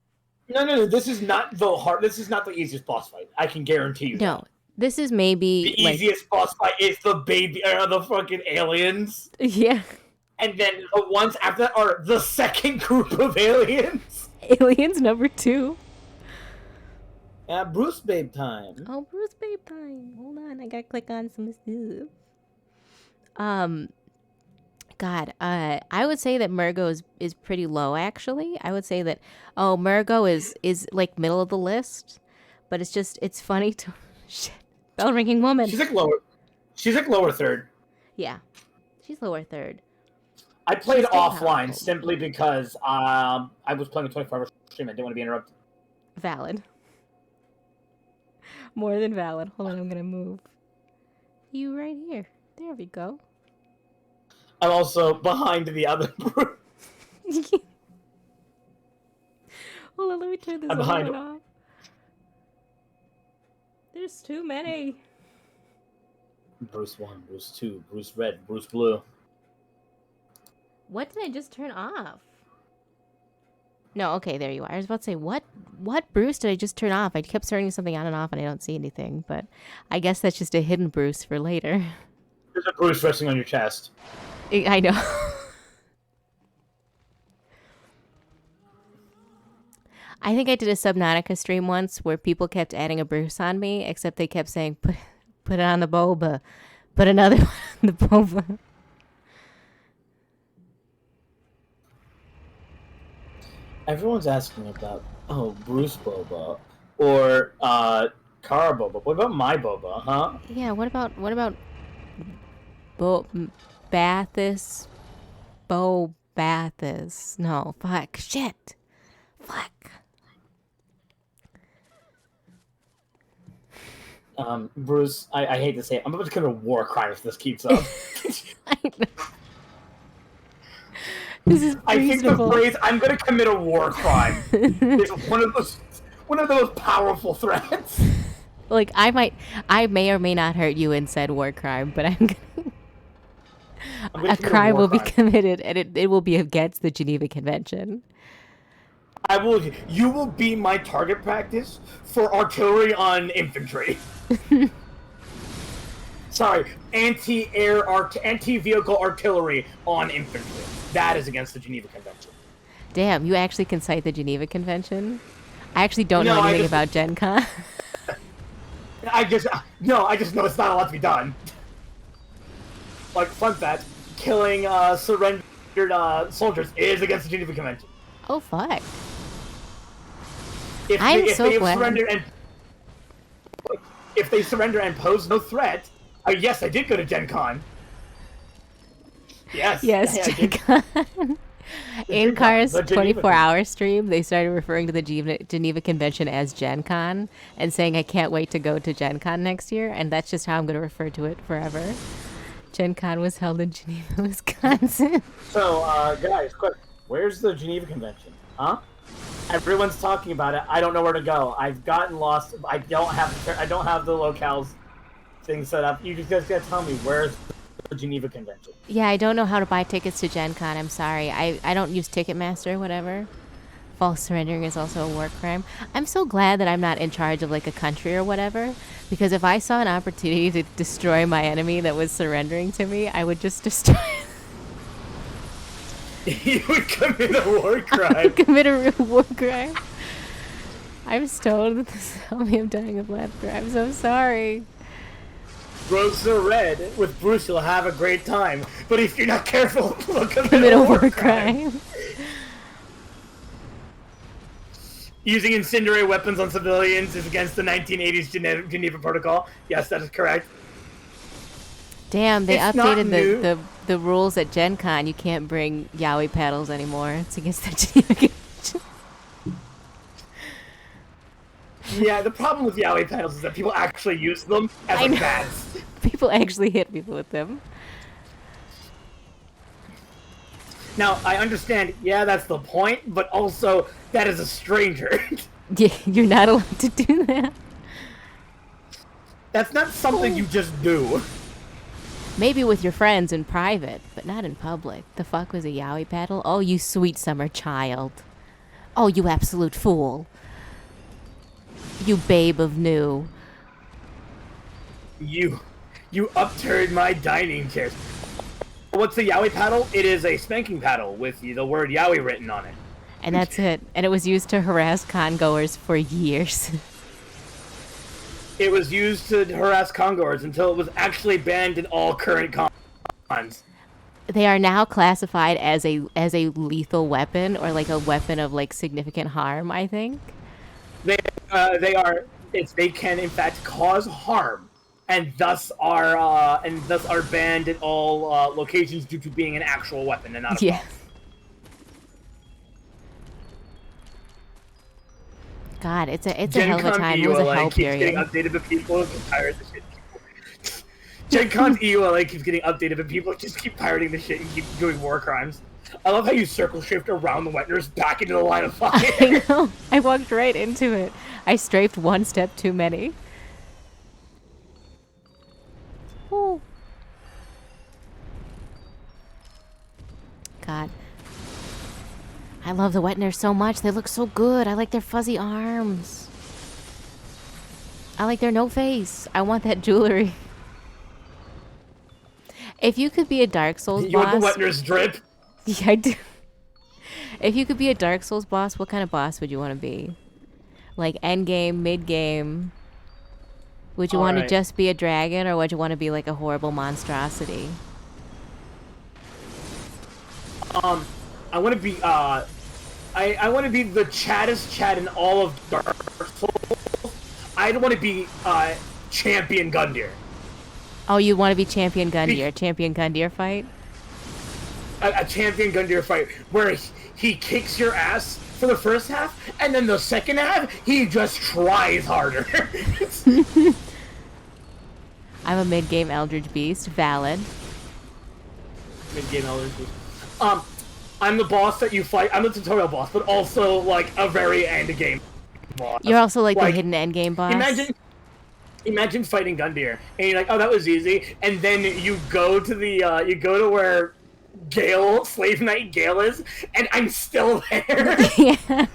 No. This is not the hard. This is not the easiest boss fight. I can guarantee you. No, this is maybe the easiest boss fight is the the fucking aliens. Yeah. And then the ones after that are the second group of aliens. Aliens number 2. Bruce babe time. Oh, Bruce babe time. Hold on, I gotta click on some stuff. God, I would say that Murgo is pretty low, actually. I would say that, Murgo is like middle of the list, but it's funny to, shit, bell ringing woman. She's like lower third. Yeah, she's lower third. I played offline simply because I was playing a 24-hour stream. I didn't want to be interrupted. Valid. More than valid. Hold on, I'm gonna move you right here. There we go. I'm also behind the other group. Hold on, let me turn this off. There's too many. Bruce 1, Bruce 2, Bruce Red, Bruce Blue. What did I just turn off? No, okay, there you are. I was about to say, what Bruce did I just turn off? I kept turning something on and off and I don't see anything, but I guess that's just a hidden Bruce for later. There's a Bruce resting on your chest. I know. I think I did a Subnautica stream once where people kept adding a Bruce on me, except they kept saying, put it on the boba. Put another one on the boba. Everyone's asking about, Bruce Boba or Kara Boba. What about my Boba, huh? Yeah, what about Bathis? Bo Bathis. No, fuck. Shit. Fuck. Bruce, I hate to say it, I'm about to commit a war crime if this keeps up. I know. This is reasonable. I think the phrase "I'm going to commit a war crime" is one of those powerful threats. Like I may or may not hurt you in said war crime, but a crime will be committed, and it will be against the Geneva Convention. You will be my target practice for artillery on infantry. Sorry, anti-vehicle artillery on infantry. That is against the Geneva Convention. Damn, you actually can cite the Geneva Convention? I actually don't know anything about Gen Con. I just know it's not allowed to be done. Like, fun fact, killing surrendered soldiers is against the Geneva Convention. Oh, fuck. If they surrender and pose no threat, yes, I did go to Gen Con. Yes, Gen Con. In Car's 24-hour stream, they started referring to the Geneva Convention as Gen Con and saying, I can't wait to go to Gen Con next year, and that's just how I'm going to refer to it forever. Gen Con was held in Geneva, Wisconsin. So, guys, quick, where's the Geneva Convention? Huh? Everyone's talking about it. I don't know where to go. I've gotten lost. I don't have the locales thing set up. You just guys gotta tell me where's the Geneva Convention. Yeah, I don't know how to buy tickets to Gen Con. I'm sorry. I don't use Ticketmaster or whatever. False surrendering is also a war crime. I'm so glad that I'm not in charge of like a country or whatever, because if I saw an opportunity to destroy my enemy that was surrendering to me, I would just destroy them. You would commit a war crime. I would commit a real war crime. I'm stoned with this. Help me, I'm dying of laughter. I'm so sorry. Rose are red. With Bruce, you'll have a great time. But if you're not careful, you'll commit a war crime. Using incendiary weapons on civilians is against the 1980s Geneva Protocol. Yes, that is correct. Damn, they updated the rules at Gen Con. You can't bring yaoi paddles anymore. It's against the Geneva Convention. Yeah, the problem with yaoi paddles is that people actually use them as like bats. People actually hit people with them. Now, I understand, yeah, that's the point, but also, that is a stranger. Yeah, you're not allowed to do that. That's not something you just do. Maybe with your friends in private, but not in public. The fuck was a yaoi paddle? Oh, you sweet summer child. Oh, you absolute fool. You babe of new. You upturned my dining chairs. What's a yaoi paddle? It is a spanking paddle with the word yaoi written on it. And that's it. And it was used to harass congoers for years. It was used to harass congoers until it was actually banned in all current cons. They are now classified as a lethal weapon, or like a weapon of like significant harm, I think. They can in fact cause harm, and thus are banned at all locations due to being an actual weapon and not a bomb. God, it's a hell of a time. It was a hell period. Getting updated, but people are tired of the shit. Gen Con's EULA keeps getting updated, but people just keep pirating the shit and keep doing war crimes. I love how you circle shift around the Wetners back into the line of fire. I know. I walked right into it. I strafed one step too many. Ooh. God. I love the Wetners so much. They look so good. I like their fuzzy arms. I like their no face. I want that jewelry. If you could be a Dark Souls boss... You want the Wetners drip? Yeah, I do. If you could be a Dark Souls boss, what kind of boss would you want to be? Like endgame, mid-game? Would you want to just be a dragon, or would you want to be like a horrible monstrosity? I want to be, I want to be the chattest chat in all of Dark Souls. I want to be, Champion Gundyr. Oh, you want to be Champion Gundyr? Champion Gundyr fight? A Champion Gundyr fight where he kicks your ass for the first half, and then the second half, he just tries harder. I'm a mid-game Eldritch Beast. Valid. Mid-game Eldritch Beast. I'm the boss that you fight. I'm the tutorial boss, but also, like, a very end-game boss. You're also, like the hidden end-game boss? Imagine fighting Gundyr, and you're like, oh, that was easy, and then you go to the, you go to where Gale, Slave Knight Gale is, and I'm still there. Yeah.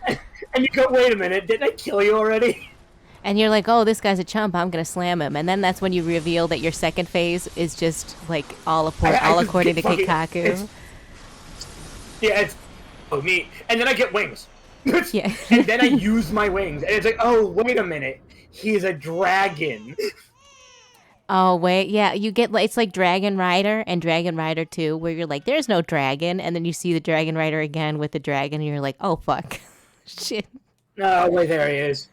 And you go, wait a minute, didn't I kill you already? And you're like, oh, this guy's a chump, I'm gonna slam him. And then that's when you reveal that your second phase is just, like, all according to Kikaku. It's neat. And then I get wings. Yeah. And then I use my wings, and it's like, oh, wait a minute. He's a dragon. Oh, wait, yeah, you get, it's like Dragon Rider and Dragon Rider 2, where you're like, there's no dragon, and then you see the Dragon Rider again with the dragon, and you're like, oh, fuck. Shit. Oh, wait, there he is.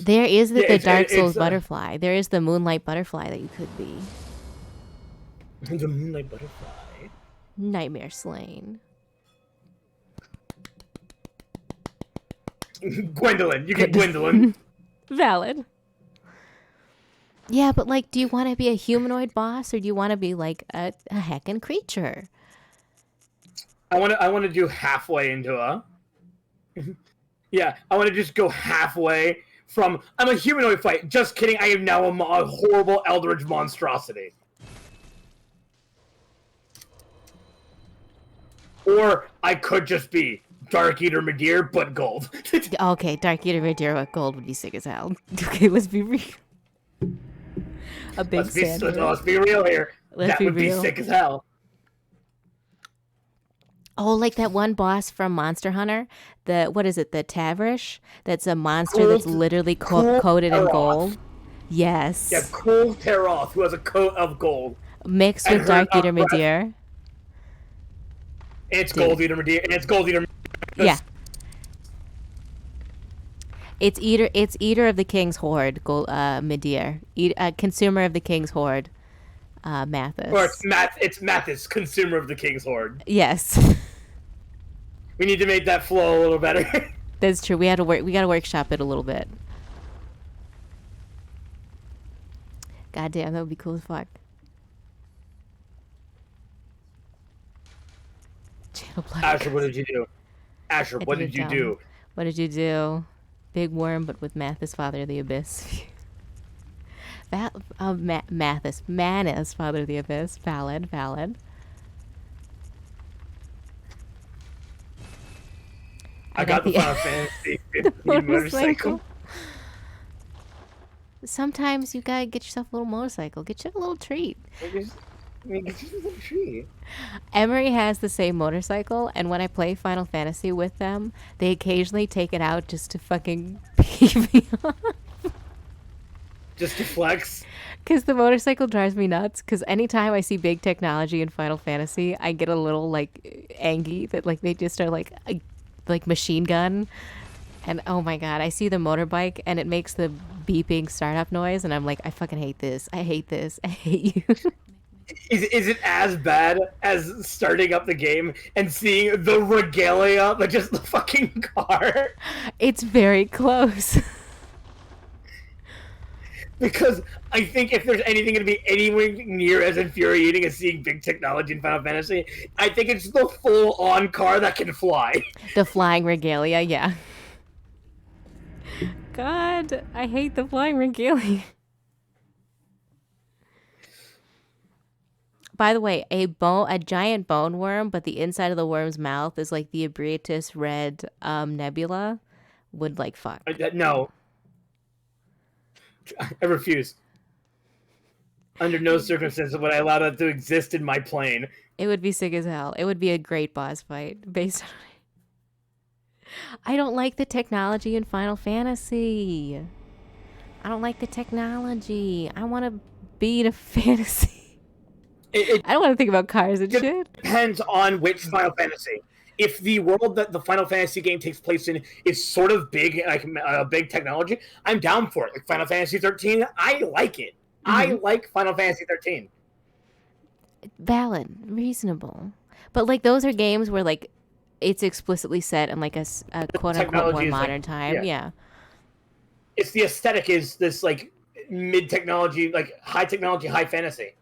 There is the Dark Souls butterfly. There is the Moonlight Butterfly that you could be. The Moonlight Butterfly. Nightmare Slain. Gwendolyn. You get Gwendolyn. Valid. Yeah, but like, do you want to be a humanoid boss, or do you want to be like a heckin' creature? I want to do halfway into a... Yeah, I want to just go halfway from... I'm a humanoid fight. Just kidding, I am now a horrible eldritch monstrosity. Or I could just be Dark Eater Midir, but gold. Okay, Dark Eater Midir with gold would be sick as hell. Okay, let's be real. Let's be real here. That would be sick as hell. Oh, like that one boss from Monster Hunter. What is it? The Tavrish? That's a monster that's literally coated in gold. Yes. Yeah, Kul Teroth, who has a coat of gold. Mixed with Dark Eater Midir. It's Gold Eater Midir, and it's Gold Eater. Yeah. It's Eater of the King's Horde, Midir. Consumer of the King's Horde, Mathis. Or it's Mathis, Consumer of the King's Horde. Yes. We need to make that flow a little better. That's true. We gotta workshop it a little bit. God damn, that would be cool as fuck. Asher, what did you do? Asher, what did you do? What did you do? Big worm, but with Mathis, Father of the Abyss. Mathis, Manus, Father of the Abyss. Valid. I got the Final Fantasy 15 motorcycle. Sometimes you gotta get yourself a little motorcycle. Get you a little treat. Get you a little treat. Emery has the same motorcycle, and when I play Final Fantasy with them, they occasionally take it out just to fucking pee me off. Just to flex? Because the motorcycle drives me nuts. Because anytime I see big technology in Final Fantasy, I get a little, like, angry that, like, they just are, like machine gun. And, oh my god, I see the motorbike, and it makes the beeping startup noise, and I'm like, I fucking hate this. I hate this. I hate you. Is it as bad as starting up the game and seeing the regalia, but just the fucking car? It's very close. Because I think if there's anything going to be anywhere near as infuriating as seeing big technology in Final Fantasy, I think it's the full-on car that can fly. The flying regalia, yeah. God, I hate the flying regalia. By the way, a giant bone worm, but the inside of the worm's mouth is like the Ebriatus red nebula, would like fuck. No. I refuse. Under no circumstances would I allow that to exist in my plane. It would be sick as hell. It would be a great boss fight based on it. I don't like the technology in Final Fantasy. I don't like the technology. I want to beat a fantasy. I don't want to think about cars and shit. Depends on which Final Fantasy. If the world that the Final Fantasy game takes place in is sort of big, like big technology, I'm down for it. Like Final Fantasy 13, I like it. I like Final Fantasy 13. Valid, reasonable, but like those are games where like it's explicitly set in like a quote unquote more modern time. Yeah. It's the aesthetic is this like mid technology, like high technology, high fantasy.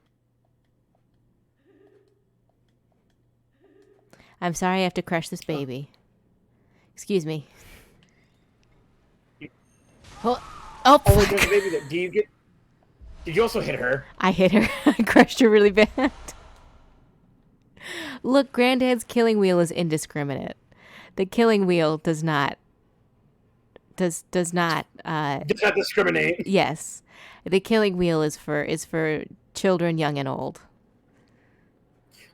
I'm sorry I have to crush this baby. Excuse me. Oh, there's a baby there. Did you also hit her? I hit her. I crushed her really bad. Look, Granddad's killing wheel is indiscriminate. The killing wheel does not discriminate. Yes. The killing wheel is for children young and old.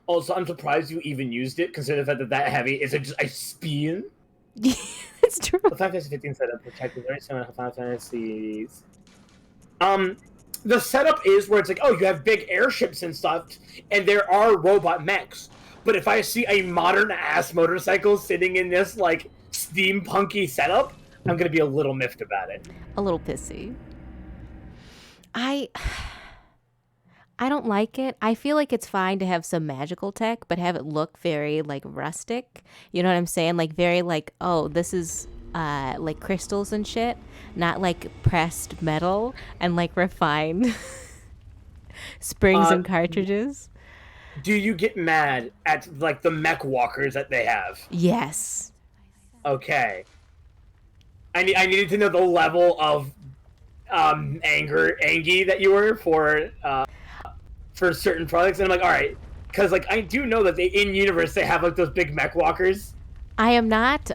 Also, I'm surprised you even used it, considering the fact that heavy is it just a spin? It's true. The Final Fantasy 15 setup protected very similar to Final Fantasies. The setup is where it's like, oh, you have big airships and stuff, and there are robot mechs. But if I see a modern-ass motorcycle sitting in this, like, steampunky setup, I'm gonna be a little miffed about it. A little pissy. I don't like it. I feel like it's fine to have some magical tech, but have it look very, like, rustic. You know what I'm saying? Like, very, like, oh, this is, like, crystals and shit. Not, like, pressed metal and, like, refined springs and cartridges. Do you get mad at, like, the mech walkers that they have? Yes. Okay. I needed to know the level of angy that you were for certain products, and I'm like, all right, because like I do know that in universe they have like those big mech walkers. I am not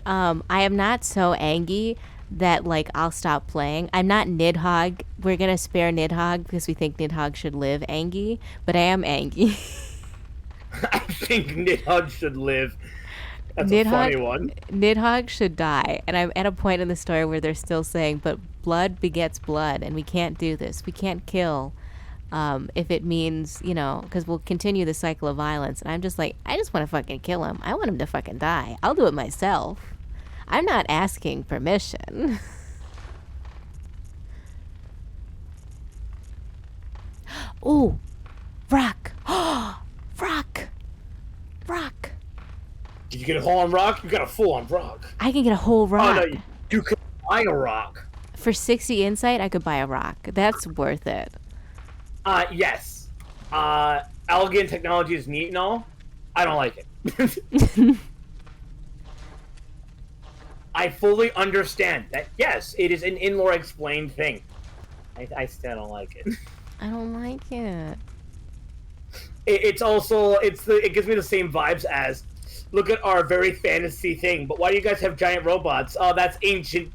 so angry that like I'll stop playing. I'm not Nidhogg. We're gonna spare Nidhogg because we think Nidhogg should live angry, but I am angry. I think Nidhogg should live. That's a funny one. Nidhogg should die, and I'm at a point in the story where they're still saying, but blood begets blood, and we can't do this. We can't kill. If it means, you know, because we'll continue the cycle of violence. And I'm just like, I just want to fucking kill him. I want him to fucking die. I'll do it myself. I'm not asking permission. Ooh, rock. Rock. Rock. Did you get a whole on rock? You got a full on rock. I can get a whole rock. Oh, no, you could buy a rock. For 60 insight, I could buy a rock. That's worth it. Yes. Elegant technology is neat and all. I don't like it. I fully understand that, yes, it is an in-lore explained thing. I still don't like it. I don't like it. It's also, it gives me the same vibes as, look at our very fantasy thing, but why do you guys have giant robots? Oh, that's ancient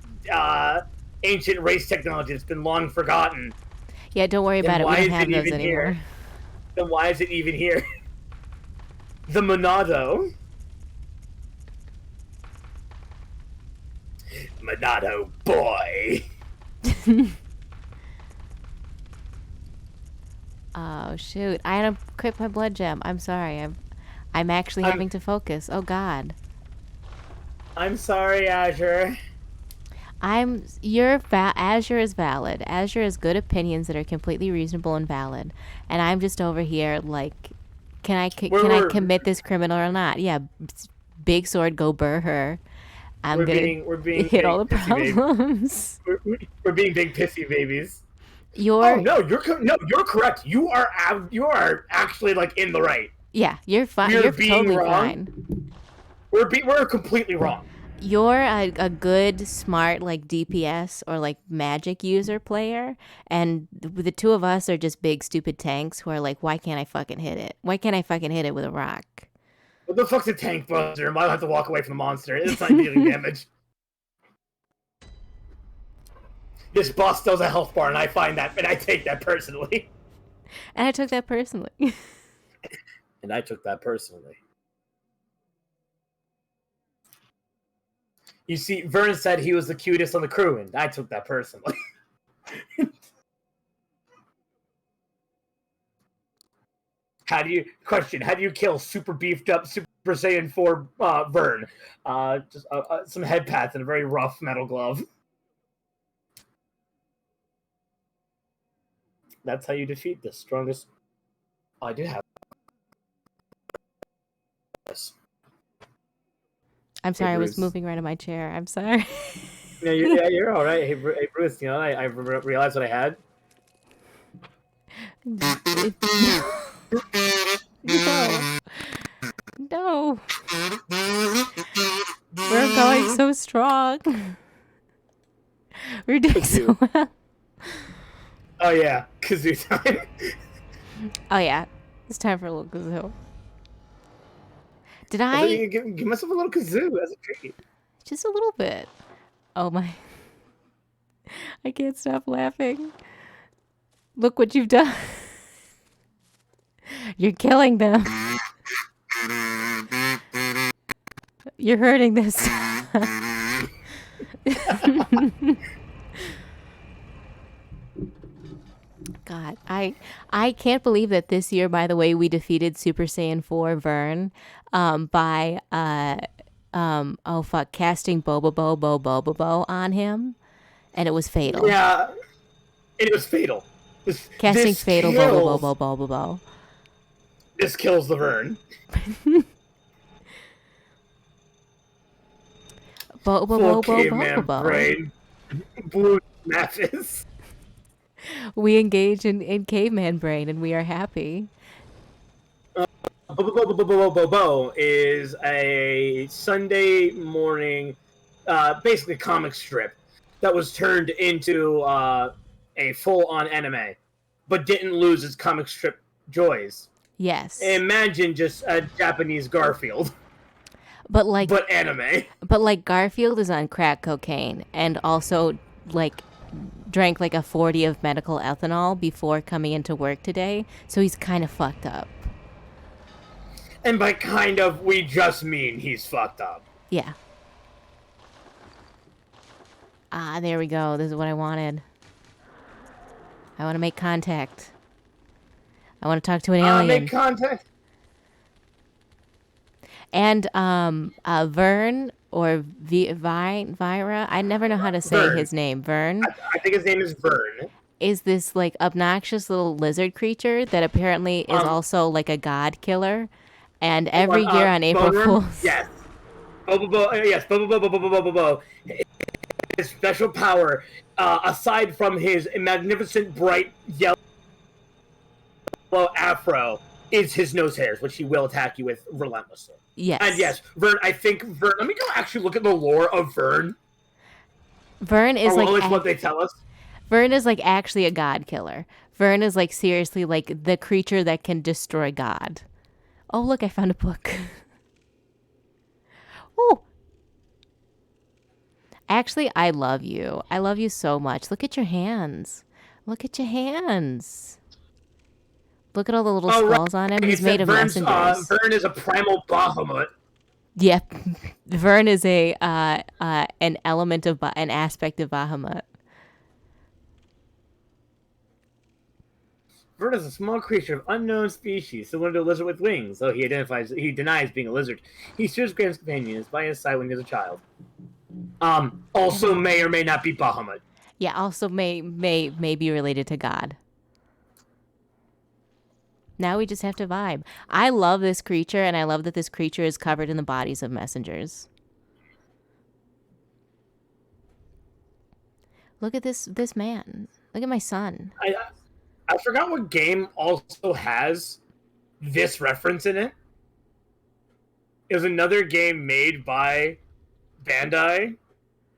race technology that's been long forgotten. Yeah, don't worry about it. We don't have those anymore. Then why is it even here? The Monado. Monado boy. Oh shoot! I had to quit my blood gem. I'm sorry. I'm actually having to focus. Oh god. I'm sorry, Azure. Azure is valid. Azure has good opinions that are completely reasonable and valid, and I'm just over here like, can I commit this criminal or not? Yeah, big sword, go burr her. We're being hit all the problems. We're being big pissy babies. You're you're correct. You are actually like in the right. Yeah, you're fine. You're totally fine. We're completely wrong. You're a good, smart, like, DPS or, like, magic user player, and the two of us are just big, stupid tanks who are like, why can't I fucking hit it? Why can't I fucking hit it with a rock? What the fuck's a tank buster? I might have to walk away from the monster. It's not dealing damage. This boss does a health bar, and I find that, and I take that personally. And I took that personally. And I took that personally. You see, Vern said he was the cutest on the crew, and I took that personally. How do you kill super beefed up Super Saiyan 4 Vern? Just some head pats and a very rough metal glove. That's how you defeat the strongest. Oh, I do have this. I'm sorry, I was moving right in my chair. I'm sorry. You're all right. Hey, Bruce, you know, I realized what I had. No. We're going so strong. We're doing so well. Oh, yeah. Kazoo time. Oh, yeah. It's time for a little kazoo. Did I? Give myself a little kazoo as a treat. Just a little bit. Oh, my. I can't stop laughing. Look what you've done. You're killing them. You're hurting this. God, I can't believe that this year, by the way, we defeated Super Saiyan 4 Vern by casting Bobobo on him, and it was fatal. Yeah, it was fatal. Casting fatal Bobobo. This kills the Vern. Bobobo. Brain. Blue Mathis. We engage in caveman brain, and we are happy. Bo is a Sunday morning, basically comic strip that was turned into a full-on anime, but didn't lose its comic strip joys. Yes. Imagine just a Japanese Garfield. But anime. But like Garfield is on crack cocaine and also like drank like a 40 of medical ethanol before coming into work today, so he's kind of fucked up. And by kind of, we just mean he's fucked up. Yeah. Ah, there we go. This is what I wanted. I want to make contact. I want to talk to an alien. Make contact. And Vern or Vira, I never know how to say his name. Vern. I think his name is Vern. Is this like obnoxious little lizard creature that apparently is also like a god killer? And every year on April Fool's. Yes. Bo. His special power, aside from his magnificent bright yellow afro, is his nose hairs, which he will attack you with relentlessly. Yes. And yes, Vern, I think Vern... Let me go actually look at the lore of Vern. Vern is like... At least what they tell us. Vern is like actually a god killer. Vern is like seriously like the creature that can destroy God. Oh, look, I found a book. Oh. Actually, I love you. I love you so much. Look at your hands. Look at your hands. Look at all the little skulls on him. He's made of messengers. Vern is a primal Bahamut. Yep. Vern is a an element of an aspect of Bahamut. Vern is a small creature of unknown species, similar to a lizard with wings, though he denies being a lizard. He serves Graham's companions by his side when he was a child. Also may or may not be Bahamut. Yeah, also may be related to God. Now we just have to vibe. I love this creature, and I love that this creature is covered in the bodies of messengers. Look at this man. Look at my son. I forgot what game also has this reference in it. It was another game made by Bandai,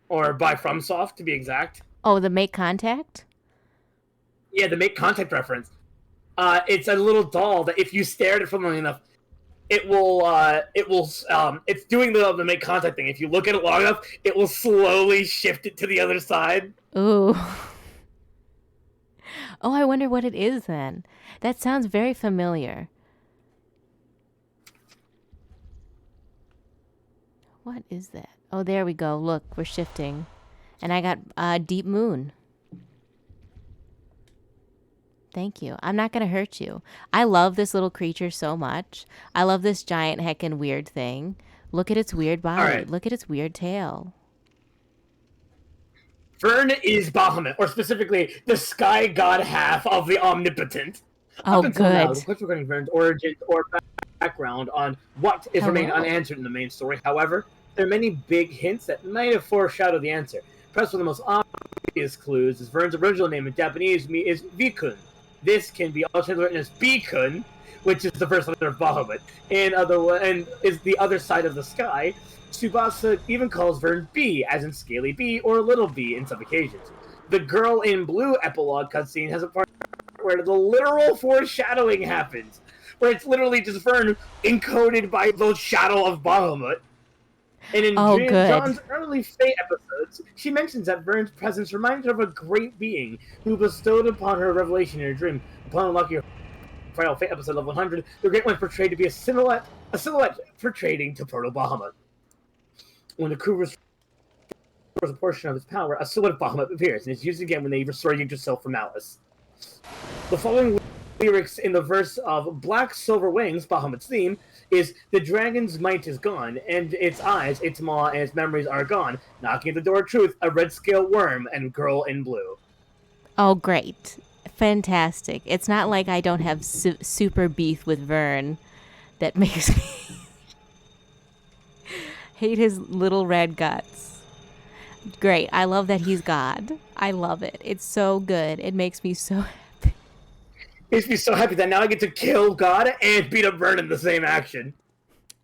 or by FromSoft to be exact. Oh, the Make Contact? Yeah, the Make Contact reference. It's a little doll that if you stare at it for long enough, it's doing the Make Contact thing. If you look at it long enough, it will slowly shift it to the other side. Ooh. Oh, I wonder what it is then. That sounds very familiar. What is that? Oh, there we go. Look, we're shifting. And I got Deep Moon. Thank you. I'm not going to hurt you. I love this little creature so much. I love this giant heckin' weird thing. Look at its weird body. Right. Look at its weird tail. Vern is Bahamut, or specifically the sky god half of the Omnipotent. Oh, Up until good. Now, the question regarding Vern's origins or background on what is remained unanswered in the main story. However, there are many big hints that might have foreshadowed the answer. Perhaps one of the most obvious clues is Vern's original name in Japanese is Vikun. This can be also written as Bikun, which is the first letter of Bahamut, and is the other side of the sky. Tsubasa even calls Vern B, as in Scaly B or Little B in some occasions. The Girl in Blue epilogue cutscene has a part where the literal foreshadowing happens, where it's literally just Vern encoded by the shadow of Bahamut. And in John's early Fate episodes, she mentions that Vern's presence reminds her of a great being who bestowed upon her a revelation in her dream. Upon unlocking her final Fate episode of 100, the Great One is portrayed to be a silhouette portraying to Proto Bahamut. When the crew restores a portion of its power, a silhouette of Bahamut appears, and it's used again when they restore Yggdrasil from Malice. The following lyrics in the verse of Black Silver Wings, Bahamut's theme, is the dragon's might is gone, and its eyes, its maw, and its memories are gone. Knocking at the door of truth, a red scale worm and Girl in Blue. Oh, great. Fantastic. It's not like I don't have super beef with Vern that makes me hate his little red guts. Great. I love that he's God. I love it. It's so good. It makes me so happy. It makes me so happy that now I get to kill God and beat up Vern in the same action.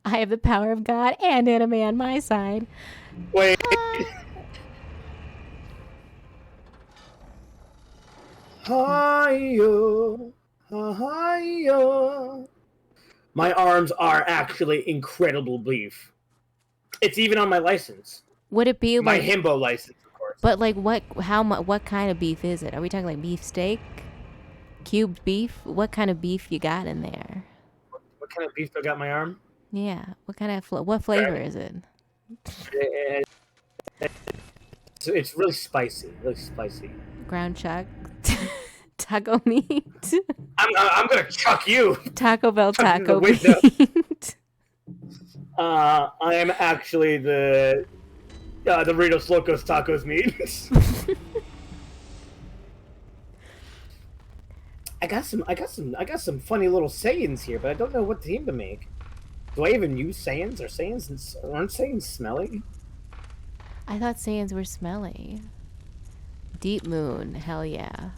I have the power of God and anime on my side. Wait. Hi-yo. Hi-yo. My arms are actually incredible beef. It's even on my license. Would it be my like himbo license, of course? But like, what kind of beef is it? Are we talking like beef steak, cubed beef? What kind of beef you got in there? What kind of beef do I got in my arm? Yeah. What flavor is it? It's really spicy. Really spicy. Ground chuck, taco meat. I'm gonna chuck you. Taco Bell taco meat. I am actually the Doritos Locos Tacos meat. I got some funny little sayings here, but I don't know what theme to make. Do I even use sayings? Aren't sayings smelly? I thought sayings were smelly. Deep Moon, hell yeah.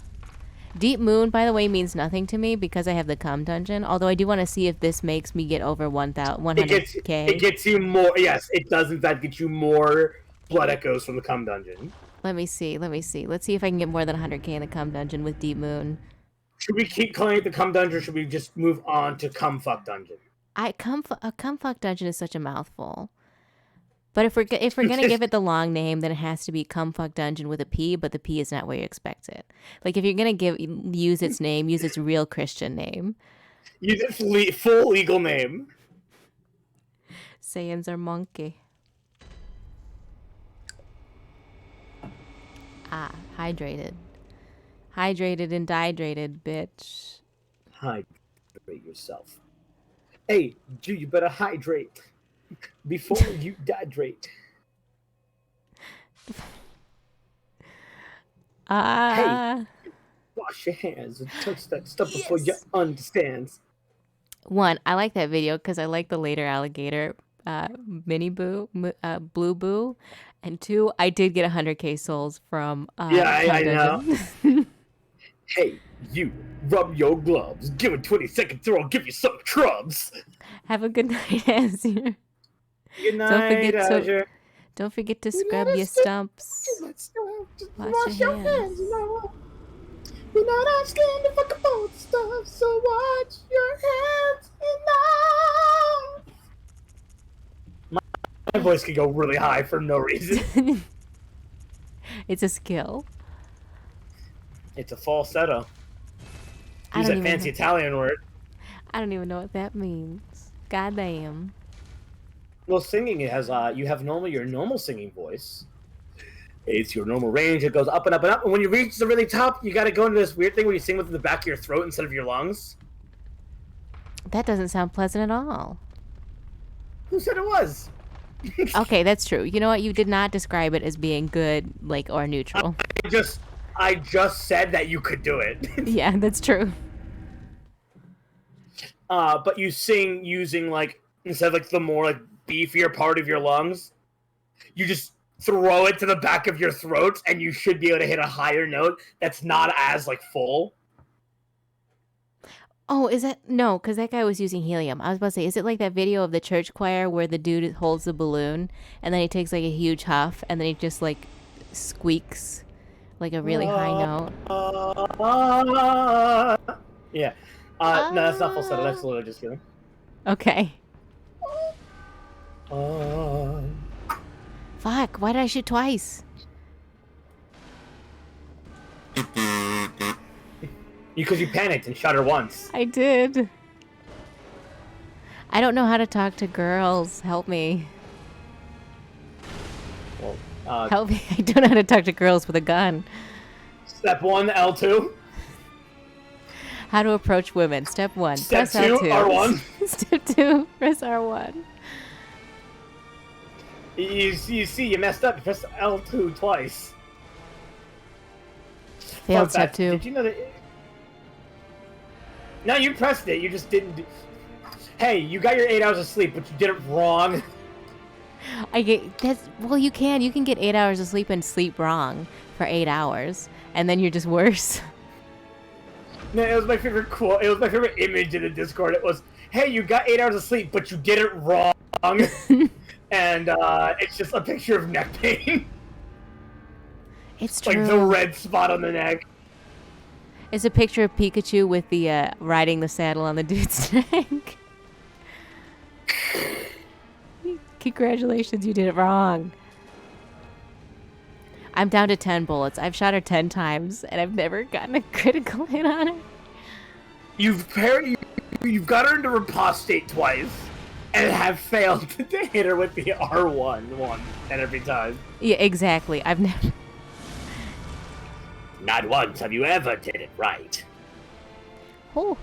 Deep Moon, by the way, means nothing to me because I have the cum dungeon. Although I do want to see if this makes me get over 100k. It gets you more. Yes, it does in fact get you more blood echoes from the cum dungeon. Let me see. Let's see if I can get more than 100k in the cum dungeon with Deep Moon. Should we keep calling it the cum dungeon, or should we just move on to cum fuck dungeon? A cum fuck dungeon is such a mouthful. But if we're gonna give it the long name, then it has to be cum fuck dungeon with a P. But the P is not where you expect it. Like if you're gonna use its name, use its real Christian name. Use its full legal name. Saiyans are monkey. Ah, hydrated and dehydrated, bitch. Hydrate yourself. Hey, you better hydrate before you dehydrate. Hey, wash your hands and touch that stuff before you understand. One, I like that video because I like the later alligator mini boo, blue boo. And two, I did get 100k souls from I know. Hey, you, rub your gloves. Give it 20 seconds or I'll give you some crumbs. Have a good night, Azure. Good night, Azure. Don't forget to scrub your stumps. Wash your hands. We're not asking to fuck about stuff, so wash your hands enough. My voice can go really high for no reason. It's a skill. It's a falsetto. Use that fancy Italian word. I don't even know what that means. Goddamn. Well, singing, it has you have your normal singing voice. It's your normal range. It goes up and up and up. And when you reach the really top, you got to go into this weird thing where you sing with the back of your throat instead of your lungs. That doesn't sound pleasant at all. Who said it was? Okay, that's true. You know what? You did not describe it as being good, or neutral. I just said that you could do it. Yeah, that's true. But you sing using instead of the more beefier part of your lungs, you just throw it to the back of your throat, and you should be able to hit a higher note that's not as full. Oh, is that no? Because that guy was using helium. I was about to say, is it like that video of the church choir where the dude holds the balloon and then he takes a huge huff and then he just squeaks a really high note? Yeah. No, that's not falsetto. That's literally just kidding. Okay. Fuck! Why did I shoot twice? Because you panicked and shot her once. I did. I don't know how to talk to girls. Help me. Well, help me. I don't know how to talk to girls with a gun. Step 1, L2. How to approach women. Step 1. Step press 2, L2. R1. Step 2, press R1. You see, you messed up. You pressed L2 twice. Failed step 2. Did you know that? No, you pressed it. You just didn't. Hey, you got your 8 hours of sleep, but you did it wrong. Well, you can get 8 hours of sleep and sleep wrong for 8 hours, and then you're just worse. No, it was my favorite quote. It was my favorite image in the Discord. It was, "Hey, you got 8 hours of sleep, but you did it wrong." And it's just a picture of neck pain. It's true. The red spot on the neck. It's a picture of Pikachu with the riding the saddle on the dude's neck. Congratulations, you did it wrong. I'm down to 10 bullets. I've shot her 10 times, and I've never gotten a critical hit on her. You've got her into riposte twice, and have failed to hit her with the R1 one and every time. Yeah, exactly. I've never... Not once have you ever did it right. Oh.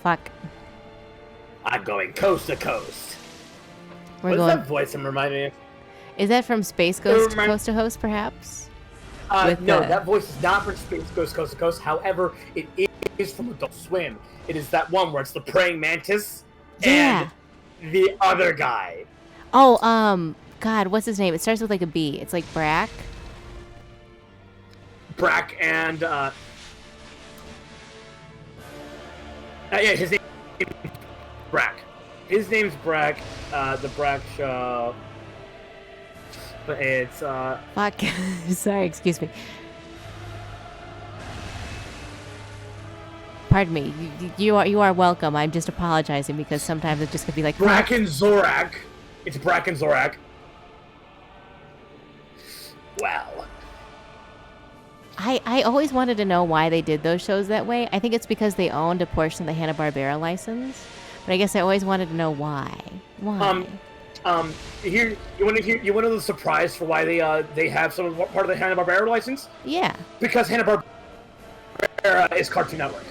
Fuck. I'm going coast to coast. What's that voice I'm reminding me of? Is that from Space Ghost Coast to Host, perhaps? No, that voice is not from Space Ghost Coast to Coast. However, it is from Adult Swim. It is that one where it's the praying mantis and the other guy. Oh, God, what's his name? It starts with a B. It's like Brack. Brack and yeah, his name is Brack. His name's Brack. The Brack Show. But it's Fuck. Sorry, excuse me. Pardon me. You are welcome. I'm just apologizing because sometimes it just could be like Brack and Zorak. It's Brack and Zorak. Well, I always wanted to know why they did those shows that way. I think it's because they owned a portion of the Hanna-Barbera license. But I guess I always wanted to know why. Why? Here you want to know the surprise for why they have some part of the Hanna-Barbera license? Yeah. Because Hanna-Barbera is Cartoon Network.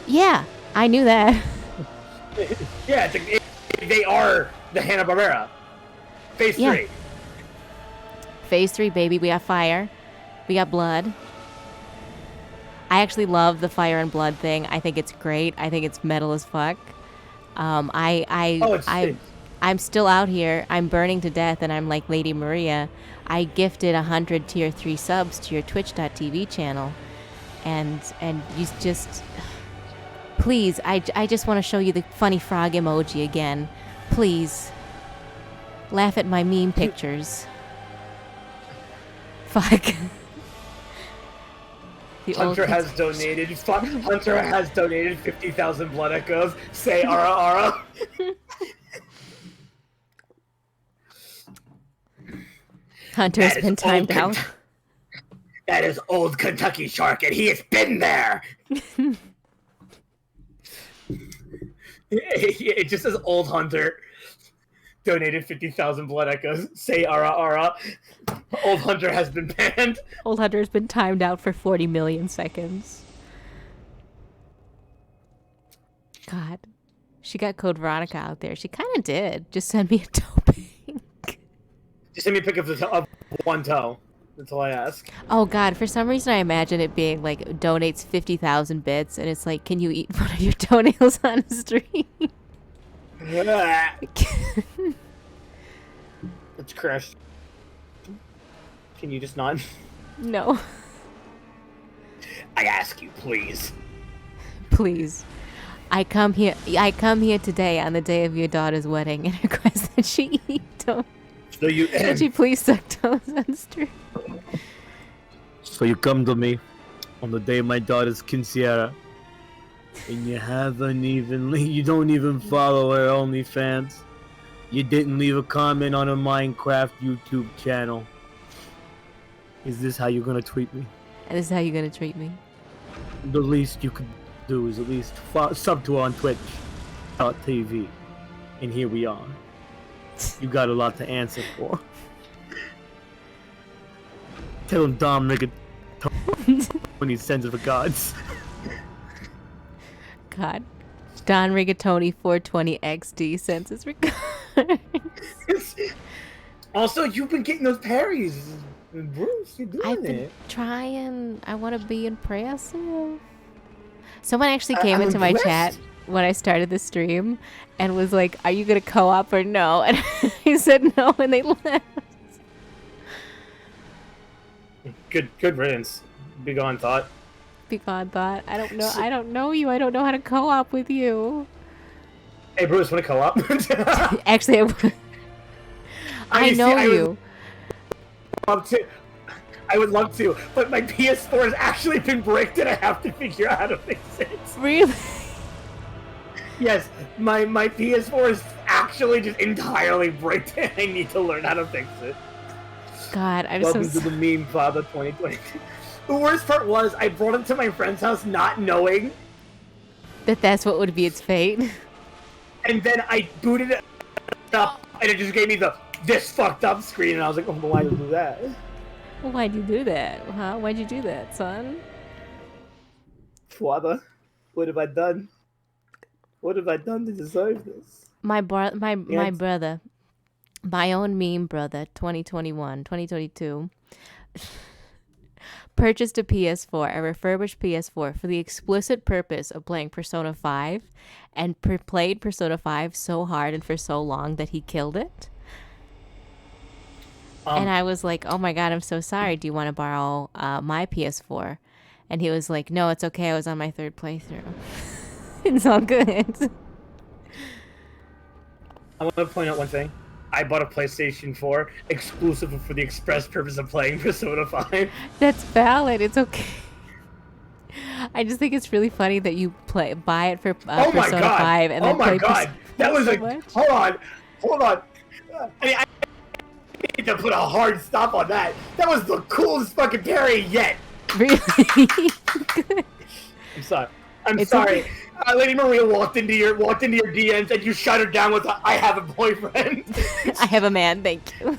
Yeah, I knew that. Yeah, they are the Hanna-Barbera. Phase 3. Phase 3, baby. We got fire. We got blood. I actually love the fire and blood thing. I think it's great. I think it's metal as fuck. I'm still out here. I'm burning to death, and I'm like Lady Maria. I gifted 100 tier 3 subs to your Twitch.tv channel, and you just please. I just want to show you the funny frog emoji again. Please laugh at my meme pictures. Fuck. Hunter has donated. Hunter has donated 50,000 blood echoes. Say ara ara. Hunter's been timed out. That is old Kentucky Shark, and he has been there. It just says old Hunter. Donated 50,000 blood echoes. Say ara ara. Old Hunter has been banned. Old Hunter has been timed out for 40 million seconds. God. She got Code Veronica out there. She kind of did. Just send me a toe pic. Just send me a pic of one toe. That's all I ask. Oh, God. For some reason, I imagine it being like donates 50,000 bits, and it's like, can you eat one of your toenails on the stream? It's crashed. Can you just not? No. I ask you, please. Please. I come here today on the day of your daughter's wedding and request that she eat toes. So you Would you please suck toes on the stream? So you come to me on the day of my daughter's quinceañera, and you don't even follow her OnlyFans. You didn't leave a comment on her Minecraft YouTube channel. Is this how you're gonna treat me? This is how you're gonna treat me. The least you could do is at least sub to her on Twitch.tv. And here we are. You got a lot to answer for. Tell him Dom Rigatoni sends of the gods. God. Don Rigatoni 420 XD sends his regards. Also, you've been getting those parries. Bruce, you're doing I've been trying. I want to be impressive. Someone actually came into my chat when I started the stream and was like, "Are you gonna co-op or no?" And I said no, and they left. Good riddance. Be gone, thought. Be gone, thought. I don't know. I don't know you. I don't know how to co-op with you. Hey, Bruce, want to co-op? Actually, I know you. I would love to, but my PS4 has actually been bricked and I have to figure out how to fix it. Really? Yes, my PS4 is actually just entirely bricked and I need to learn how to fix it. God, I'm Welcome so to the meme father 2022. The worst part was I brought it to my friend's house not knowing that's what would be its fate. And then I booted it up and it just gave me this fucked up screen and I was like, oh, well, why did you do that? Well, why'd you do that? Huh? Why'd you do that, son? Father, what have I done? What have I done to deserve this? My brother, my own meme brother, 2022, purchased a PS4, a refurbished PS4, for the explicit purpose of playing Persona 5, and played Persona 5 so hard and for so long that he killed it. And I was like, oh my God, I'm so sorry. Do you want to borrow my PS4? And he was like, no, it's okay. I was on my 3rd playthrough. It's all good. I want to point out one thing. I bought a PlayStation 4 exclusive for the express purpose of playing Persona 5. That's valid. It's okay. I just think it's really funny that you buy it for Oh my Persona God. 5 and Oh then my play God. That was so a... much. Hold on. I mean, I need to put a hard stop on that. That was the coolest fucking parry yet. Really? I'm sorry. I'm It's sorry. okay. Lady Maria walked into your DMs and you shut her down with "I have a boyfriend." I have a man, thank you.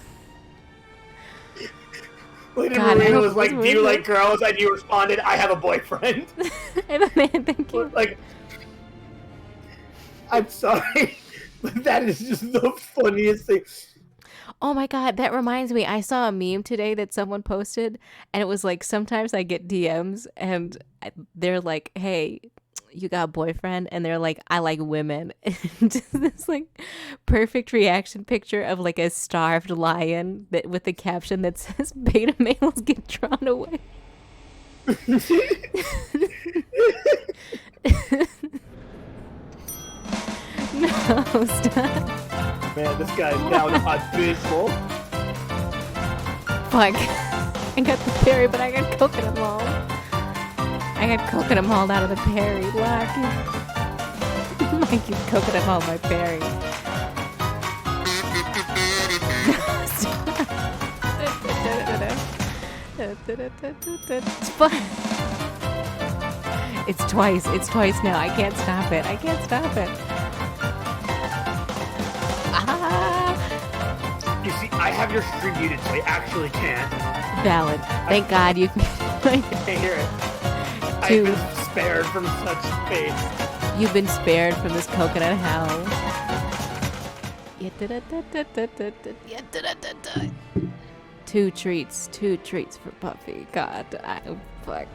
Lady God, I Maria hope was it like, was "Do you worth like it." girls?" And you responded, "I have a boyfriend." I have a man, thank you. Like, I'm sorry, but that is just the funniest thing. Oh my God, that reminds me. I saw a meme today that someone posted, and it was like, sometimes I get DMs and they're like, hey, you got a boyfriend? And they're like, I like women. And just this like perfect reaction picture of like a starved lion that with the caption that says beta males get drawn away. No, stop. Man, this guy is now abysmal. Fuck. I got the parry, but I got coconut mauled. I got coconut mauled out of the parry. Lock. Mikey's coconut mauled my parry. It's fun. It's twice. It's twice now. I can't stop it. I can't stop it. You see, I have your stream muted, so I actually can't. Valid. Thank God you can. I can't hear it. I've been spared from such fate. You've been spared from this coconut hell. Two treats for Puffy. God, fuck.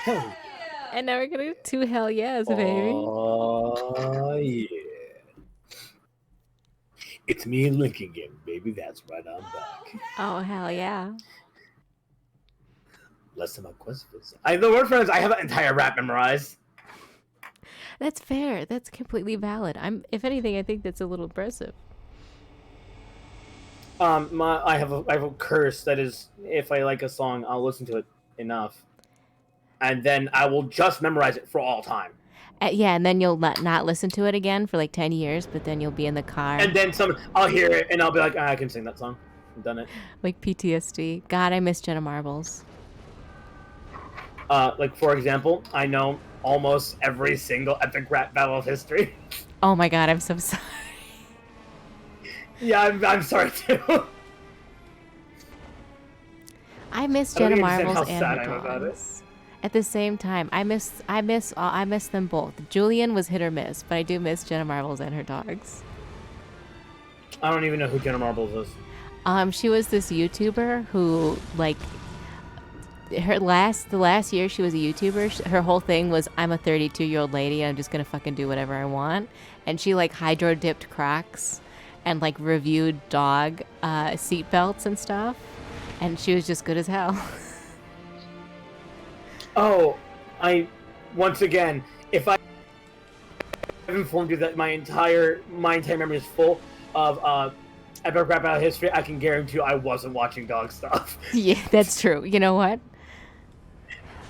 Hell. And now we're gonna do 2 hell yes, baby. Oh, yeah. It's me and Link again, baby. That's right, I'm back. Oh, hell yeah. Last time I quest was... The word friends, I have an entire rap memorized. That's fair. That's completely valid. If anything, I think that's a little impressive. I have a curse that is, if I like a song, I'll listen to it enough, and then I will just memorize it for all time. Yeah, and then you'll not listen to it again for like 10 years, but then you'll be in the car. And then I'll hear it, and I'll be like, I can sing that song. I've done it. Like PTSD. God, I miss Jenna Marbles. Like, for example, I know almost every single epic rap battle of history. Oh my God, I'm so sorry. Yeah, I'm sorry too. I miss Jenna Marbles how and sad her I'm about it. dogs. At the same time, I miss them both. Julian was hit or miss, but I do miss Jenna Marbles and her dogs. I don't even know who Jenna Marbles is. She was this YouTuber who, like, the last year she was a YouTuber, her whole thing was, I'm a 32-year-old lady and I'm just gonna fucking do whatever I want. And she like hydro dipped Crocs and like reviewed dog seat belts and stuff. And she was just good as hell. Oh, once again, if I've informed you that my entire memory is full of epic rap battle history, I can guarantee you I wasn't watching dog stuff. Yeah, that's true. You know what?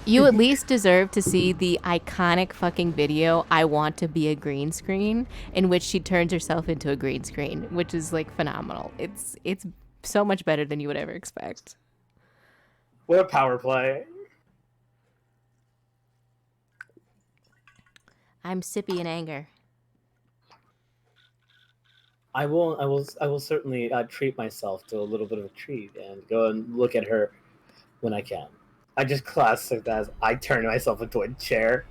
You at least deserve to see the iconic fucking video, I Want to Be a Green Screen, in which she turns herself into a green screen, which is like phenomenal. It's so much better than you would ever expect. What a power play. I'm sippy in anger. I will certainly treat myself to a little bit of a treat and go and look at her when I can. I just classic that as I turn myself into a chair.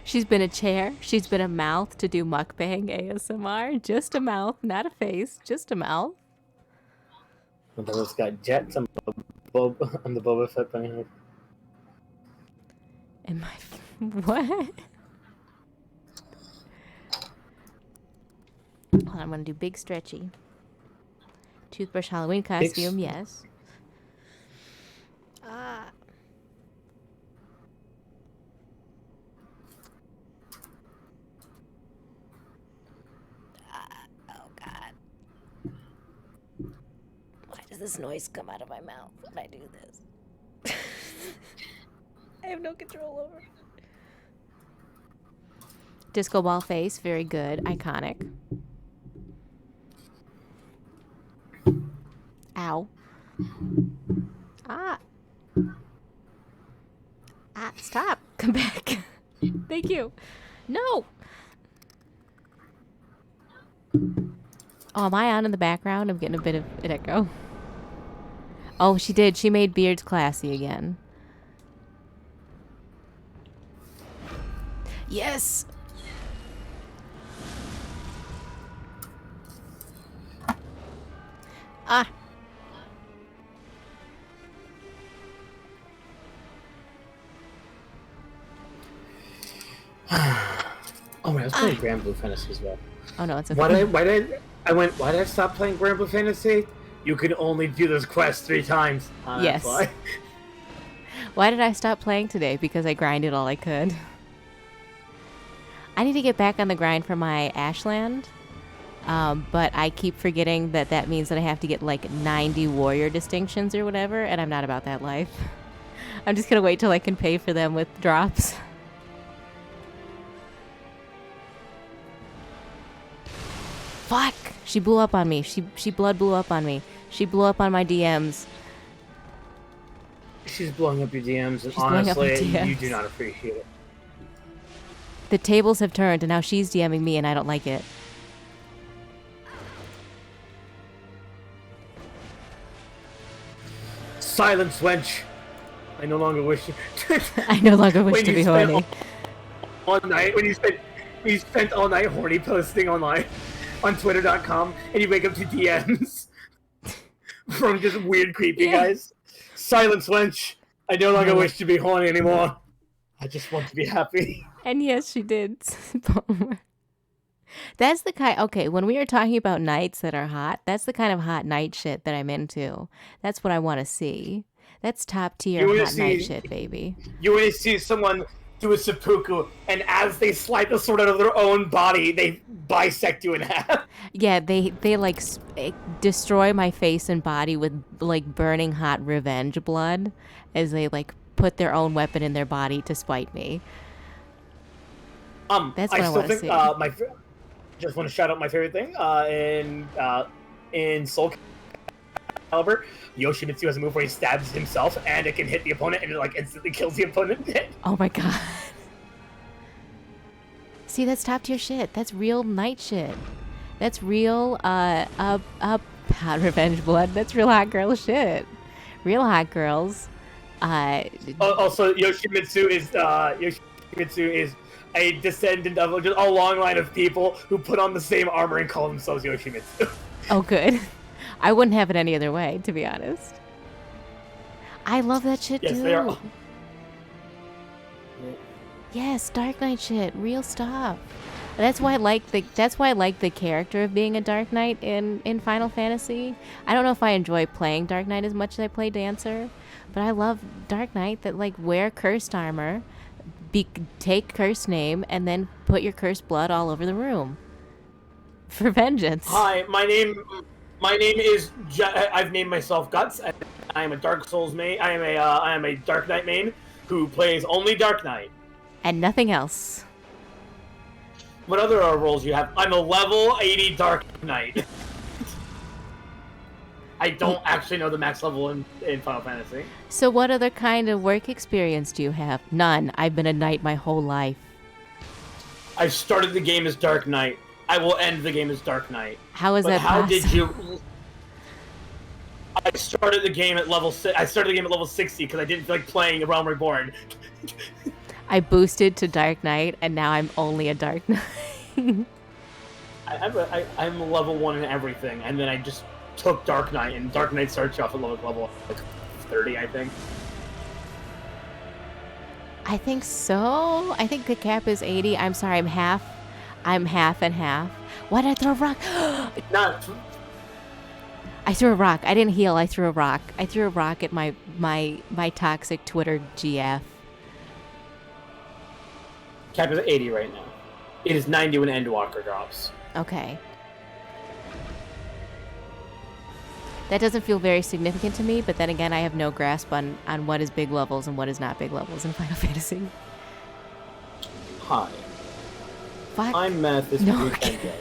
She's been a chair. She's been a mouth to do mukbang ASMR. Just a mouth, not a face. Just a mouth. And then it's got Jets and the Boba Fett bunny. Am I... What? Hold on, I'm gonna do big stretchy. Toothbrush Halloween costume, yes. Oh God. Why does this noise come out of my mouth when I do this? I have no control over it. Disco ball face, very good, iconic. Ow. Ah. Ah, stop. Come back. Thank you. No. Oh, am I on in the background? I'm getting a bit of an echo. Oh, she did. She made beards classy again. Yes. Ah. Oh man, I was playing Grand Blue Fantasy as well. Oh no, it's okay. Why did I stop playing Grand Blue Fantasy? You can only do those quests 3 times. Yes. That's why. Why did I stop playing today? Because I grinded all I could. I need to get back on the grind for my Ashland. But I keep forgetting that that means that I have to get like 90 warrior distinctions or whatever, and I'm not about that life. I'm just gonna wait till I can pay for them with drops. Fuck! She blew up on me. She blood blew up on me. She blew up on my DMs. She's blowing up your DMs, and She's blowing up my honestly, DMs. you do not appreciate it. The tables have turned, and now she's DMing me, and I don't like it. Silence, wench. I no longer wish. I no longer wish to be horny. All night when you spent all night horny posting online on Twitter.com, and you wake up to DMs from just weird, creepy guys. Silence, wench. I no longer wish to be horny anymore. I just want to be happy. And yes, she did. That's the kind. Okay, when we were talking about nights that are hot, that's the kind of hot night shit that I'm into. That's what I want to see. That's top tier hot night shit, baby. You want to see someone do a seppuku, and as they slide the sword out of their own body, they bisect you in half. Yeah, they like destroy my face and body with like burning hot revenge blood as they like put their own weapon in their body to spite me. That's what I want to see. Just want to shout out my favorite thing in Soul Calibur. Yoshimitsu has a move where he stabs himself, and it can hit the opponent, and it like instantly kills the opponent. Oh my god! See, that's top tier shit. That's real night shit. That's real hot revenge blood. That's real hot girl shit. Real hot girls. Also, Yoshimitsu is a descendant of just a long line of people who put on the same armor and call themselves Yoshimitsu. Oh, good. I wouldn't have it any other way, to be honest. I love that shit too. They are. Yes, Dark Knight shit, real stuff. That's why I like the character of being a Dark Knight in Final Fantasy. I don't know if I enjoy playing Dark Knight as much as I play Dancer, but I love Dark Knight that like wear cursed armor, take cursed name, and then put your cursed blood all over the room for vengeance. Hi, my name is. I've named myself Guts. I am a Dark Souls main. I am a Dark Knight main who plays only Dark Knight and nothing else. What other roles you have? I'm a level 80 Dark Knight. I don't actually know the max level in Final Fantasy. So what other kind of work experience do you have? None. I've been a knight my whole life. I started the game as Dark Knight. I will end the game as Dark Knight. How is that possible? How did you... I started the game at level 60 because I didn't feel like playing The Realm Reborn. I boosted to Dark Knight, and now I'm only a Dark Knight. I'm a level 1 in everything, and then I just took Dark Knight, and Dark Knight starts you off at level like 30, I think. I think so. I think the cap is 80. I'm sorry, I'm half and half. Why did I throw a rock? Not. I threw a rock. I didn't heal. I threw a rock. I threw a rock at my toxic Twitter GF. Cap is 80 right now. It is 90 when Endwalker drops. Okay. That doesn't feel very significant to me, but then again, I have no grasp on what is big levels and what is not big levels in Final Fantasy. Hi. Fuck. I'm Mathis Pendragon.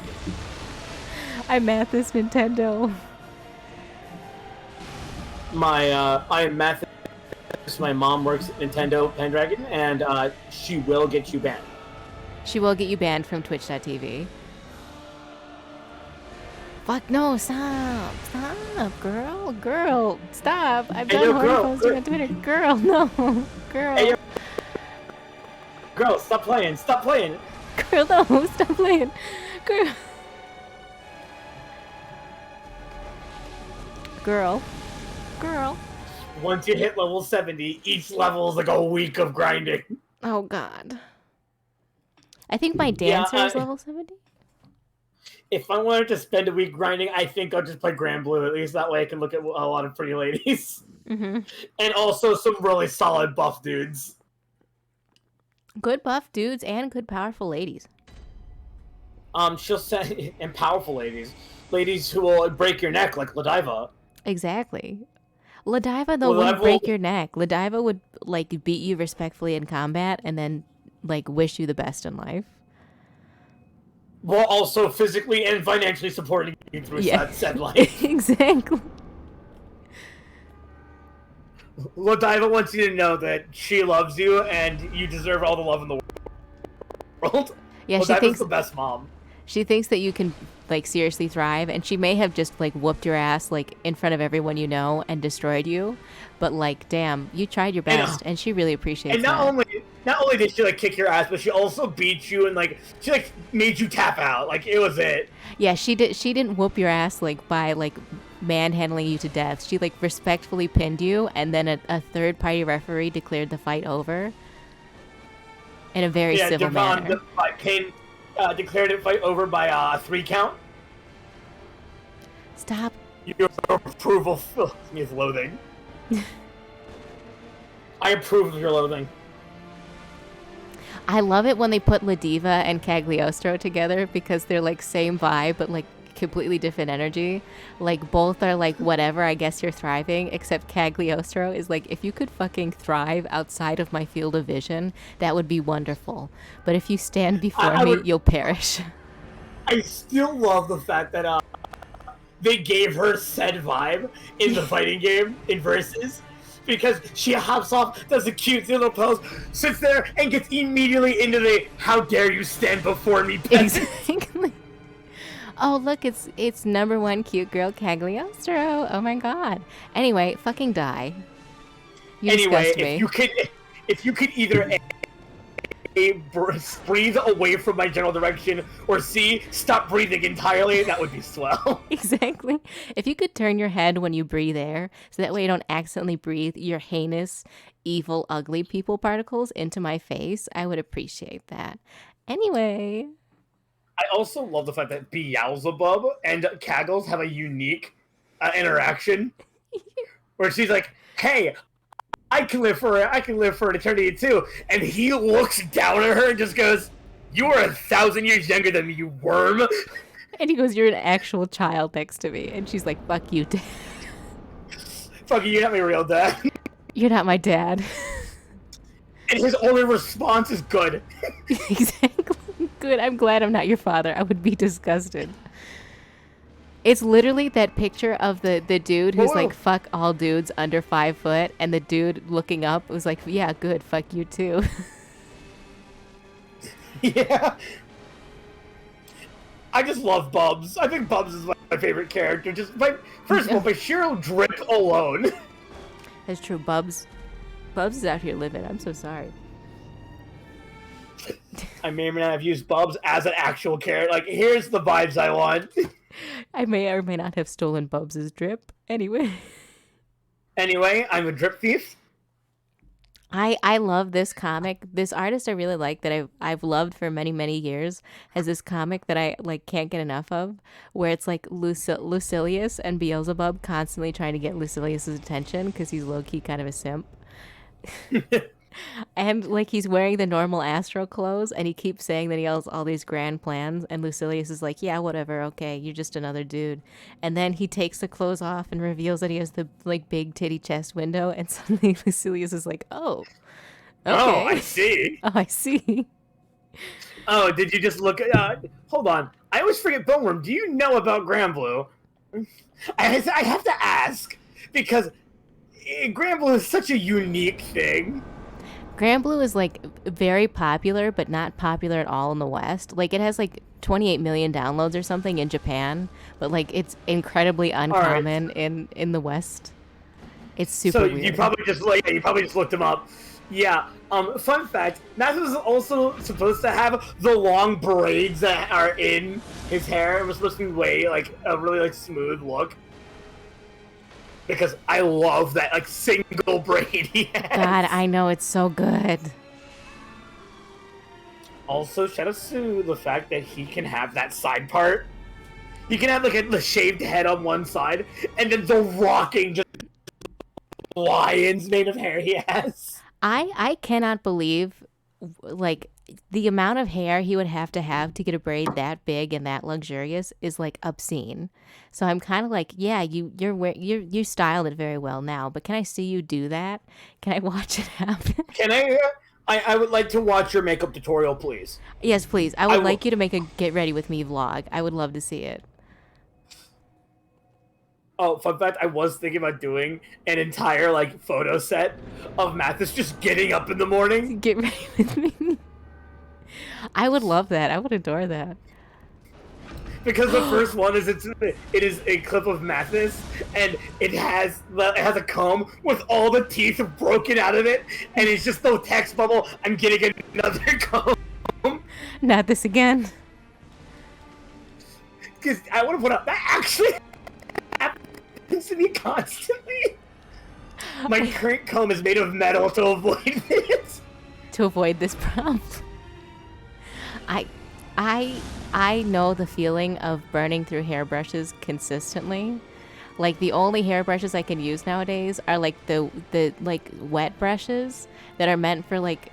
I'm Mathis Nintendo. I am Mathis. My mom works at Nintendo Pendragon, and she will get you banned. She will get you banned from Twitch.tv. Fuck, no, stop, girl, stop. I've done horror posting on Twitter. Girl, no, girl. Hey, girl, stop playing. Girl, no, stop playing. Girl. Once you hit level 70, each level is like a week of grinding. Oh, God. I think my dancer is level 70. If I wanted to spend a week grinding, I think I'll just play Grand Blue. At least that way I can look at a lot of pretty ladies. Mm-hmm. And also some really solid buff dudes. Good buff dudes and good powerful ladies. She'll say, and powerful ladies. Ladies who will break your neck like Ladiva. Exactly. Ladiva, though, wouldn't break your neck. Ladiva would, like, beat you respectfully in combat and then, like, wish you the best in life. While also physically and financially supporting you through said life. Exactly. Ladiva wants you to know that she loves you and you deserve all the love in the world. Yeah, Ladiva's she thinks the best mom. She thinks that you can, like, seriously thrive, and she may have just, like, whooped your ass, like, in front of everyone you know and destroyed you. But, like, damn, you tried your best, and she really appreciates that. And not only did she, like, kick your ass, but she also beat you and, like, she, like, made you tap out. Like, it was it. Yeah, she didn't whoop your ass, like, by, like, manhandling you to death. She, like, respectfully pinned you, and then a third-party referee declared the fight over in a very civil manner. Declared it fight over by a 3 count. Stop. Your approval fills me with loathing. I approve of your loathing. I love it when they put Ladiva and Cagliostro together because they're like same vibe but like completely different energy. Like both are like whatever, I guess you're thriving, except Cagliostro is like, if you could fucking thrive outside of my field of vision, that would be wonderful. But if you stand before me, you'll perish. I still love the fact that they gave her said vibe in the fighting game in Versus. Because she hops off, does a cute little pose, sits there, and gets immediately into the "how dare you stand before me" peasant. Exactly. Oh, look, it's #1 cute girl Cagliostro. Oh my god. Anyway, fucking die. Disgust me. if you could either A, breathe away from my general direction, or C, stop breathing entirely, that would be swell. Exactly. If you could turn your head when you breathe air, so that way you don't accidentally breathe your heinous, evil, ugly people particles into my face, I would appreciate that. Anyway. I also love the fact that Beelzebub and Caggles have a unique interaction, where she's like, "Hey, I can live for an eternity too," and he looks down at her and just goes, "You are 1,000 years younger than me, you worm." And he goes, "You're an actual child next to me," and she's like, "Fuck you, Dad." "Fuck you, you're not my real dad." "You're not my dad." And his only response is good. Exactly. Good. I'm glad I'm not your father. I would be disgusted. It's literally that picture of the dude who's like, "Fuck all dudes under 5 foot," and the dude looking up was like, "Yeah, good. Fuck you too." Yeah. I just love Bubs. I think Bubs is my favorite character. First of all, by sheer drip alone. That's true. Bubs is out here living. I'm so sorry. I may or may not have used Bubs as an actual character. Like, here's the vibes I want. I may or may not have stolen Bubs' drip. Anyway, I'm a drip thief. I love this comic. This artist I really like that I've loved for many many years has this comic that I like can't get enough of, where it's like Lucilius and Beelzebub constantly trying to get Lucilius's attention because he's low key kind of a simp. And like he's wearing the normal Astro clothes, and he keeps saying that he has all these grand plans. And Lucilius is like, "Yeah, whatever, okay, you're just another dude." And then he takes the clothes off and reveals that he has the like big titty chest window. And suddenly Lucilius is like, "Oh, Oh, okay, I see. oh, I see." Oh, did you just look at... hold on. I always forget, Boneworm, do you know about Granblue? I have to ask, because Granblue is such a unique thing. Grand Blue is like very popular, but not popular at all in the West. Like it has like 28 million downloads or something in Japan, but like it's incredibly uncommon in the West. It's super So weird. you probably just looked him up. Yeah. Fun fact: Mathis is also supposed to have the long braids that are in his hair. It was supposed to be way like a really like smooth look. Because I love that like single braid he has. God, I know, it's so good. Also, shout out to the fact that he can have that side part. He can have like the shaved head on one side, and then the rocking just lion's mane of hair he has. I cannot believe like the amount of hair he would have to get a braid that big and that luxurious is like obscene. So I'm kind of like, yeah, you styled it very well now, but can I see you do that? Can I watch it happen? Can I would like to watch your makeup tutorial, please. Yes, please. I would like you to make a get ready with me vlog. I would love to see it. Oh, fun fact, I was thinking about doing an entire like photo set of Mathis just getting up in the morning. Get ready with me. I would love that. I would adore that. Because the first one is it is a clip of Mathis, and it has a comb with all the teeth broken out of it, and it's just the text bubble. I'm getting another comb. Not this again. Because I want to put up that actually happens to me constantly. My current comb is made of metal to avoid this. To avoid this problem. I know the feeling of burning through hairbrushes consistently. Like the only hairbrushes I can use nowadays are like the like wet brushes that are meant for like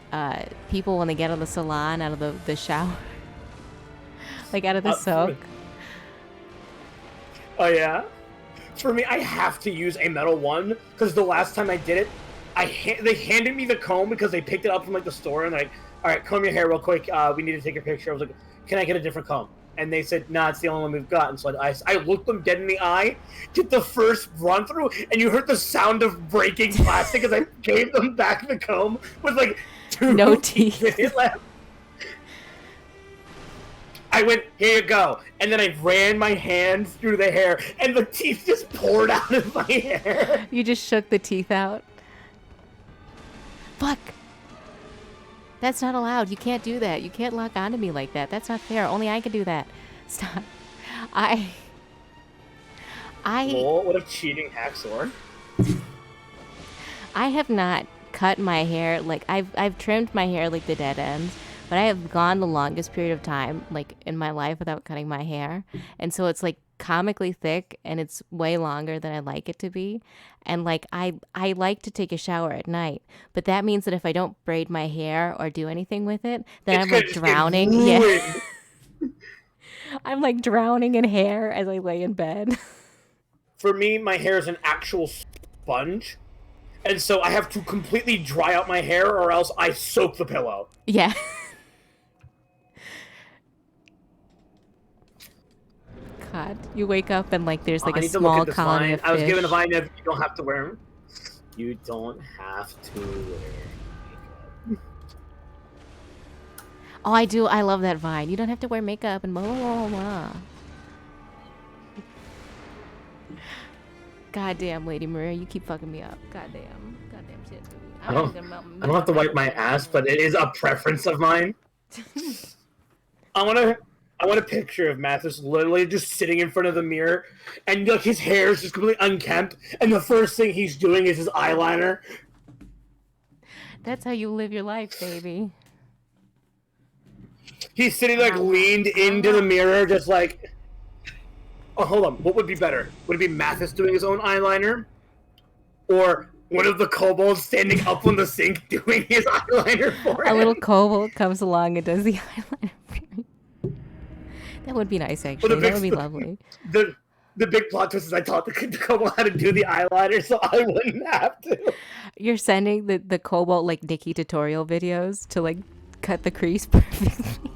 people when they get out of the salon, out of the shower, like out of the soak. Oh yeah. For me, I have to use a metal one because the last time I did it, they handed me the comb because they picked it up from like the store and they're like, all right, comb your hair real quick. We need to take a picture. I was like, can I get a different comb? And they said, nah, it's the only one we've got. And so I looked them dead in the eye, did the first run through, and you heard the sound of breaking plastic as I gave them back the comb with like no teeth left. I went, here you go. And then I ran my hands through the hair, and the teeth just poured out of my hair. You just shook the teeth out. Fuck. That's not allowed. You can't do that. You can't lock onto me like that. That's not fair. Only I can do that. Stop. Lol, what a cheating hacksaw. I have not cut my hair. Like, I've trimmed my hair like the dead ends, but I have gone the longest period of time, like, in my life without cutting my hair. And so it's, like, comically thick, and it's way longer than I like it to be. And like I like to take a shower at night, but that means that if I don't braid my hair or do anything with it, then I'm like drowning. Yeah. I'm like drowning in hair as I lay in bed. For me, my hair is an actual sponge, and so I have to completely dry out my hair or else I soak the pillow. Yeah. God, you wake up and like there's like a small colony of fish. I was given a vine of you don't have to wear them. You don't have to wear makeup. Oh, I do. I love that vine. You don't have to wear makeup and blah, blah, blah, blah. Goddamn, Lady Maria, you keep fucking me up. Goddamn shit. I don't have to wipe my ass, but it is a preference of mine. I want a picture of Mathis literally just sitting in front of the mirror, and like his hair is just completely unkempt, and the first thing he's doing is his eyeliner. That's how you live your life, baby. He's sitting like leaned into the mirror, just like. Oh, hold on. What would be better? Would it be Mathis doing his own eyeliner, or one of the kobolds standing up on the sink doing his eyeliner for him? A little kobold comes along and does the eyeliner for you. That would be nice, actually. That would be lovely. The big plot twist is I taught the kobold how to do the eyeliner, so I wouldn't have to. You're sending the kobold like Nikki tutorial videos to like cut the crease perfectly.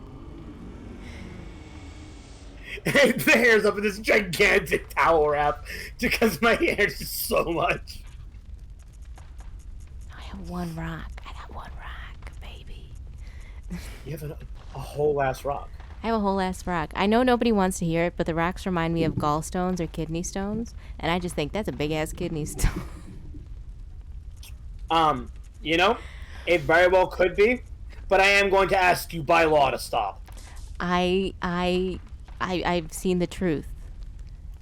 And the hair's up in this gigantic towel wrap because my hair is just so much. I have one rock. I got one rock, baby. You have a whole ass rock. I have a whole ass rock. I know nobody wants to hear it, but the rocks remind me of gallstones or kidney stones, and I just think that's a big ass kidney stone. You know, it very well could be, but I am going to ask you by law to stop. I've seen the truth.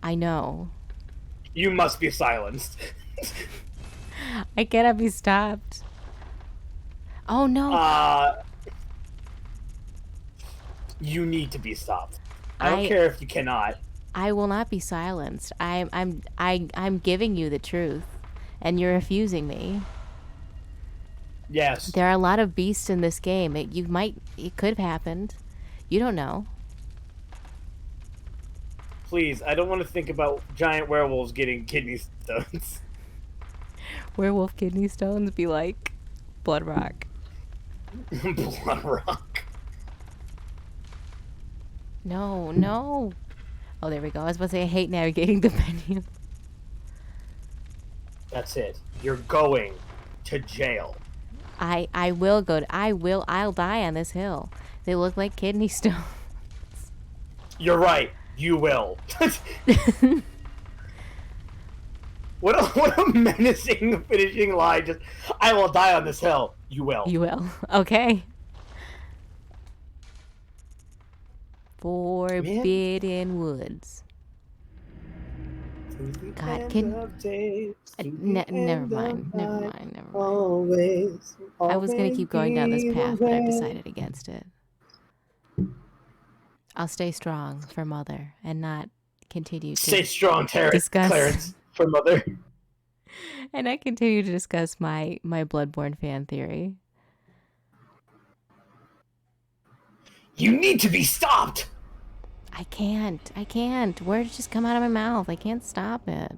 I know. You must be silenced. I cannot be stopped. Oh no. You need to be stopped. I don't care if you cannot. I will not be silenced. I'm giving you the truth, and you're refusing me. Yes. There are a lot of beasts in this game. It could have happened. You don't know. Please, I don't want to think about giant werewolves getting kidney stones. Werewolf kidney stones be like Blood Rock. Blood Rock. No. Oh, there we go. I was about to say I hate navigating the menu. That's it. You're going to jail. I'll die on this hill. They look like kidney stones. You're right. You will. What a menacing finishing line. Just, I will die on this hill. You will. You will. Okay. Forbidden Woods. God, never mind. Always. I was gonna keep going down this path, but I've decided against it. I'll stay strong for Mother and not continue to stay strong, discuss Clarence, for Mother. And I continue to discuss my Bloodborne fan theory. You need to be stopped. I can't. Words just come out of my mouth. I can't stop it.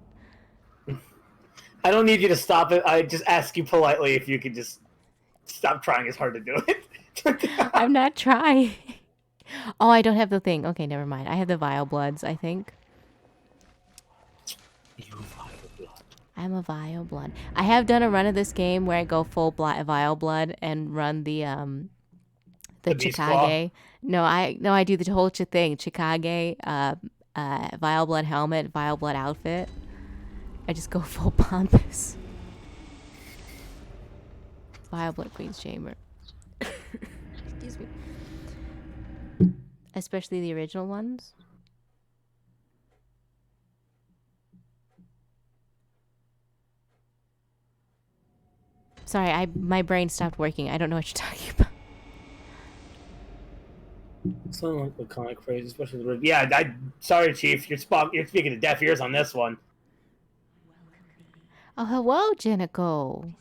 I don't need you to stop it. I just ask you politely if you could just stop trying as hard to do it. I'm not trying. Oh, I don't have the thing. Okay, never mind. I have the Vile Bloods, I think. You Vile Blood. I'm a Vile Blood. I have done a run of this game where I go full Vile Blood and run the Chikage. No, I do the whole thing. Chikage, Vile Blood helmet, Vile Blood outfit. I just go full pompous. Vile Blood Queen's Chamber. Excuse me. Especially the original ones. Sorry, my brain stopped working. I don't know what you're talking about. Something like the comic phrase, especially the sorry, Chief. You're speaking to deaf ears on this one. Oh, hello, Jenico.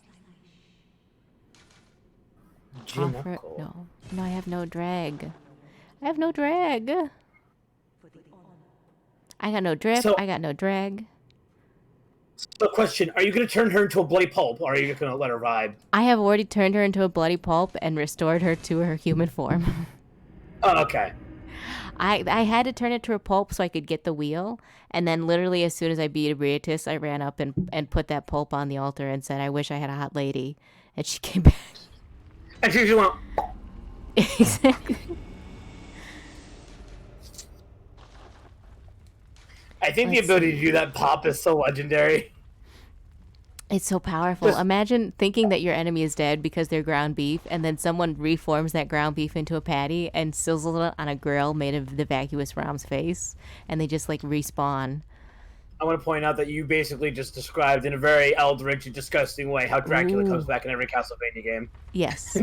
Jenico. No, I have no drag. I got no drip. I got no drag. So, question: are you going to turn her into a bloody pulp, or are you going to let her vibe? I have already turned her into a bloody pulp and restored her to her human form. Oh, okay. I had to turn it to a pulp so I could get the wheel, and then literally as soon as I beat a Briatis, I ran up and put that pulp on the altar and said, "I wish I had a hot lady," and she came back. And she just went. Exactly. I think the ability to do that pop is so legendary. It's so powerful. Imagine thinking that your enemy is dead because they're ground beef, and then someone reforms that ground beef into a patty and sizzles it on a grill made of the vacuous Rom's face, and they just like respawn. I want to point out that you basically just described in a very eldritch and disgusting way how Dracula comes back in every Castlevania game. Yes.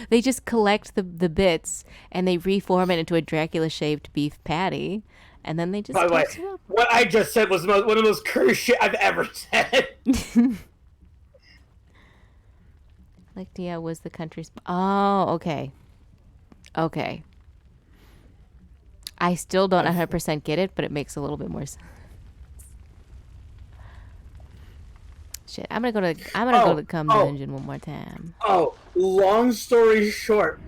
They just collect the bits and they reform it into a Dracula-shaped beef patty, and then they just By the way, toss it up. what I just said was one of the most cursed shit I've ever said. Lectia was the country's... Oh, okay. Okay. I still don't 100% get it, but it makes a little bit more sense. Shit, I'm gonna go to the cum dungeon one more time. Oh, long story short,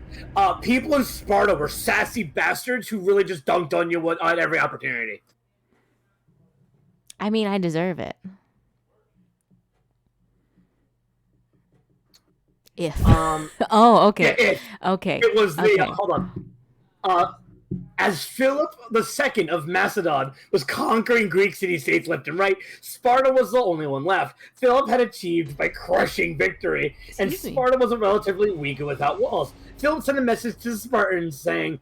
people in Sparta were sassy bastards who really just dunked on you on every opportunity. I mean, I deserve it. If. Oh, okay. Yeah, okay. It was the okay. Hold on. As Philip II of Macedon was conquering Greek city-states left and right, Sparta was the only one left. Philip had achieved by crushing victory, and Sparta was relatively weak and without walls. Philip sent a message to the Spartans saying,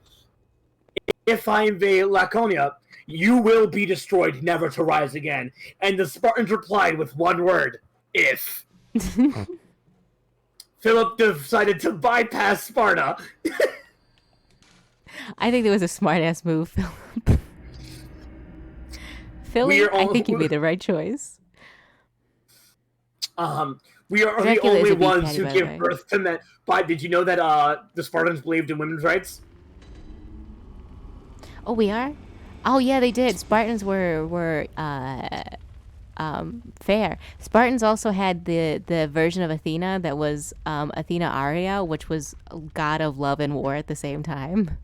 "If I invade Laconia, you will be destroyed, never to rise again." And the Spartans replied with one word, "If." Philip decided to bypass Sparta. I think that was a smart-ass move, Philip. Philip, I think you made the right choice. We are the only ones who give birth to men. But did you know that the Spartans believed in women's rights? Oh, we are? Oh, yeah, they did. Spartans were fair. Spartans also had the version of Athena that was Athena Aria, which was god of love and war at the same time.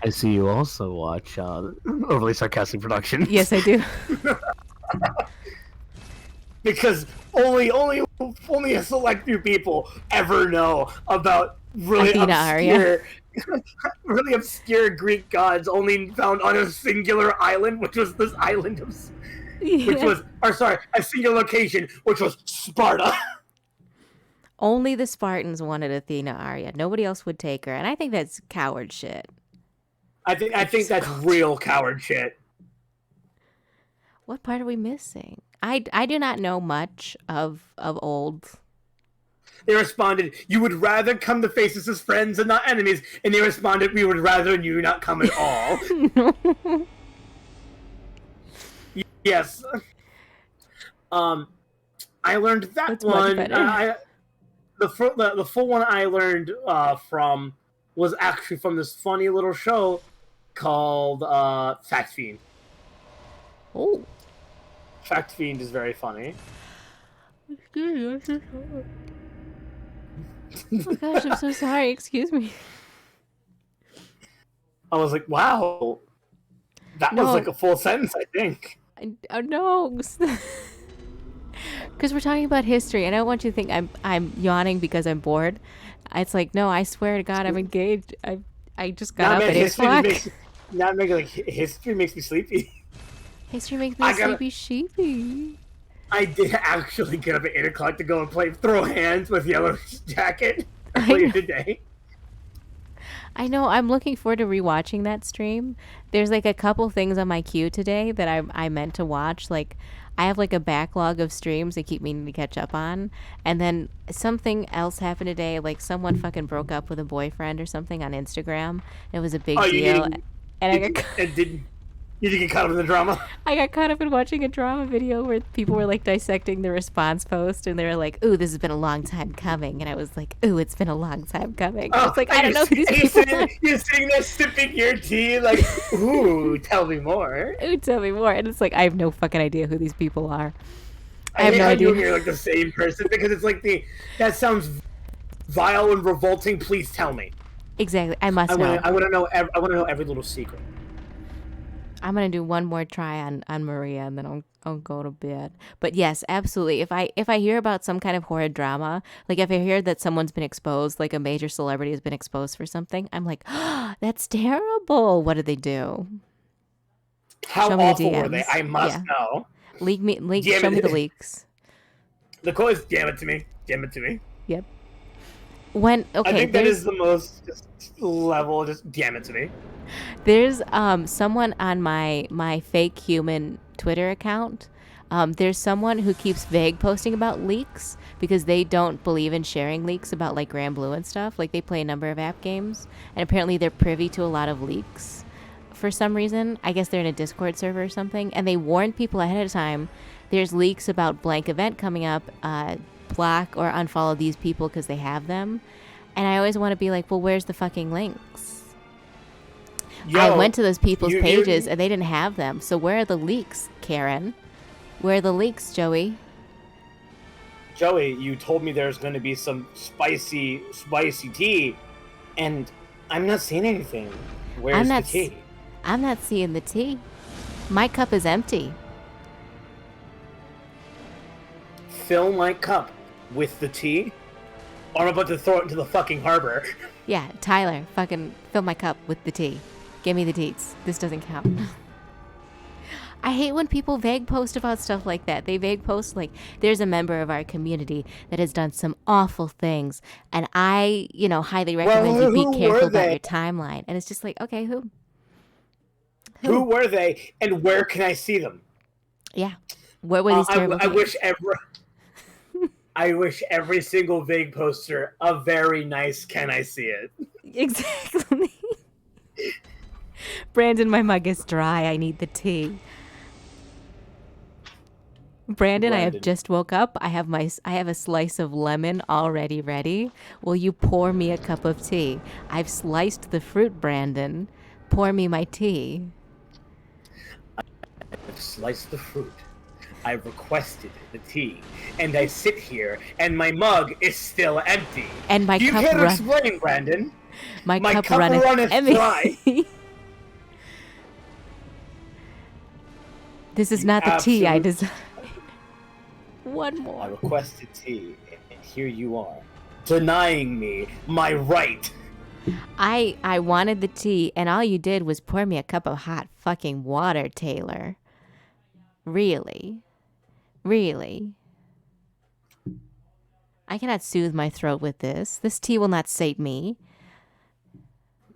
I see you also watch overly sarcastic productions. Yes, I do. Because only a select few people ever know about really really obscure Greek gods only found on a singular island, which was this island of, a singular location, which was Sparta. Only the Spartans wanted Athena Aria. Nobody else would take her, and I think that's coward shit. I think that's real coward shit. What part are we missing? I do not know much of old. They responded, "You would rather come to face us as friends and not enemies." And they responded, "We would rather you not come at all." No. Yes. I learned that That's one. The full one I learned from was actually from this funny little show called Fact Fiend. Oh. Fact Fiend is very funny. Oh gosh, I'm so sorry. Excuse me. I was like, wow. That was like a full sentence, I think. No. Because we're talking about history, and I don't want you to think I'm yawning because I'm bored. It's like, no, I swear to God, I'm engaged. I just got up at 8 o'clock. History makes me sleepy. History makes me sleepy sheepy. I did actually get up at 8 o'clock to go and throw hands with Yellow Jacket earlier today. I know. I'm looking forward to rewatching that stream. There's like a couple things on my queue today that I meant to watch. Like, I have like a backlog of streams that keep meaning to catch up on. And then something else happened today. Like, someone fucking broke up with a boyfriend or something on Instagram. It was a big deal. You didn't get caught up in the drama? I got caught up in watching a drama video where people were like dissecting the response post, and they were like, "Ooh, this has been a long time coming," and I was like, "Ooh, it's been a long time coming." I was like, I don't know who these people are. You're sitting there sipping your tea, like, "Ooh, tell me more." Ooh, tell me more. And it's like, I have no fucking idea who these people are. I have no idea. You're like the same person, because it's like that sounds vile and revolting. Please tell me. Exactly. I must know. I want to know. I want to know every little secret. I'm gonna do one more try on Maria, and then I'll go to bed. But yes, absolutely. If I hear about some kind of horrid drama, like if I hear that someone's been exposed, like a major celebrity has been exposed for something, I'm like, oh, that's terrible. What did they do? How awful were they? I must know. Show me the leaks. The quote is, "Damn it to me. Damn it to me." Yep. I think that is the most just level. Just damn it to me. There's someone on my fake human Twitter account. There's someone who keeps vague posting about leaks because they don't believe in sharing leaks about like Grand Blue and stuff. Like they play a number of app games, and apparently they're privy to a lot of leaks for some reason. I guess they're in a Discord server or something, and they warn people ahead of time. There's leaks about blank event coming up. Block or unfollow these people because they have them. And I always want to be like, well, where's the fucking links? Yo, I went to those people's pages and they didn't have them. So where are the leaks, Karen? Where are the leaks, Joey? Joey, you told me there's going to be some spicy tea, and I'm not seeing anything. Where's the tea? I'm not seeing the tea. My cup is empty. Fill my cup with the tea, or I'm about to throw it into the fucking harbor. Yeah, Tyler, fucking fill my cup with the tea. Give me the deets. This doesn't count. I hate when people vague post about stuff like that. They vague post like, there's a member of our community that has done some awful things, and I, highly recommend you be careful about your timeline. And it's just like, okay, who? Who were they, and where can I see them? Yeah. Where were these terrible things? I wish every single vague poster a very nice can I see it. Exactly. Brandon, my mug is dry. I need the tea. Brandon, I have just woke up. I have a slice of lemon already ready. Will you pour me a cup of tea? I've sliced the fruit, Brandon. Pour me my tea. I've sliced the fruit. I requested the tea, and I sit here, and my mug is still empty. And my you cup can't explain, Brandon. My cup runneth dry. This is not the tea I desired. One more. I requested tea, and here you are, denying me my right. I wanted the tea, and all you did was pour me a cup of hot fucking water, Taylor. Really? Really? I cannot soothe my throat with this. This tea will not sate me.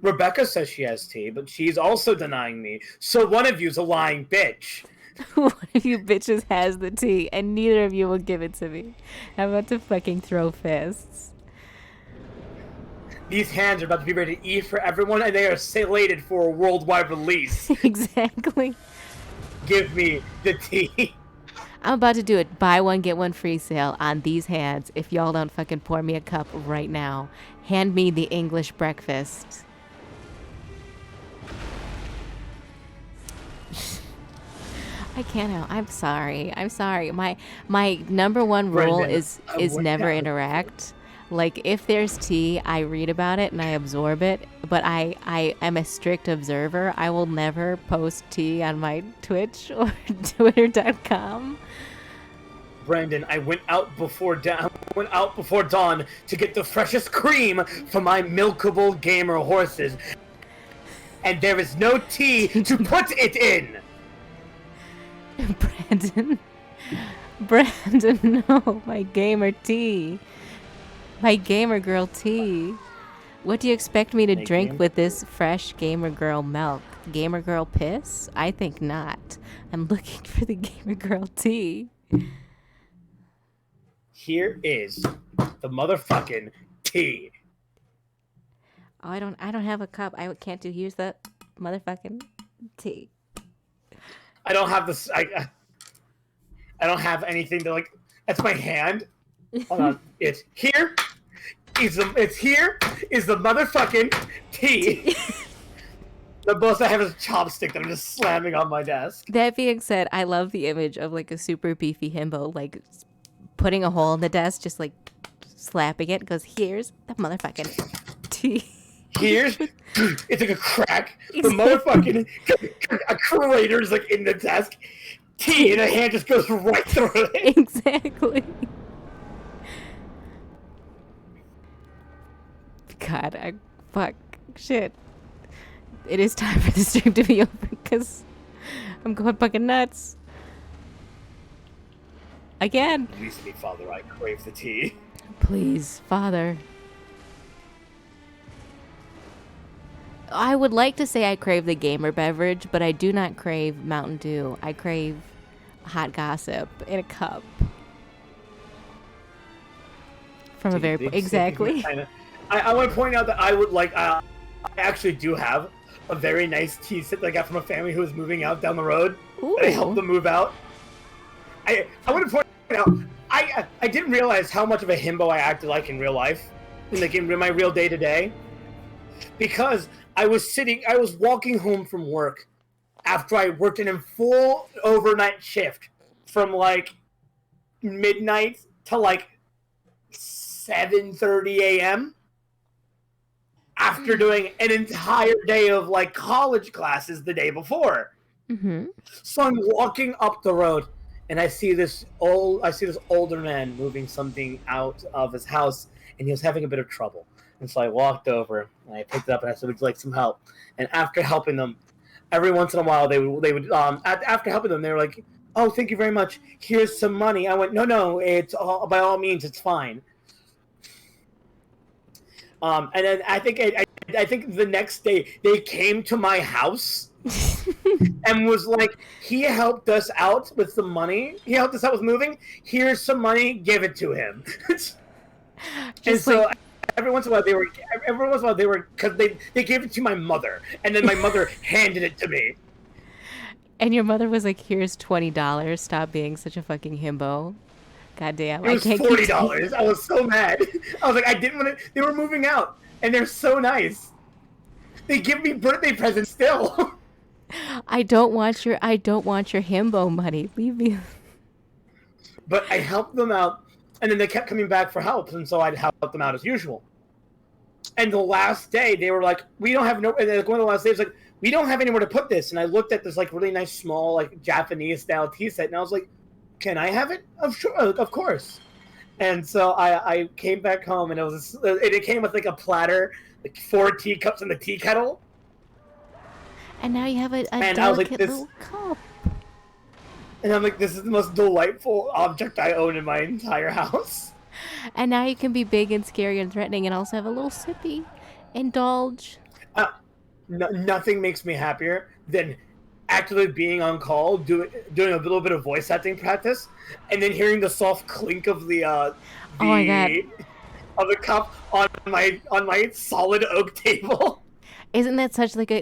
Rebecca says she has tea, but she's also denying me. So one of you's a lying bitch. One of you bitches has the tea, and neither of you will give it to me. I'm about to fucking throw fists. These hands are about to be ready to eat for everyone, and they are slated for a worldwide release. Exactly. Give me the tea. I'm about to do it. Buy one, get one free sale on these hands if y'all don't fucking pour me a cup right now. Hand me the English breakfast. I can't help. I'm sorry. My number one rule Brendan, is never interact. Like, if there's tea, I read about it and I absorb it, but I am a strict observer. I will never post tea on my Twitch or Twitter.com. Brandon, I went out before dawn to get the freshest cream for my milkable gamer horses, and there is no tea to put it in. Brandon, no, my gamer tea. My gamer girl tea. What do you expect me to drink with this fresh gamer girl milk? Gamer girl piss? I think not. I'm looking for the gamer girl tea. Here is the motherfucking tea. Oh, I don't have a cup. I can't do. Here's the motherfucking tea. I don't have this. I don't have anything to like. That's my hand. Hold on. It's here. It's here is the motherfucking tea. The most I have is a chopstick that I'm just slamming on my desk. That being said, I love the image of like a super beefy himbo like putting a hole in the desk, just like slapping it. Goes, here's the motherfucking tea. Here's it's like a crack. The motherfucking a crater's like in the desk. Tea and a hand just goes right through it. Exactly. God, fuck, shit. It is time for the stream to be over because I'm going fucking nuts. Again. Release me, Father, I crave the tea. Please, Father. I would like to say I crave the gamer beverage, but I do not crave Mountain Dew. I crave hot gossip in a cup. From a very... Exactly. I want to point out that I would like... I actually do have a very nice tea set that I got from a family who was moving out down the road. Ooh. I helped them move out. I want to point out, I didn't realize how much of a himbo I acted like in real life, in my real day-to-day, because I was walking home from work after I worked in a full overnight shift from like midnight to like 7:30 a.m. after doing an entire day of like college classes the day before. Mm-hmm. So I'm walking up the road and I see this older man moving something out of his house, and he was having a bit of trouble. And so I walked over and I picked it up and I said, "Would you like some help?" And after helping them, every once in a while they would after helping them, they were like, "Oh, thank you very much. Here's some money." I went, "No, it's by all means, it's fine." And then I think the next day they came to my house and was like, "He helped us out with some money. He helped us out with moving. Here's some money. Give it to him." And so every once in a while they were because they gave it to my mother, and then my mother handed it to me. And your mother was like, "Here's $20. Stop being such a fucking himbo." God damn. It was $40. I was so mad. I was like, I didn't want to. They were moving out, and they're so nice. They give me birthday presents still. I don't want your himbo money. Leave me. But I helped them out, and then they kept coming back for help, and so I'd help them out as usual. And the last day, they were like, "We don't have no." And like one of the last days, like, "We don't have anywhere to put this." And I looked at this like really nice small like Japanese style tea set, and I was like, "Can I have it?" Of course. And so I came back home, and it came with like a platter, like 4 teacups and the tea kettle. And now you have a delicate little cup. And I'm like, this is the most delightful object I own in my entire house. And now you can be big and scary and threatening and also have a little sippy. Indulge. Nothing makes me happier than actively being on call, doing a little bit of voice acting practice, and then hearing the soft clink of the oh my God. of the cup on my solid oak table. Isn't that such like a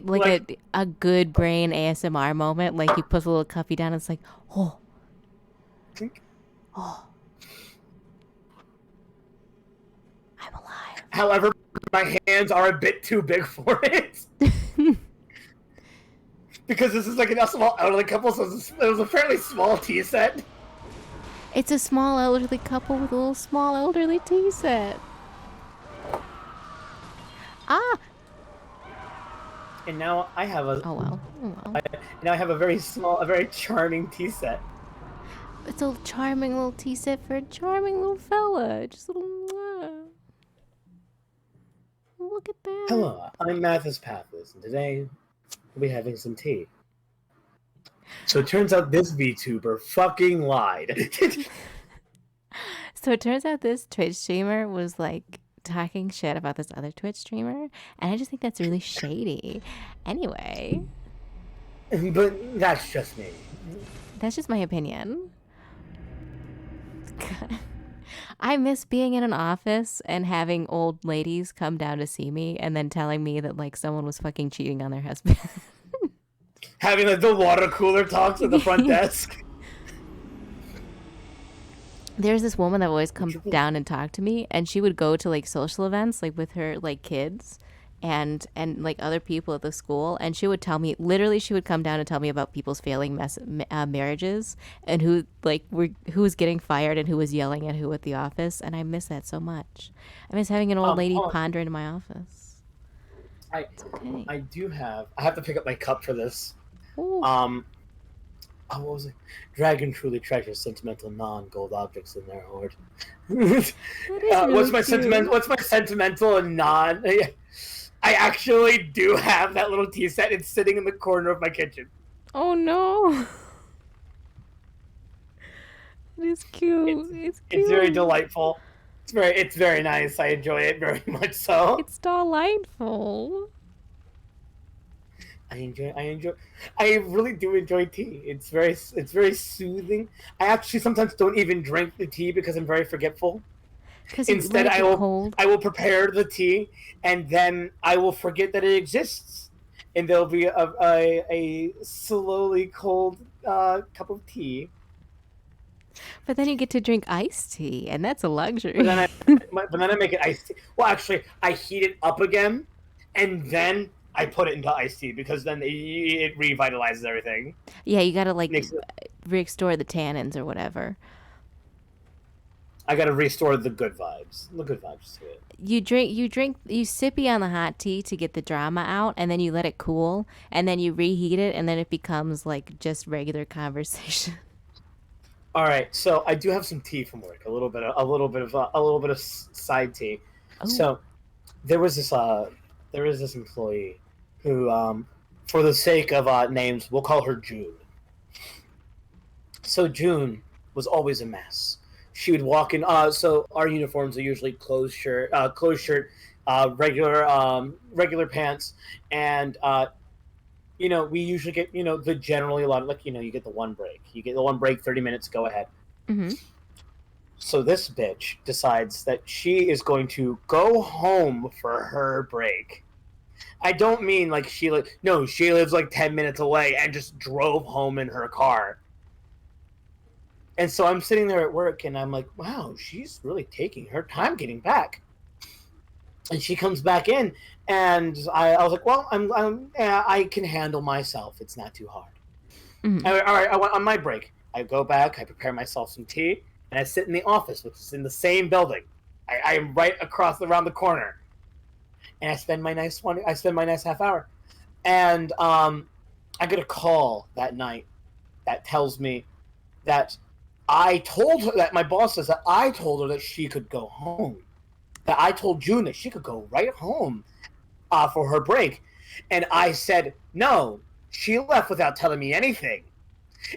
good brain ASMR moment? Like you put a little cuppy down, and it's like, oh, I'm alive. However, my hands are a bit too big for it. Because this is like a small elderly couple, so it was a fairly small tea set. It's a small elderly couple with a little small elderly tea set. Ah! And now I have a... Oh well. Now I have a very charming tea set. It's a charming little tea set for a charming little fella. Just a little... Look at that. Hello, I'm Mathis Pendragon, and today we'll be having some tea. So it turns out this VTuber fucking lied. So it turns out this Twitch streamer was like talking shit about this other Twitch streamer, and I just think that's really shady. Anyway. But that's just me. That's just my opinion. I miss being in an office and having old ladies come down to see me and then telling me that like someone was fucking cheating on their husband. Having like the water cooler talks at the front desk. There's this woman that always comes down and talk to me, and she would go to like social events like with her like kids and like other people at the school, and she would tell me, literally she would come down and tell me about people's failing marriages and who was getting fired and who was yelling at who at the office. And I miss that so much. I miss having an old lady ponder in my office. It's okay. I have to pick up my cup for this. Ooh. What was it? Dragon truly treasures sentimental non-gold objects in their hoard. What's my sentimental and non? I actually do have that little tea set. It's sitting in the corner of my kitchen. Oh no! It is cute. It's cute. It's very delightful. It's very nice. I enjoy it very much so. It's delightful. I really do enjoy tea. It's very soothing. I actually sometimes don't even drink the tea because I'm very forgetful. Because you let Instead, it get cold. I will prepare the tea, and then I will forget that it exists, and there'll be a slowly cold cup of tea. But then you get to drink iced tea, and that's a But then luxury. I make it iced tea. Well, actually, I heat it up again, and then I put it into iced tea because then it revitalizes everything. Yeah, you gotta like Makes it, restore the tannins or whatever. I gotta restore the good vibes. The good vibes to it. You sippy on the hot tea to get the drama out, and then you let it cool, and then you reheat it, and then it becomes like just regular conversation. All right, so I do have some tea from work. A little bit of side tea. Oh, So there was this employee who, for the sake of names, we'll call her June. So June was always a mess. She would walk in. So our uniforms are usually closed shirt, regular pants, and we usually get the generally a lot of you get the one break. You get the one break, 30 minutes. Go ahead. mm-hmm. So this bitch decides that she is going to go home for her break. I don't mean like no, she lives like 10 minutes away and just drove home in her car. And so I'm sitting there at work and I'm like, wow, she's really taking her time getting back. And she comes back in and I was like, well, I can handle myself. It's not too hard. Mm-hmm. All right, I went on my break. I go back, I prepare myself some tea, and I sit in the office, which is in the same building. I am right around the corner. And I spend my nice half hour. And I get a call that night that tells me that that my boss says that I told her that she could go home. That I told June that she could go right home for her break. And I said, no, she left without telling me anything.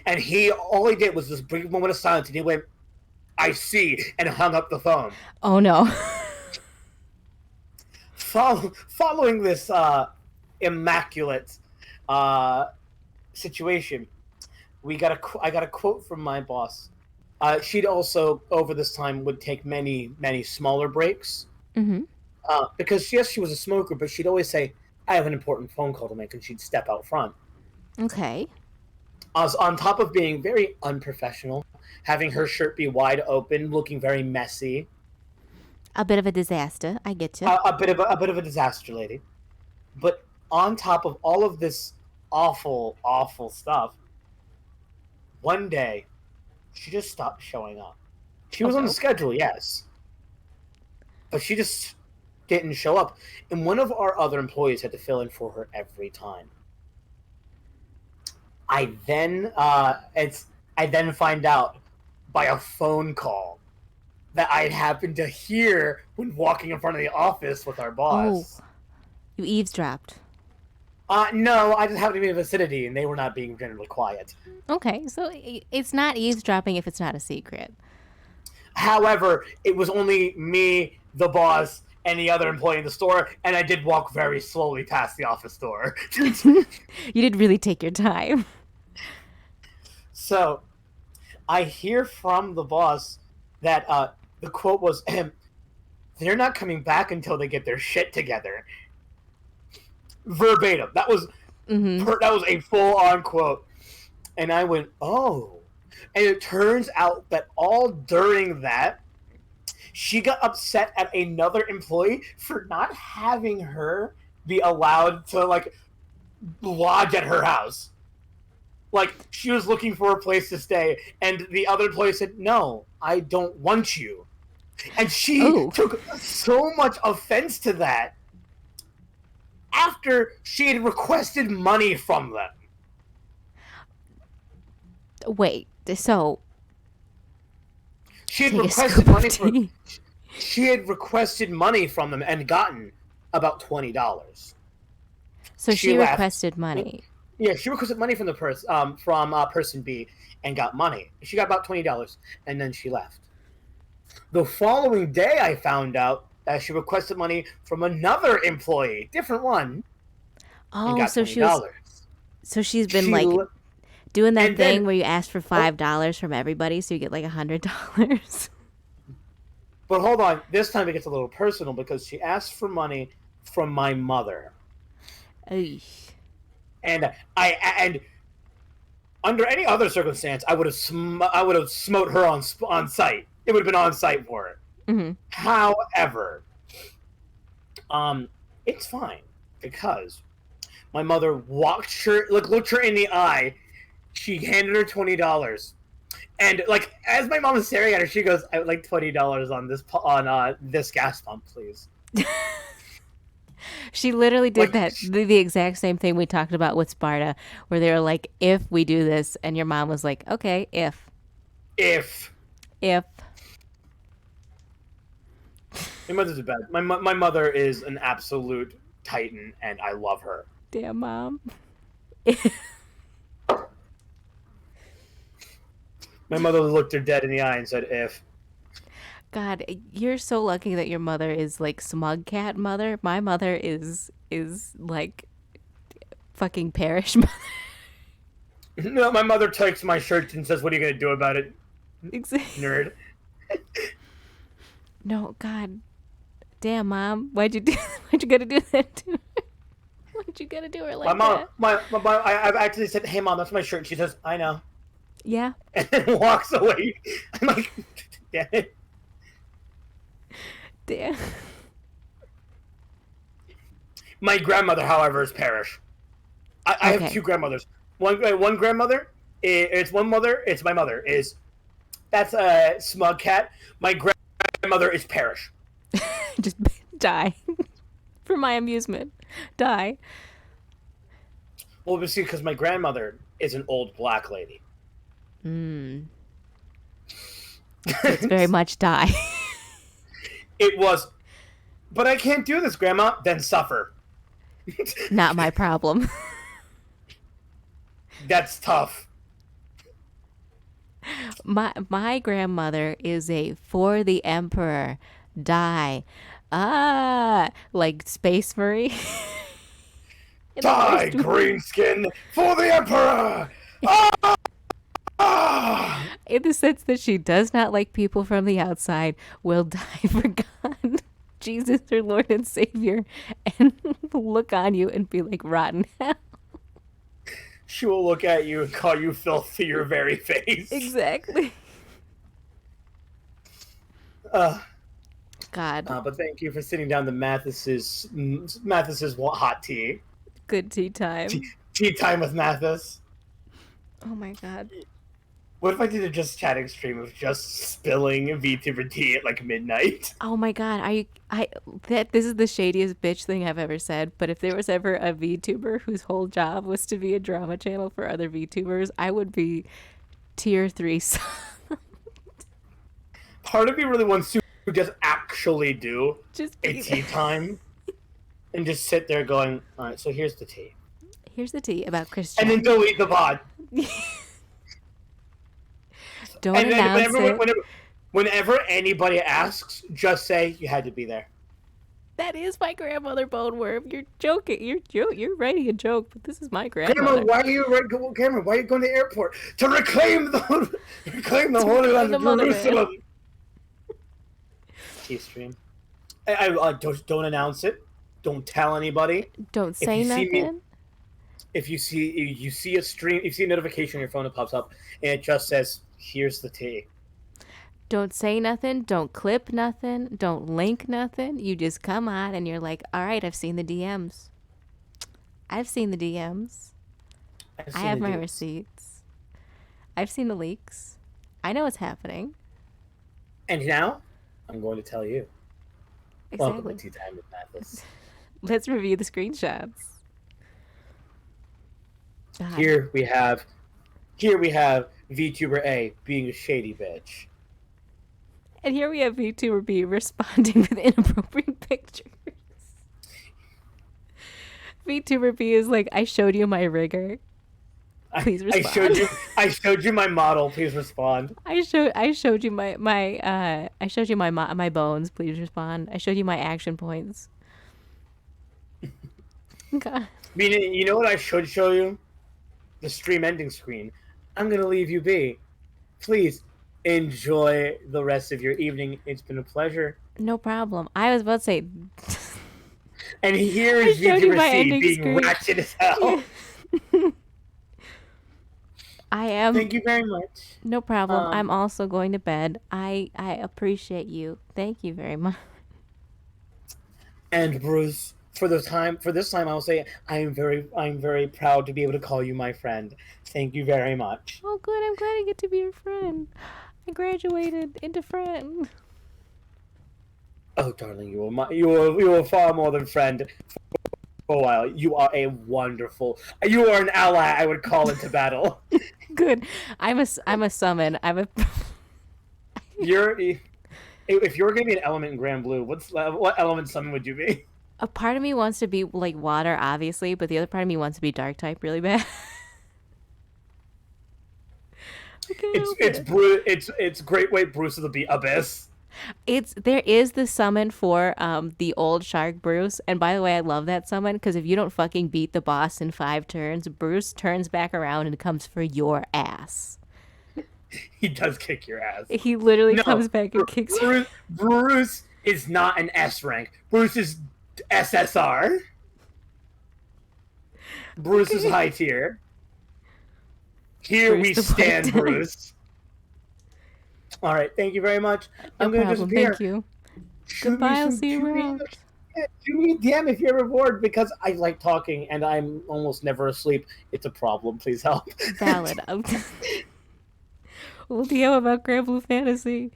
And all he did was this brief moment of silence, and he went, I see, and hung up the phone. Oh no. Following this immaculate situation, I got a quote from my boss. She'd also, over this time, would take many, many smaller breaks. Mm-hmm. Because, yes, she was a smoker, but she'd always say, I have an important phone call to make, and she'd step out front. Okay. On top of being very unprofessional, having her shirt be wide open, looking very messy. A bit of a disaster. I get you. A bit of a disaster lady. But on top of all of this awful, awful stuff, one day, she just stopped showing up. She was on the schedule, yes. But she just didn't show up. And one of our other employees had to fill in for her every time. I then find out by a phone call that I'd happened to hear when walking in front of the office with our boss. Oh, you eavesdropped. No, I just happened to be in the vicinity, and they were not being generally quiet. Okay, so it's not eavesdropping if it's not a secret. However, it was only me, the boss, and the other employee in the store, and I did walk very slowly past the office door. You did really take your time. So, I hear from the boss that the quote was, they're not coming back until they get their shit together. Verbatim. That was a full-on quote. And I went, oh. And it turns out that all during that, she got upset at another employee for not having her be allowed to, lodge at her house. She was looking for a place to stay, and the other employee said, no, I don't want you. And she took so much offense to that after she had requested money from them. Wait, so she had requested money from them and gotten about $20. So she requested money. Yeah, she requested money from the person B and got money. She got about $20, and then she left. The following day, I found out that she requested money from another employee, different one. and Oh, got so $20. she's been She like li- doing that and thing then, where you ask for oh, $5 from everybody, so you get like $100. but hold on. This time it gets a little personal because she asked for money from my mother, Eesh. and and under any other circumstance, I would have smote her on site. It would have been on site for her. Mm-hmm. However, it's fine because my mother looked her in the eye. She handed her $20, and like as my mom was staring at her, she goes, "I would like $20 on this gas pump, please." She literally did Like, the exact same thing we talked about with Sparta, where they were like, if we do this, and your mom was like, okay, if if. my mother's a bad. My mother is an absolute titan, and I love her. Damn, mom. My mother looked her dead in the eye and said, "If." God, you're so lucky that your mother is like smug cat mother. My mother is like fucking parish mother. No, my mother takes my shirt and says, "What are you gonna do about it, nerd?" No, God, damn, mom, why'd you gotta do that to her? Why'd you gotta do her like that? I've actually said, "Hey, mom, that's my shirt." And she says, "I know," Yeah. and then walks away. I'm like, "Damn it." Damn. My grandmother, however, is parish. I have two grandmothers. One grandmother, it's one mother. It's my mother. That's a smug cat. My grandmother is parish. Just die for my amusement. Die. Well, see, because my grandmother is an old black lady. It's very much die. It was, but I can't do this, Grandma. Then suffer. Not my problem. That's tough. My grandmother is a for the emperor, die. Like Space Marie. Die, greenskin, for the emperor. In the sense that she does not like people from the outside, will die for God, Jesus, her Lord and Savior, and look on you and be like, rotten hell. She will look at you and call you filth to your very face. Exactly. God. But thank you for sitting down to Mathis's hot tea. Good tea time. Tea time with Mathis. Oh my God. What if I did a just chatting stream of just spilling VTuber tea at like midnight? Oh my God. This is the shadiest bitch thing I've ever said, but if there was ever a VTuber whose whole job was to be a drama channel for other VTubers, I would be tier 3. Part of me really wants to just actually do Just a tea time and just sit there going, all right, so here's the tea. Here's the tea about Christian. And then delete the VOD. Don't announce it. Whenever anybody asks, just say you had to be there. That is my grandmother, Boneworm. You're joking. You're writing a joke, but this is my grandmother. Grandma, why are you going to the airport to reclaim the Holy Land of Jerusalem? Tea stream. I don't announce it. Don't tell anybody. Don't say nothing. If you see a stream, if you see a notification on your phone that pops up and it just says, "Here's the tea." Don't say nothing. Don't clip nothing. Don't link nothing. You just come on and you're like, all right, I've seen the DMs. I have my receipts. I've seen the leaks. I know what's happening. And now, I'm going to tell you. Exactly. Welcome to Tea Time with Mathis. Let's review the screenshots. God. Here we have VTuber A being a shady bitch. And here we have VTuber B responding with inappropriate pictures. VTuber B is like, I showed you my rigger. Please respond. I showed you my model. Please respond. I showed you my bones. Please respond. I showed you my action points. God. Meaning, you know what I should show you? The stream ending screen. I'm gonna leave you be. Please enjoy the rest of your evening. It's been a pleasure. No problem. I was about to say. And I here's showed you my VTuber ending being screen. ratchet as hell. I am. Thank you very much. No problem. I'm also going to bed. I appreciate you. Thank you very much. And Bruce, for this time, I will say I'm very proud to be able to call you my friend. Thank you very much. Oh, good. I'm glad I get to be your friend. I graduated into friend. Oh, darling, you are far more than friend. For a while, you are a wonderful. You are an ally. I would call into battle. Good. I'm a summon. I'm a. If you're gonna be an element in Grand Blue, what element summon would you be? A part of me wants to be like water, obviously, but the other part of me wants to be dark type really bad. It's Great White Bruce of the Abyss. There is the summon for the old Shark Bruce, and by the way, I love that summon because if you don't fucking beat the boss in 5 turns, Bruce turns back around and comes for your ass. He does kick your ass. He literally comes back and kicks you. Bruce is not an S rank. Bruce is SSR. Bruce is high tier. Here we stand, Bruce. All right, thank you very much. I'm going to disappear. Thank you. Goodbye, I'll see you around. Shoot me a DM if you're ever bored, because I like talking and I'm almost never asleep. It's a problem. Please help. Valid. We'll DM about Grand Blue Fantasy.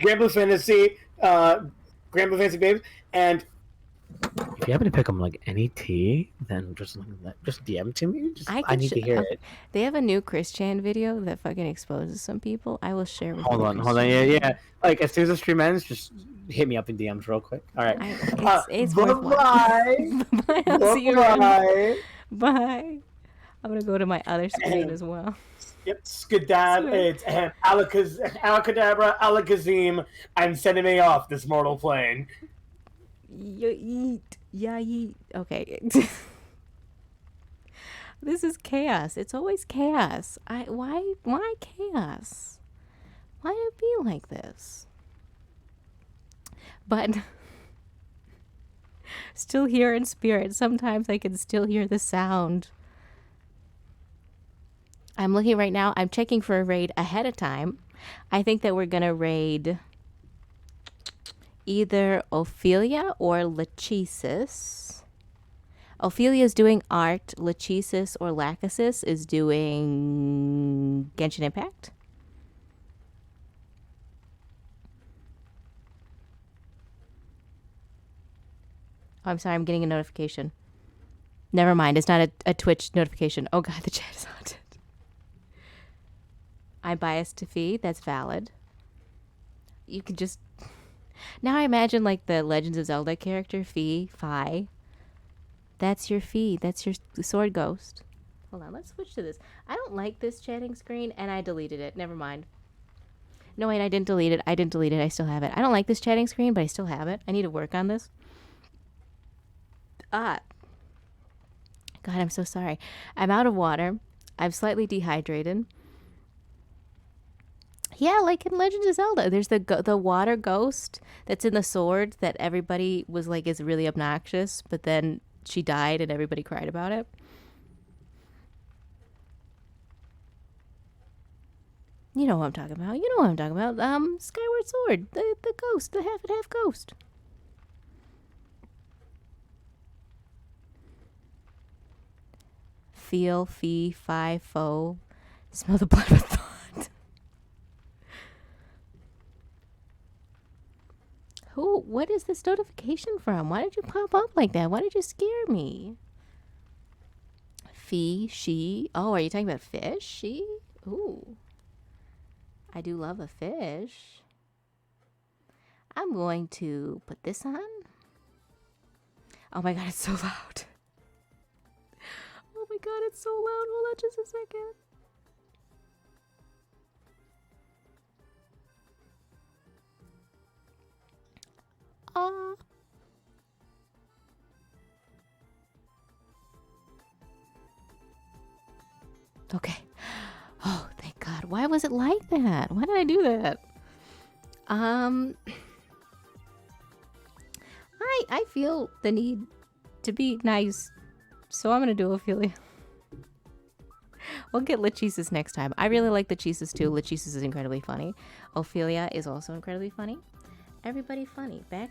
Grand Blue Fantasy, Babes, and if you happen to pick them like any tea, then just DM to me. I need to hear it. They have a new Chris Chan video that fucking exposes some people. I will share with you. Hold on. Yeah. Like as soon as the stream ends, just hit me up in DMs real quick. All right. It's bye. Bye. I'll see you around. Bye. I'm gonna go to my other screen as well. Yep, Skadab, it's Alakadabra, Alakazim, and sending me off this mortal plane. Yeet. Okay. This is chaos. It's always chaos. Why chaos? Why it be like this? But still here in spirit. Sometimes I can still hear the sound. I'm looking right now. I'm checking for a raid ahead of time. I think that we're going to raid either Ophelia or Lachesis. Ophelia's doing art. Lachesis or Lachesis is doing Genshin Impact. Oh, I'm sorry. I'm getting a notification. Never mind. It's not a Twitch notification. Oh, God. The chat is haunted. I'm biased to Fee. That's valid. You could just... Now I imagine like the Legends of Zelda character, Fi. That's your Fee. That's your sword ghost. Hold on. Let's switch to this. I don't like this chatting screen and I deleted it. Never mind. No, wait. I didn't delete it. I still have it. I don't like this chatting screen, but I still have it. I need to work on this. God, I'm so sorry. I'm out of water. I'm slightly dehydrated. Yeah, like in Legends of Zelda, there's the water ghost that's in the sword that everybody was like is really obnoxious, but then she died and everybody cried about it. You know what I'm talking about. Skyward Sword, the ghost, the half and half ghost. Feel, fee, fi, fo. Smell the blood of thought. What is this notification from? Why did you pop up like that? Why did you scare me? Fee, she. Oh, are you talking about fish? She? Ooh. I do love a fish. I'm going to put this on. Oh my God, it's so loud. Oh my God, it's so loud. Hold on just a second. Okay. Oh, thank God. Why was it like that? Why did I do that? I feel the need to be nice, so I'm gonna do Ophelia. We'll get Lachesis next time. I really like Lachesis too. Lachesis is incredibly funny. Ophelia is also incredibly funny. Everybody funny. / RAID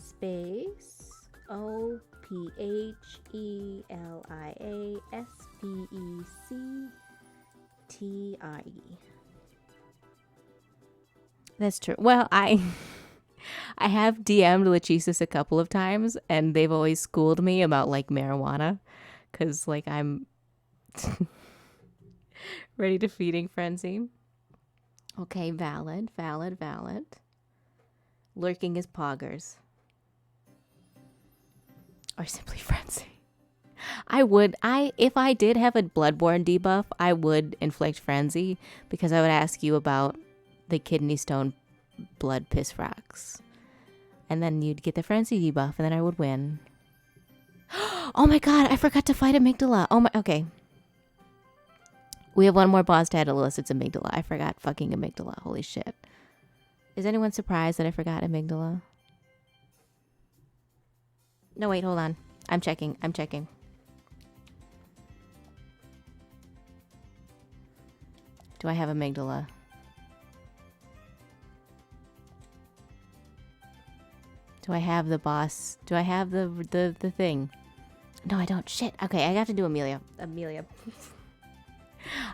space OPHELIASPECTRE. That's true. Well, I have DM'd Lachesis a couple of times, and they've always schooled me about like marijuana, because like I'm ready to feeding frenzy. Okay, valid. Lurking is poggers. Or simply frenzy. If I did have a Bloodborne debuff, I would inflict frenzy, because I would ask you about the kidney stone blood piss rocks. And then you'd get the frenzy debuff, and then I would win. Oh my God, I forgot to fight Amygdala. Okay. We have one more boss to add unless it's Amygdala. I forgot fucking Amygdala. Holy shit. Is anyone surprised that I forgot Amygdala? No, wait, hold on. I'm checking. Do I have Amygdala? Do I have the boss? Do I have the thing? No, I don't. Shit. Okay, I have to do Amelia. I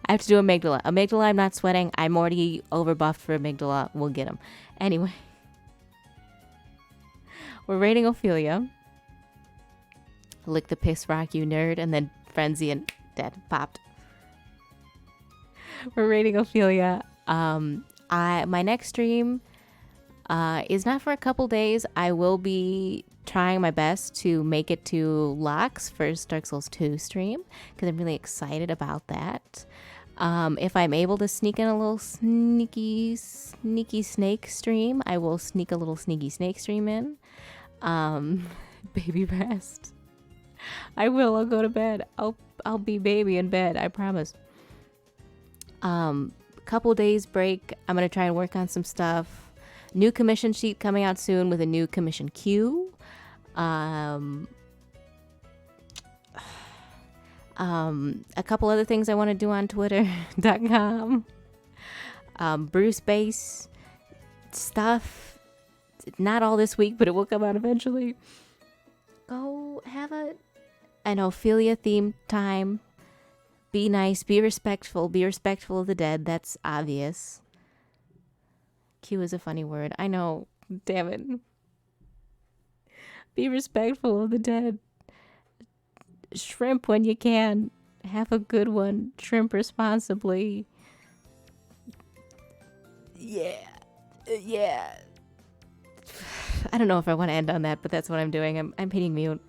have to do Amygdala. Amygdala, I'm not sweating. I'm already overbuffed for Amygdala. We'll get him. Anyway. We're raiding Ophelia. Lick the piss rock, you nerd. And then frenzy and dead. Popped. We're raiding Ophelia. My next stream is not for a couple days. I will be trying my best to make it to Locke's first Dark Souls 2 stream, because I'm really excited about that. If I'm able to sneak in a little sneaky snake stream, I will sneak a little sneaky snake stream in. Baby rest. I will. I'll go to bed. I'll be baby in bed. I promise. Couple days break. I'm gonna try and work on some stuff. New commission sheet coming out soon with a new commission queue. A couple other things I want to do on Twitter.com. Bruce Base stuff. Not all this week, but it will come out eventually. Go have an Ophelia themed time. Be nice, be respectful of the dead. That's obvious. Q is a funny word. I know. Damn it. Be respectful of the dead. Shrimp when you can. Have a good one. Shrimp responsibly. Yeah. I don't know if I want to end on that, but that's what I'm doing. I'm hitting mute.